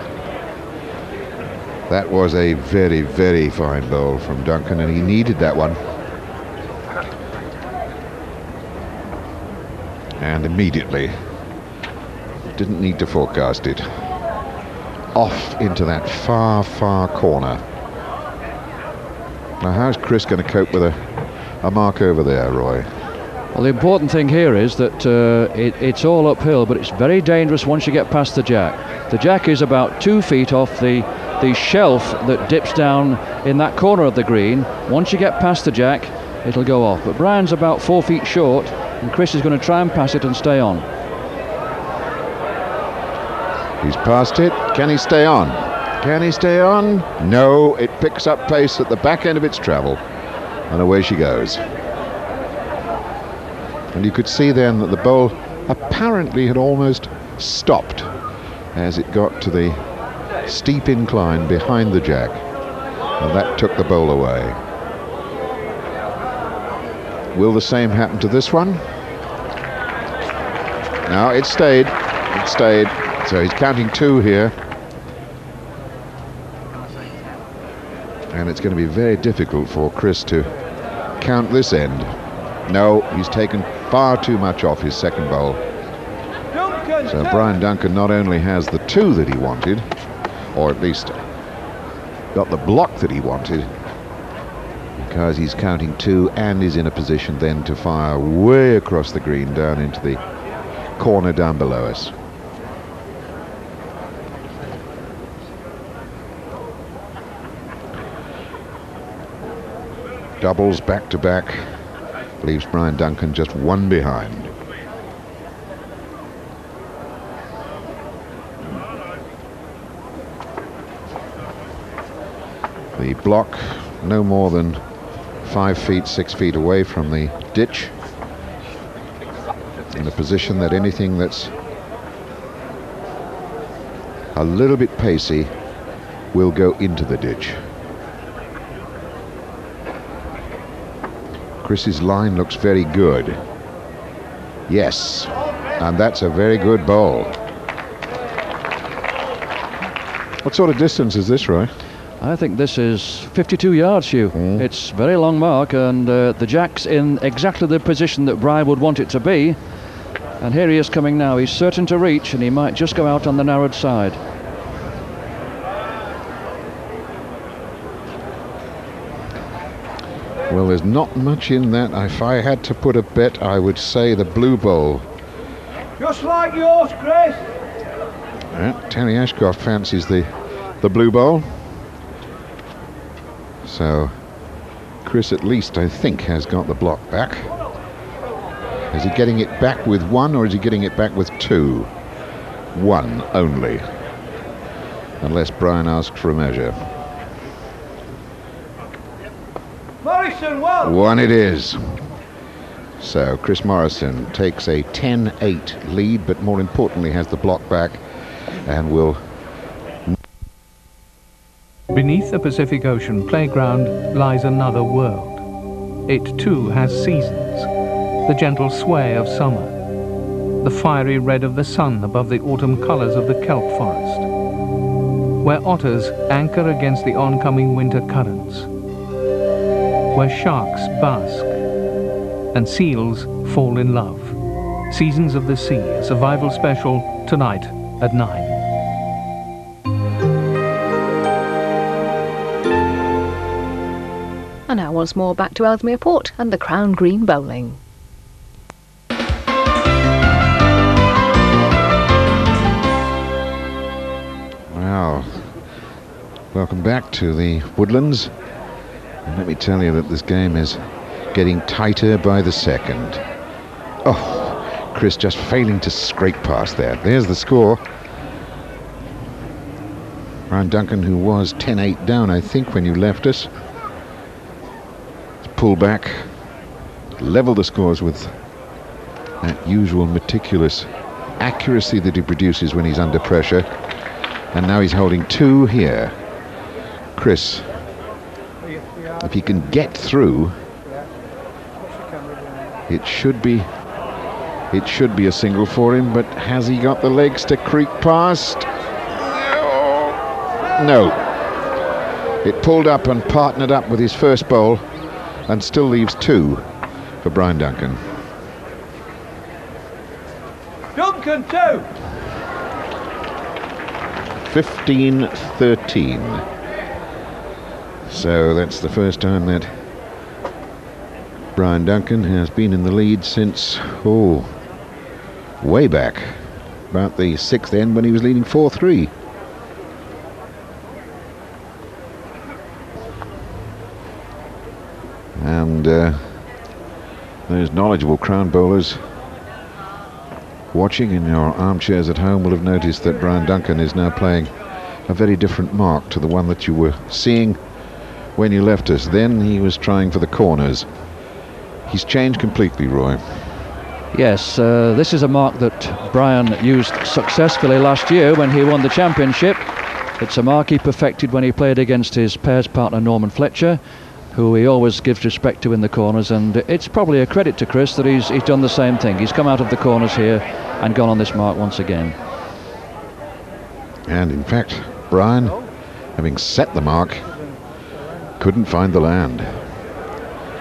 That was a very, very fine bowl from Duncan, and he needed that one. And immediately, didn't need to forecast it, off into that far, far corner. Now, how's Chris going to cope with a mark over there, Roy? Well, the important thing here is that it's all uphill, but it's very dangerous once you get past the jack. The jack is about 2 feet off the shelf that dips down in that corner of the green. Once you get past the jack, it'll go off. But Brian's about 4 feet short, and Chris is going to try and pass it and stay on. He's past it. Can he stay on? Can he stay on? No, it picks up pace at the back end of its travel, and away she goes. And you could see then that the bowl apparently had almost stopped as it got to the steep incline behind the jack, and that took the bowl away. Will the same happen to this one? No, it stayed. It stayed. So he's counting 2 here. And it's going to be very difficult for Chris to count this end. No, he's taken far too much off his second bowl. So Brian Duncan not only has the 2 that he wanted, or at least got the block that he wanted, because he's counting 2 and is in a position then to fire way across the green down into the corner down below us. Doubles back to back leaves Brian Duncan just 1 behind. The block no more than 5 feet, 6 feet away from the ditch, in a position that anything that's a little bit pacey will go into the ditch. Chris's line looks very good. Yes, and that's a very good bowl. What sort of distance is this, Roy? I think this is 52 yards, Hugh. It's a very long mark, and the jack's in exactly the position that Brian would want it to be. And here he is coming now. He's certain to reach, and he might just go out on the narrowed side. Well, there's not much in that. If I had to put a bet, I would say the blue bowl. Just like yours, Chris. Terry Ashcroft fancies the blue bowl. So Chris at least, I think, has got the block back. Is he getting it back with 1, or is he getting it back with 2? 1 only, unless Brian asks for a measure. Morrison, 1. 1 it is. So Chris Morrison takes a 10-8 lead, but more importantly has the block back and will... Beneath the Pacific Ocean playground lies another world. It too has seasons, the gentle sway of summer, the fiery red of the sun above the autumn colors of the kelp forest. where otters anchor against the oncoming winter currents, where sharks bask and seals fall in love. Seasons of the Sea, a survival special, tonight at 9. And now once more back to Ellesmere Port and the Crown Green bowling. Well, welcome back to the Woodlands. And let me tell you that this game is getting tighter by the second. Oh, Chris just failing to scrape past that. There's the score. Brian Duncan, who was 10-8 down, I think, when you left us, pull back, level the scores with that usual meticulous accuracy that he produces when he's under pressure. And now he's holding 2 here. Chris, if he can get through, it should be a single for him, but has he got the legs to creep past? No. It pulled up and partnered up with his first bowl, and still leaves 2 for Brian Duncan. Duncan 2! 15-13. So that's the first time that Brian Duncan has been in the lead since, way back, about the 6th end when he was leading 4-3. And those knowledgeable Crown bowlers watching in your armchairs at home will have noticed that Brian Duncan is now playing a very different mark to the one that you were seeing when you left us. Then he was trying for the corners. He's changed completely, Roy. Yes, this is a mark that Brian used successfully last year when he won the championship. It's a mark he perfected when he played against his pairs partner Norman Fletcher, who he always gives respect to in the corners, and it's probably a credit to Chris that he's done the same thing. He's come out of the corners here and gone on this mark once again. And in fact, Brian, having set the mark, couldn't find the land.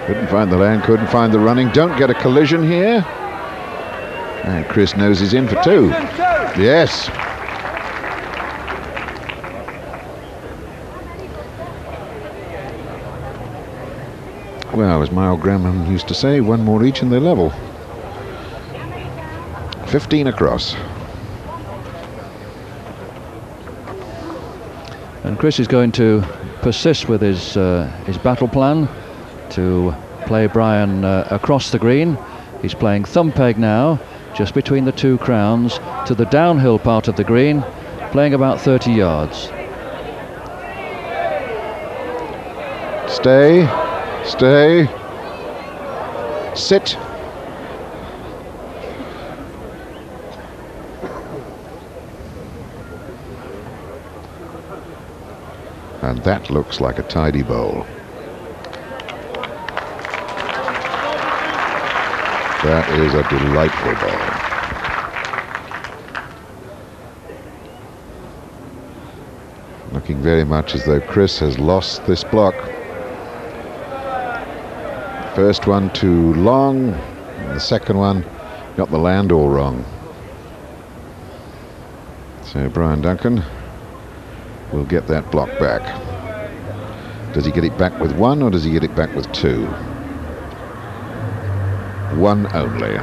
Couldn't find the land, couldn't find the running. Don't get a collision here. And Chris knows he's in for 2. Yes. Well, as my old grandmother used to say, 1 more each and they're level. 15 across. And Chris is going to persist with his battle plan to play Brian across the green. He's playing thumb peg now, just between the 2 crowns, to the downhill part of the green, playing about 30 yards. Stay. Stay. Sit. And that looks like a tidy bowl. That is a delightful bowl. Looking very much as though Chris has lost this block. First one too long, and the second one got the land all wrong. So Brian Duncan will get that block back. Does he get it back with 1 or does he get it back with 2? 1 only.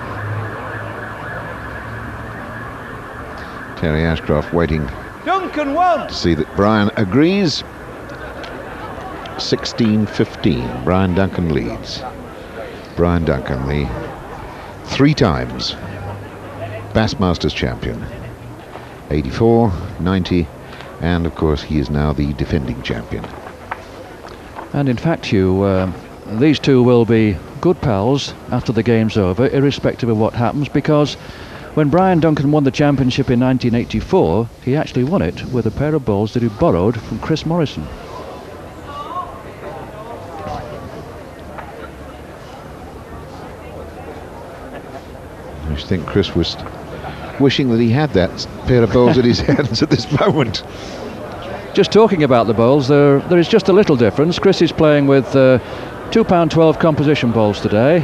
Terry Ashcroft waiting Duncan 1 to see that Brian agrees. 16-15. Brian Duncan leads. Brian Duncan, the 3 times Bassmasters champion. 84, 90, and of course he is now the defending champion. And in fact, Hugh, these 2 will be good pals after the game's over, irrespective of what happens, because when Brian Duncan won the championship in 1984, he actually won it with a pair of bowls that he borrowed from Chris Morrison. I think Chris was wishing that he had that pair of bowls at his hands at this moment. Just talking about the bowls, there is just a little difference. Chris is playing with £2.12 composition bowls today.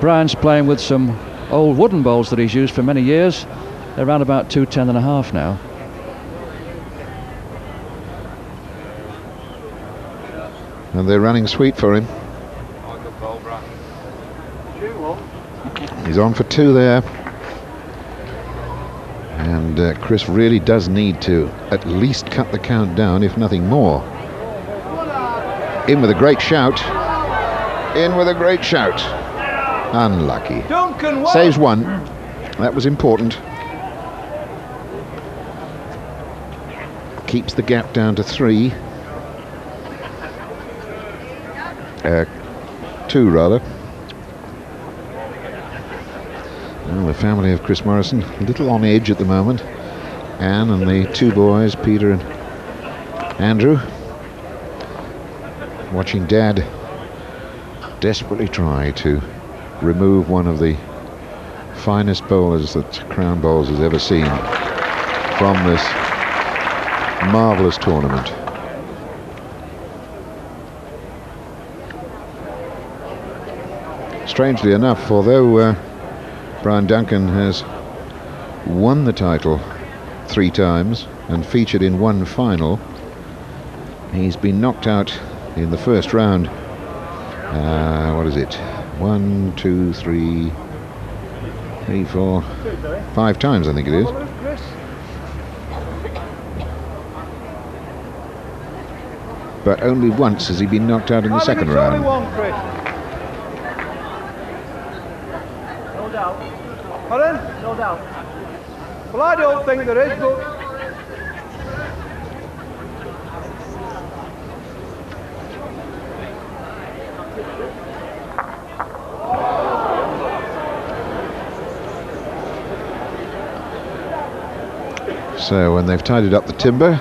Brian's playing with some old wooden bowls that he's used for many years. They're around about 2.10.5 now. And they're running sweet for him. He's on for 2 there. And Chris really does need to at least cut the count down, if nothing more. In with a great shout. In with a great shout. Unlucky. Duncan, Saves 1. That was important. Keeps the gap down to 3. 2 rather. Well, the family of Chris Morrison a little on edge at the moment. Anne and the 2 boys, Peter and Andrew, watching Dad desperately try to remove one of the finest bowlers that Crown Bowls has ever seen from this marvellous tournament. Strangely enough, although Brian Duncan has won the title 3 times and featured in 1 final, he's been knocked out in the first round. What is it? 1, 2, 3, 4, 5 times, I think it is. But only once has he been knocked out in the second round. Pardon? No doubt. Well, I don't think there is, but... So when they've tidied up the timber,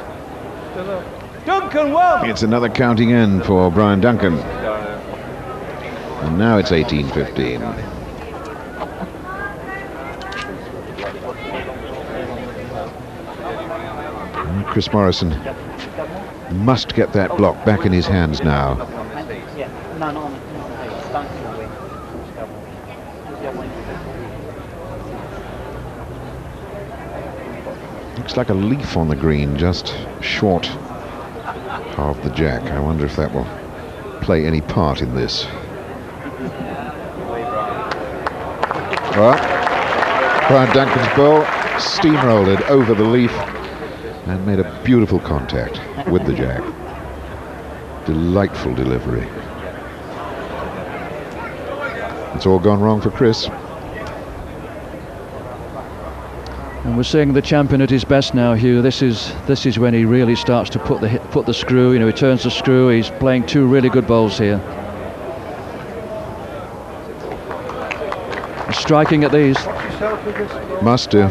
Duncan won! it's another counting end for Brian Duncan. And now it's 18-15. Chris Morrison must get that block back in his hands now. Looks like a leaf on the green, just short of the jack. I wonder if that will play any part in this. Well, Brian Duncan's ball steamrolled it over the leaf and made a beautiful contact with the jack. Delightful delivery. It's all gone wrong for Chris. And we're seeing the champion at his best now, Hugh. This is when he really starts to put the screw. You know, he turns the screw. He's playing 2 really good bowls here. He's striking at these. Must do.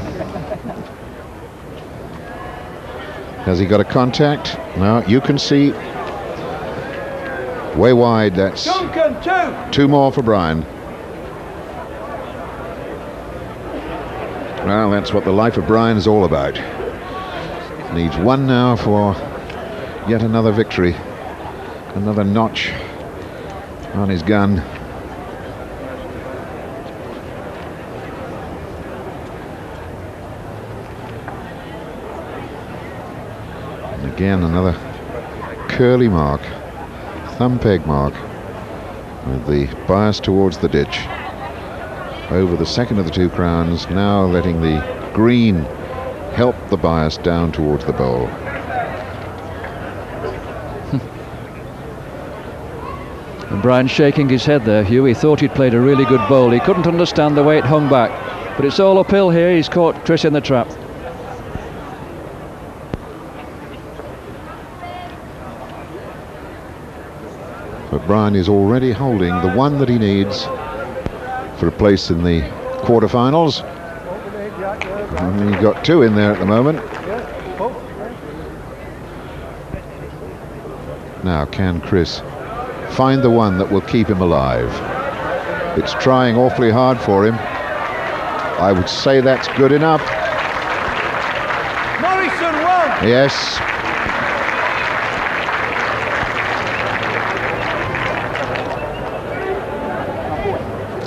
Has he got a contact? No, you can see way wide. That's Duncan, 2 more for Brian. Well, that's what the life of Brian is all about. Needs 1 now for yet another victory. Another notch on his gun. Again, another curly mark, thumb peg mark, with the bias towards the ditch. Over the second of the 2 crowns, now letting the green help the bias down towards the bowl. And Brian shaking his head there, Hugh. He thought he'd played a really good bowl. He couldn't understand the way it hung back. But it's all uphill here. He's caught Chris in the trap. But Brian is already holding the 1 that he needs for a place in the quarterfinals. And he got 2 in there at the moment. Now, can Chris find the 1 that will keep him alive? It's trying awfully hard for him. I would say that's good enough. Morrison won! Yes.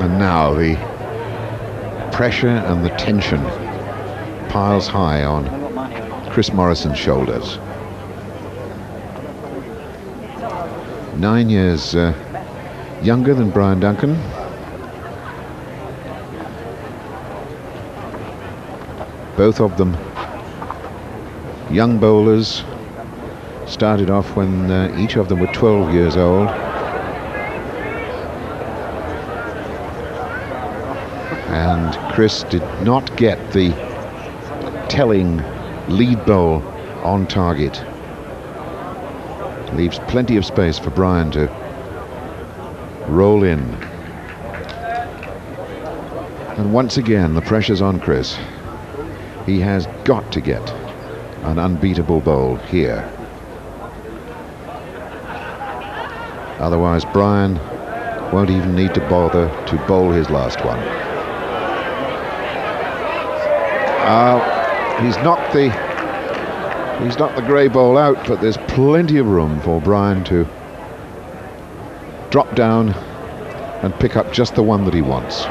And now the pressure and the tension piles high on Chris Morrison's shoulders. 9 years younger than Brian Duncan. Both of them young bowlers, started off when each of them were 12 years old. And Chris did not get the telling lead bowl on target. Leaves plenty of space for Brian to roll in. And once again, the pressure's on Chris. He has got to get an unbeatable bowl here. Otherwise, Brian won't even need to bother to bowl his last one. He's knocked the grey ball out, but there's plenty of room for Brian to drop down and pick up just the one that he wants.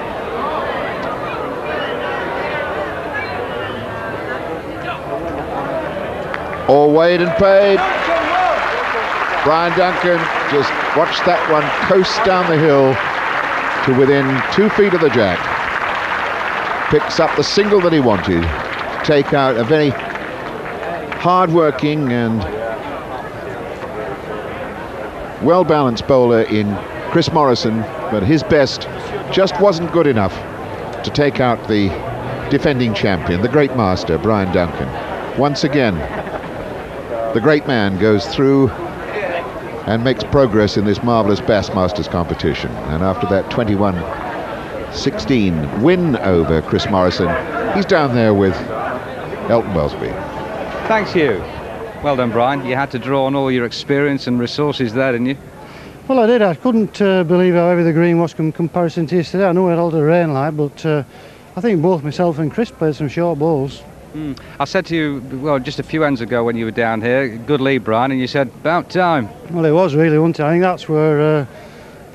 All weighed and paid. Brian Duncan just watched that one coast down the hill to within 2 feet of the jack. Picks up the single that he wanted. Take out a very hard-working and well-balanced bowler in Chris Morrison, but his best just wasn't good enough to take out the defending champion, the great master, Brian Duncan. Once again, the great man goes through and makes progress in this marvellous Bassmasters competition. And after that 21-16 win over Chris Morrison, he's down there with Elton Wellesby. Thanks, Hugh. Well done, Brian. You had to draw on all your experience and resources there, didn't you? Well, I did. I couldn't believe how heavy the green was in comparison to yesterday. I know we had all the rain like, but I think both myself and Chris played some short balls. I said to you, well, just a few ends ago when you were down here, good lead, Brian, and you said, about time. Well, it was really, wasn't it? I think that's where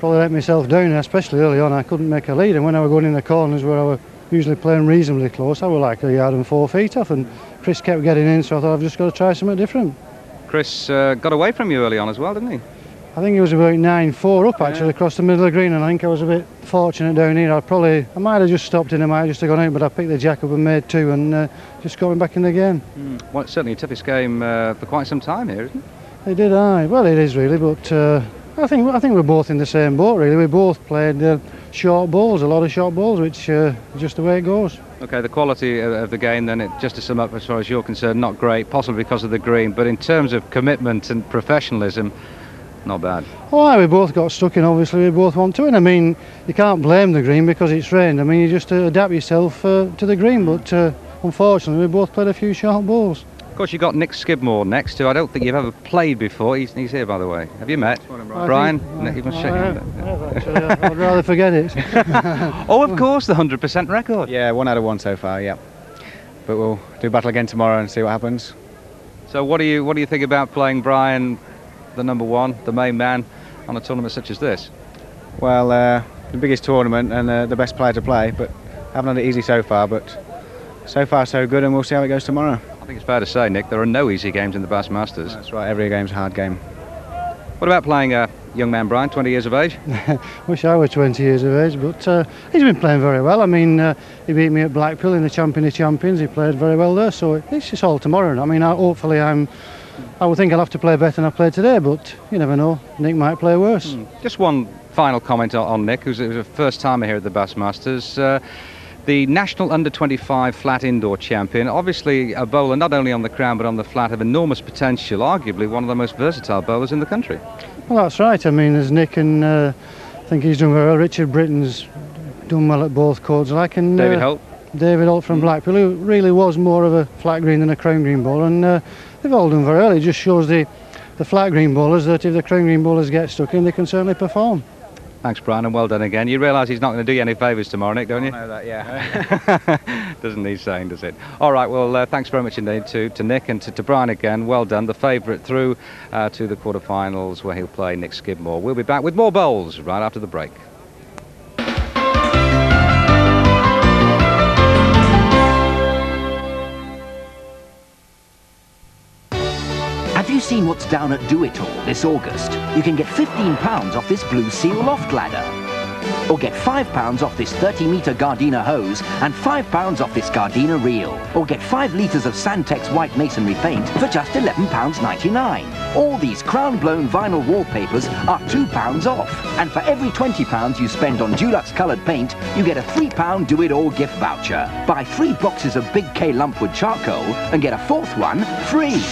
probably let myself down, especially early on. I couldn't make a lead, and when I was going in the corners where I was usually playing reasonably close, I was like 1 yard and 4 feet off, and Chris kept getting in, so I thought I've just got to try something different. Chris got away from you early on as well, didn't he? I think he was about 9-4 up actually across the middle of the green, and I think I was a bit fortunate down here. I might have just stopped in, I might have just gone out, but I picked the jack up and made 2 and just got him back in the game. Well, it's certainly the toughest game for quite some time here, isn't it? It did, aye. Well, it is really, but I think we're both in the same boat really. We both played short balls, a lot of short balls, which is just the way it goes. Okay, the quality of the game then, just to sum up as far as you're concerned, not great, possibly because of the green, but in terms of commitment and professionalism, not bad. Oh, we both got stuck in, obviously. We both want to, and I mean, you can't blame the green because it's rained. I mean, you just adapt yourself to the green, but unfortunately, we both played a few short balls. Of course, you've got N Skidmore next, who I don't think you've ever played before. He's here, by the way. Have you met? Brian? You must shake him. I'd rather forget it. Oh, of course, the 100% record. Yeah, 1 out of 1 so far, yeah. But we'll do battle again tomorrow and see what happens. So what do you think about playing Brian, the number one, the main man, on a tournament such as this? Well, the biggest tournament and the best player to play, but haven't had it easy so far, but so far so good, and we'll see how it goes tomorrow. I think it's fair to say, Nick, there are no easy games in the Bassmasters. That's right, every game's a hard game. What about playing young man Brian, 20 years of age? Wish I were 20 years of age, but he's been playing very well. I mean, he beat me at Blackpool in the Champion of Champions. He played very well there, so it's just all tomorrow. I mean, hopefully I would think I'll have to play better than I played today, but you never know. Nick might play worse. Just one final comment on Nick, who's a first timer here at the Bassmasters. The National Under-25 Flat Indoor Champion, obviously a bowler not only on the crown but on the flat of enormous potential, arguably one of the most versatile bowlers in the country. Well, that's right. I mean, there's Nick, and I think he's done very well. Richard Britton's done well at both codes, like, and David Holt. David Holt from Blackpool, who really was more of a flat green than a crown green bowler, and they've all done very well. It just shows the flat green bowlers that if the crown green bowlers get stuck in, they can certainly perform. Thanks, Brian, and well done again. You realise he's not going to do you any favours tomorrow, Nick, don't you? I know that, yeah. Doesn't need saying, does it? All right, well, thanks very much indeed to Nick and to Brian again. Well done. The favourite through to the quarter-finals where he'll play N Skidmore. We'll be back with more bowls right after the break. seen what's down at Do It All this August? You can get £15 off this blue seal loft ladder. Or get £5 off this 30-metre Gardena hose and £5 off this Gardena reel. Or get 5 litres of Sandtex white masonry paint for just £11.99. All these crown-blown vinyl wallpapers are £2 off. And for every £20 you spend on Dulux coloured paint, you get a £3 Do It All gift voucher. Buy 3 boxes of Big K Lumpwood charcoal and get a 4th one free.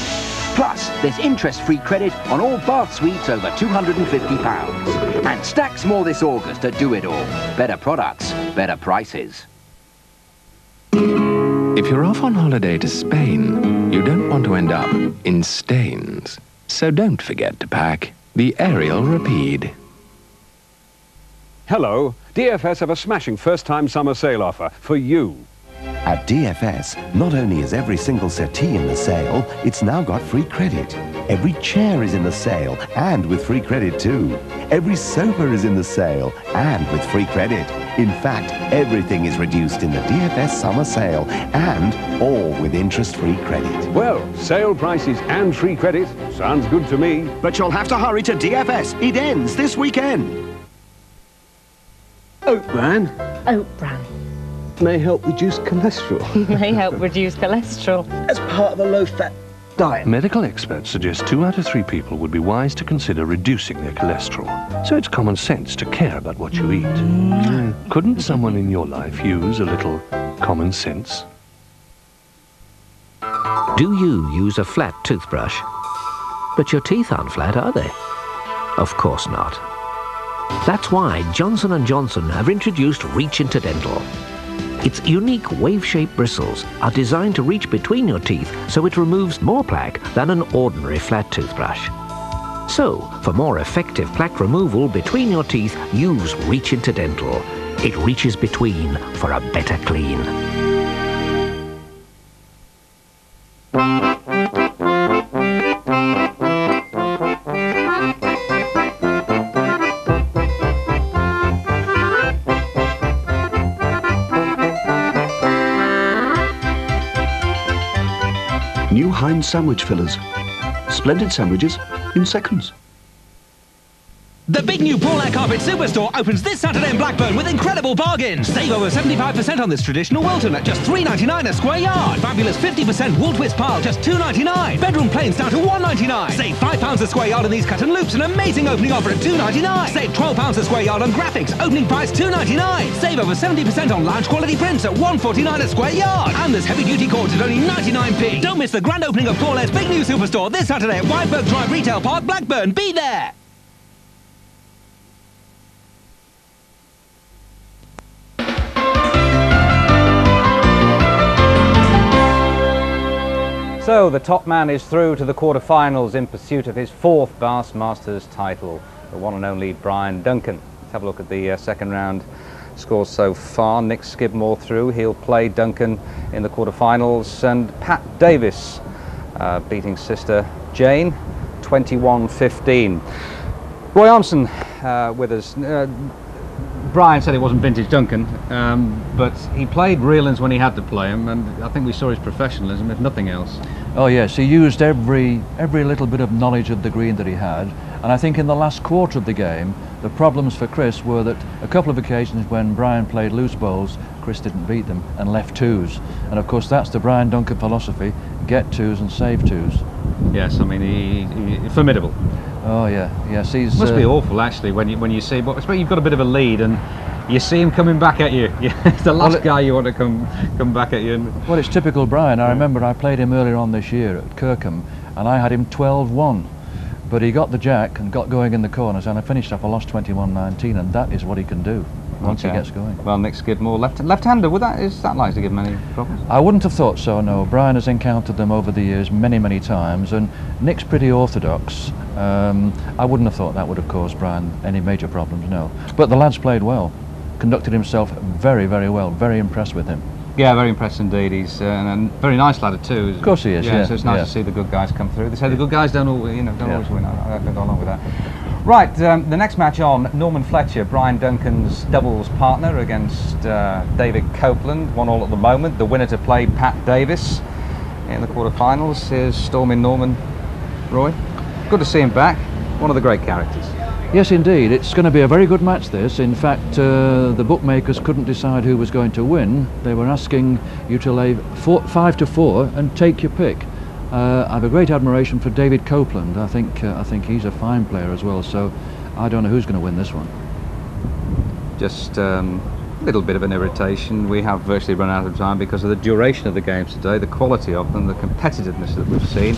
Plus, there's interest-free credit on all bath suites over £250. And stacks more this August at Do It All. Better products, better prices. If you're off on holiday to Spain, you don't want to end up in stains. So don't forget to pack the Aerial Rapide. Hello, DFS have a smashing first-time summer sale offer for you. At DFS, not only is every single settee in the sale, it's now got free credit. Every chair is in the sale, and with free credit too. Every sofa is in the sale, and with free credit. In fact, everything is reduced in the DFS summer sale, and all with interest-free credit. Well, sale prices and free credit. Sounds good to me. But you'll have to hurry to DFS. It ends this weekend. Oat bran Oat bran. may help reduce cholesterol. May help reduce cholesterol. As part of a low-fat diet. Medical experts suggest 2 out of 3 people would be wise to consider reducing their cholesterol. So it's common sense to care about what you eat. Couldn't someone in your life use a little common sense? Do you use a flat toothbrush? But your teeth aren't flat, are they? Of course not. That's why Johnson & Johnson have introduced Reach Interdental. Its unique wave-shaped bristles are designed to reach between your teeth so it removes more plaque than an ordinary flat toothbrush. So, for more effective plaque removal between your teeth, use Reach Interdental. It reaches between for a better clean. New Heinz sandwich fillers. Splendid sandwiches in seconds. The big new Paul Carpet Superstore opens this Saturday in Blackburn with incredible bargains. Save over 75% on this traditional Wilton at just $3.99 a square yard. Fabulous 50% wool twist pile, just $2.99. Bedroom planes down to $1.99. Save £5 a square yard on these cut and loops, an amazing opening offer at $2.99. Save £12 a square yard on graphics, opening price $2.99. Save over 70% on lounge quality prints at $1.49 a square yard. And there's heavy duty cords at only 99p. Don't miss the grand opening of Paul Air's big new Superstore this Saturday at Weinberg Drive Retail Park, Blackburn. Be there! So the top man is through to the quarter-finals in pursuit of his 4th Bassmasters title, the one and only Brian Duncan. Let's have a look at the second round scores so far. N Skidmore through, he'll play Duncan in the quarter-finals, and Pat Davies beating sister Jane 21-15. Roy Armson with us. Brian said it wasn't vintage Duncan, but he played reelings when he had to play them, and I think we saw his professionalism, if nothing else. Oh yes, he used every little bit of knowledge of the green that he had, and I think in the last quarter of the game, the problems for Chris were that a couple of occasions when Brian played loose bowls, Chris didn't beat them and left 2s, and of course that's the Brian Duncan philosophy: get 2s and save 2s. Yes, I mean he's formidable. Oh yeah, yes, he's. Must be awful actually when you see, but you've got a bit of a lead and you see him coming back at you. It's the last guy you want to come back at you. Well, it's typical Brian. I remember I played him earlier on this year at Kirkham, and I had him 12-1, but he got the jack and got going in the corners, and I finished up. I lost 21-19, and that is what he can do once he gets going. Well, N Skidmore, left-hander. Is that likely to give him any problems? I wouldn't have thought so. No, Brian has encountered them over the years many times, and Nick's pretty orthodox. I wouldn't have thought that would have caused Brian any major problems. No, but the lad's played well. Conducted himself very well, very impressed with him. Yeah, very impressed indeed. He's a very nice lad too. Of course he is, yeah. So it's nice to see the good guys come through. They say the good guys don't always win. I can go along with that. Right, the next match on, Norman Fletcher, Brian Duncan's doubles partner against David Copeland, 1-1 at the moment. The winner to play, Pat Davies, in the quarterfinals. Here's Stormy Norman Roy? Good to see him back. One of the great characters. Yes, indeed. It's going to be a very good match, this. In fact, the bookmakers couldn't decide who was going to win. They were asking you to lay 5-4 and take your pick. I have a great admiration for David Copeland. I think he's a fine player as well, so I don't know who's going to win this one. Just a little bit of an irritation. We have virtually run out of time because of the duration of the games today, the quality of them, the competitiveness that we've seen.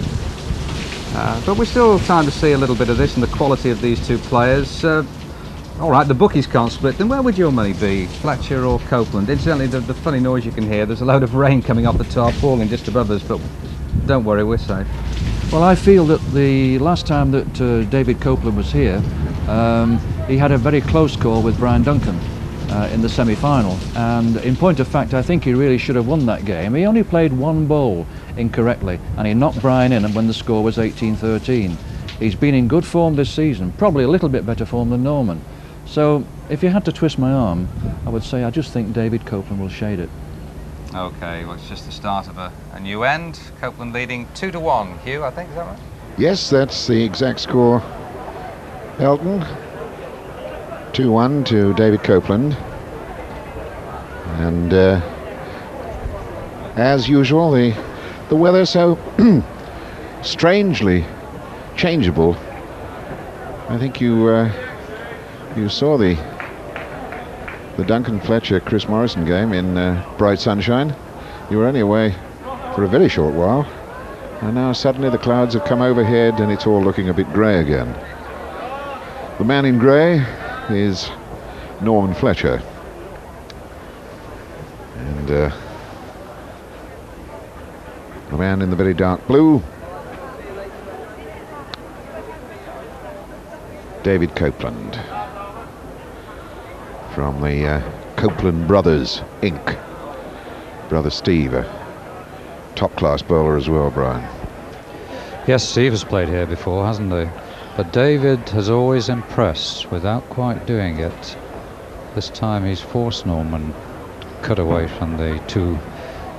But we're still trying to see a little bit of this and the quality of these two players. All right, the bookies can't split them. Where would your money be, Fletcher or Copeland? Incidentally, the funny noise you can hear, there's a load of rain coming off the tarpaulin just above us, but don't worry, we're safe. Well, I feel that the last time that David Copeland was here, he had a very close call with Brian Duncan in the semi-final, and in point of fact, I think he really should have won that game. He only played one bowl incorrectly, and he knocked Brian in when the score was 18-13. He's been in good form this season, probably a little bit better form than Norman. So, if you had to twist my arm, I would say I just think David Copeland will shade it. Okay, well, it's just the start of a new end. Copeland leading 2-1. Hugh, I think, is that right? Yes, that's the exact score. Elton, 2-1 to David Copeland. And as usual, the weather so strangely changeable. I think you saw the Duncan Fletcher Chris Morrison game in bright sunshine. You were only away for a very short while, and now suddenly the clouds have come overhead and it's all looking a bit grey again. The man in grey is Norman Fletcher, and the man in the very dark blue, David Copeland, from the Copeland Brothers, Inc. Brother Steve, a top-class bowler as well, Brian. Yes, Steve has played here before, hasn't he? But David has always impressed without quite doing it. This time he's forced Norman to cut away from the two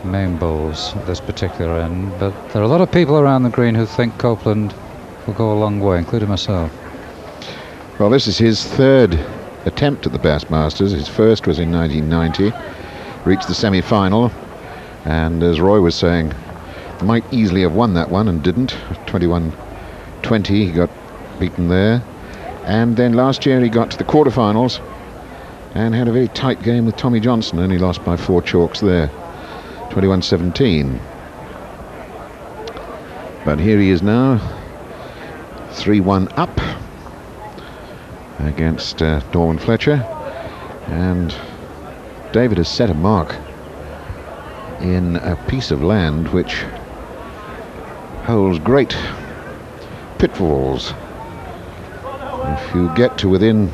main bowls at this particular end. But there are a lot of people around the green who think Copeland will go a long way, including myself. Well, this is his third attempt at the Bassmasters. His first was in 1990, reached the semi-final, and as Roy was saying, might easily have won that one and didn't. 21-20, he got beaten there, and then last year he got to the quarterfinals and had a very tight game with Tommy Johnson, only lost by 4 chalks there, 21-17. But here he is now, 3-1 up against Norman Fletcher, and David has set a mark in a piece of land which holds great pitfalls. If you get to within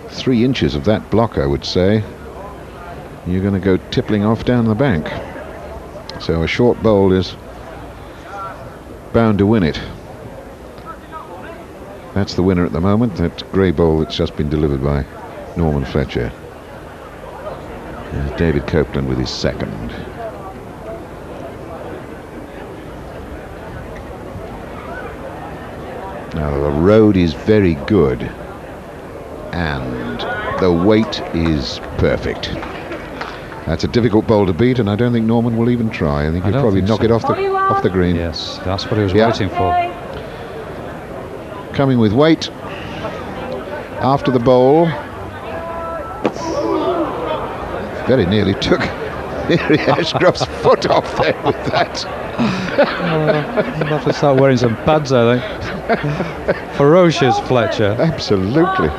3 inches of that block, I would say, you're going to go tippling off down the bank. So a short bowl is bound to win it. That's the winner at the moment, that grey bowl that's just been delivered by Norman Fletcher. There's David Copeland with his second. Now the road is very good and the weight is perfect. That's a difficult bowl to beat, and I don't think Norman will even try. I think he'll probably knock it off the green. Yes, that's what he was waiting for. Coming with weight after the bowl. Very nearly took Mary Ashcroft's foot off there with that. I'll have to start wearing some pads, I think. Ferocious Fletcher. Absolutely.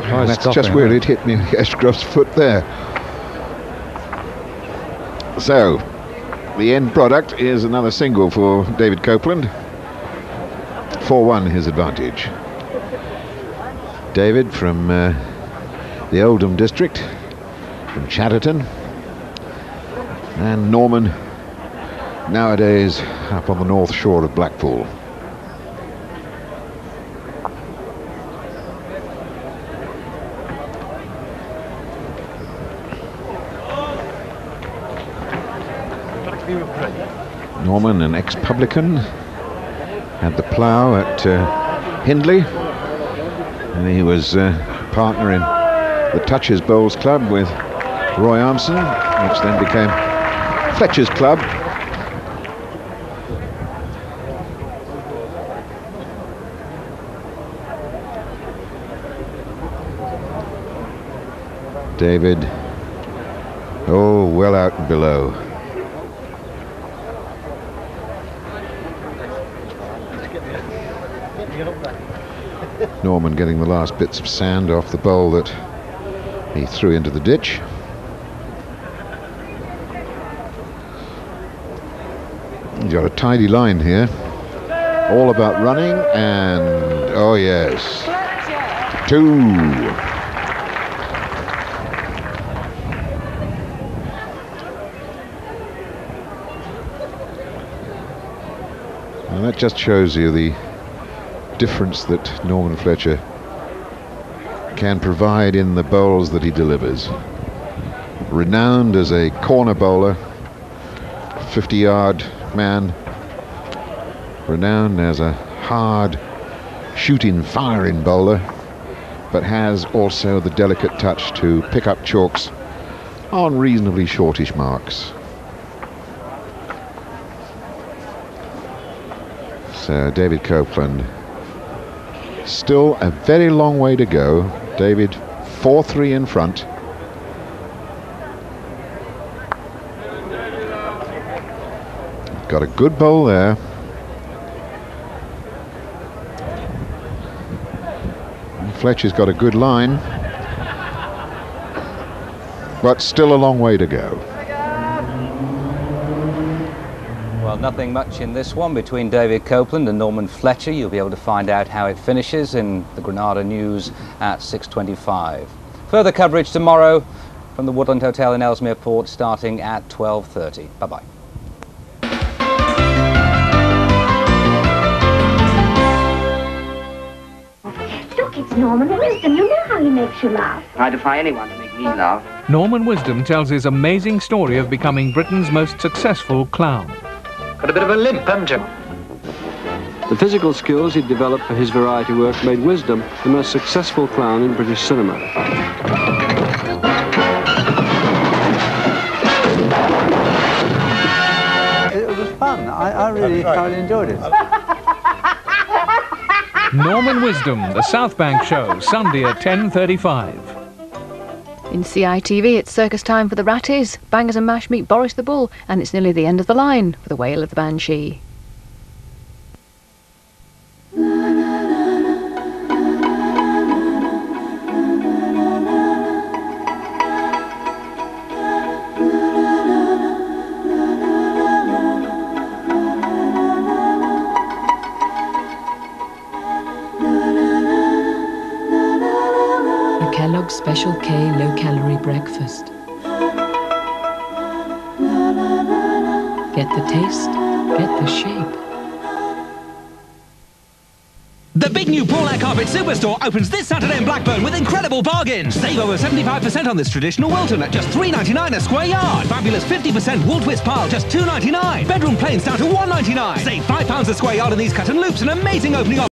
And that's just where it hit Mary Ashcroft's foot there. So, the end product is another single for David Copeland. 4-1 his advantage. David from the Oldham district, from Chatterton, and Norman nowadays up on the north shore of Blackpool. Norman, an ex-publican, had the plough at Hindley, and he was partner in the Touchers Bowls Club with Roy Armson, which then became Fletcher's club. David, oh, well out and below. Norman getting the last bits of sand off the bowl that he threw into the ditch. He's got a tidy line here, all about running, and oh yes, 2. And that just shows you the difference that Norman Fletcher can provide in the bowls that he delivers. Renowned as a corner bowler, 50-yard man, renowned as a hard shooting, firing bowler, but has also the delicate touch to pick up chalks on reasonably shortish marks. So David Copeland, still a very long way to go. David 4-3 in front. Got a good bowl there. And Fletcher's got a good line, but still a long way to go. Well, nothing much in this one between David Copeland and Norman Fletcher. You'll be able to find out how it finishes in the Granada News at 6:25. Further coverage tomorrow from the Woodland Hotel in Ellesmere Port starting at 12:30. Bye-bye. Look, it's Norman Wisdom. You know how he makes you laugh. I defy anyone to make me laugh. Norman Wisdom tells his amazing story of becoming Britain's most successful clown. Got a bit of a limp, haven't you? The physical skills he'd developed for his variety work made Wisdom the most successful clown in British cinema. It was fun. I really thoroughly enjoyed it. Norman Wisdom, The South Bank Show, Sunday at 10:35. In CITV, it's circus time for the Ratties. Bangers and Mash meet Boris the Bull, and it's nearly the end of the line for the Wail of the Banshee. Kellogg's Special K low-calorie breakfast. Get the taste, get the shape. The big new Paul Carpet Superstore opens this Saturday in Blackburn with incredible bargains. Save over 75% on this traditional Wilton at just $3.99 a square yard. Fabulous 50% wool twist pile, just $2.99. Bedroom planes down to $1.99. Save £5 a square yard on these cut and loops. An amazing opening offer.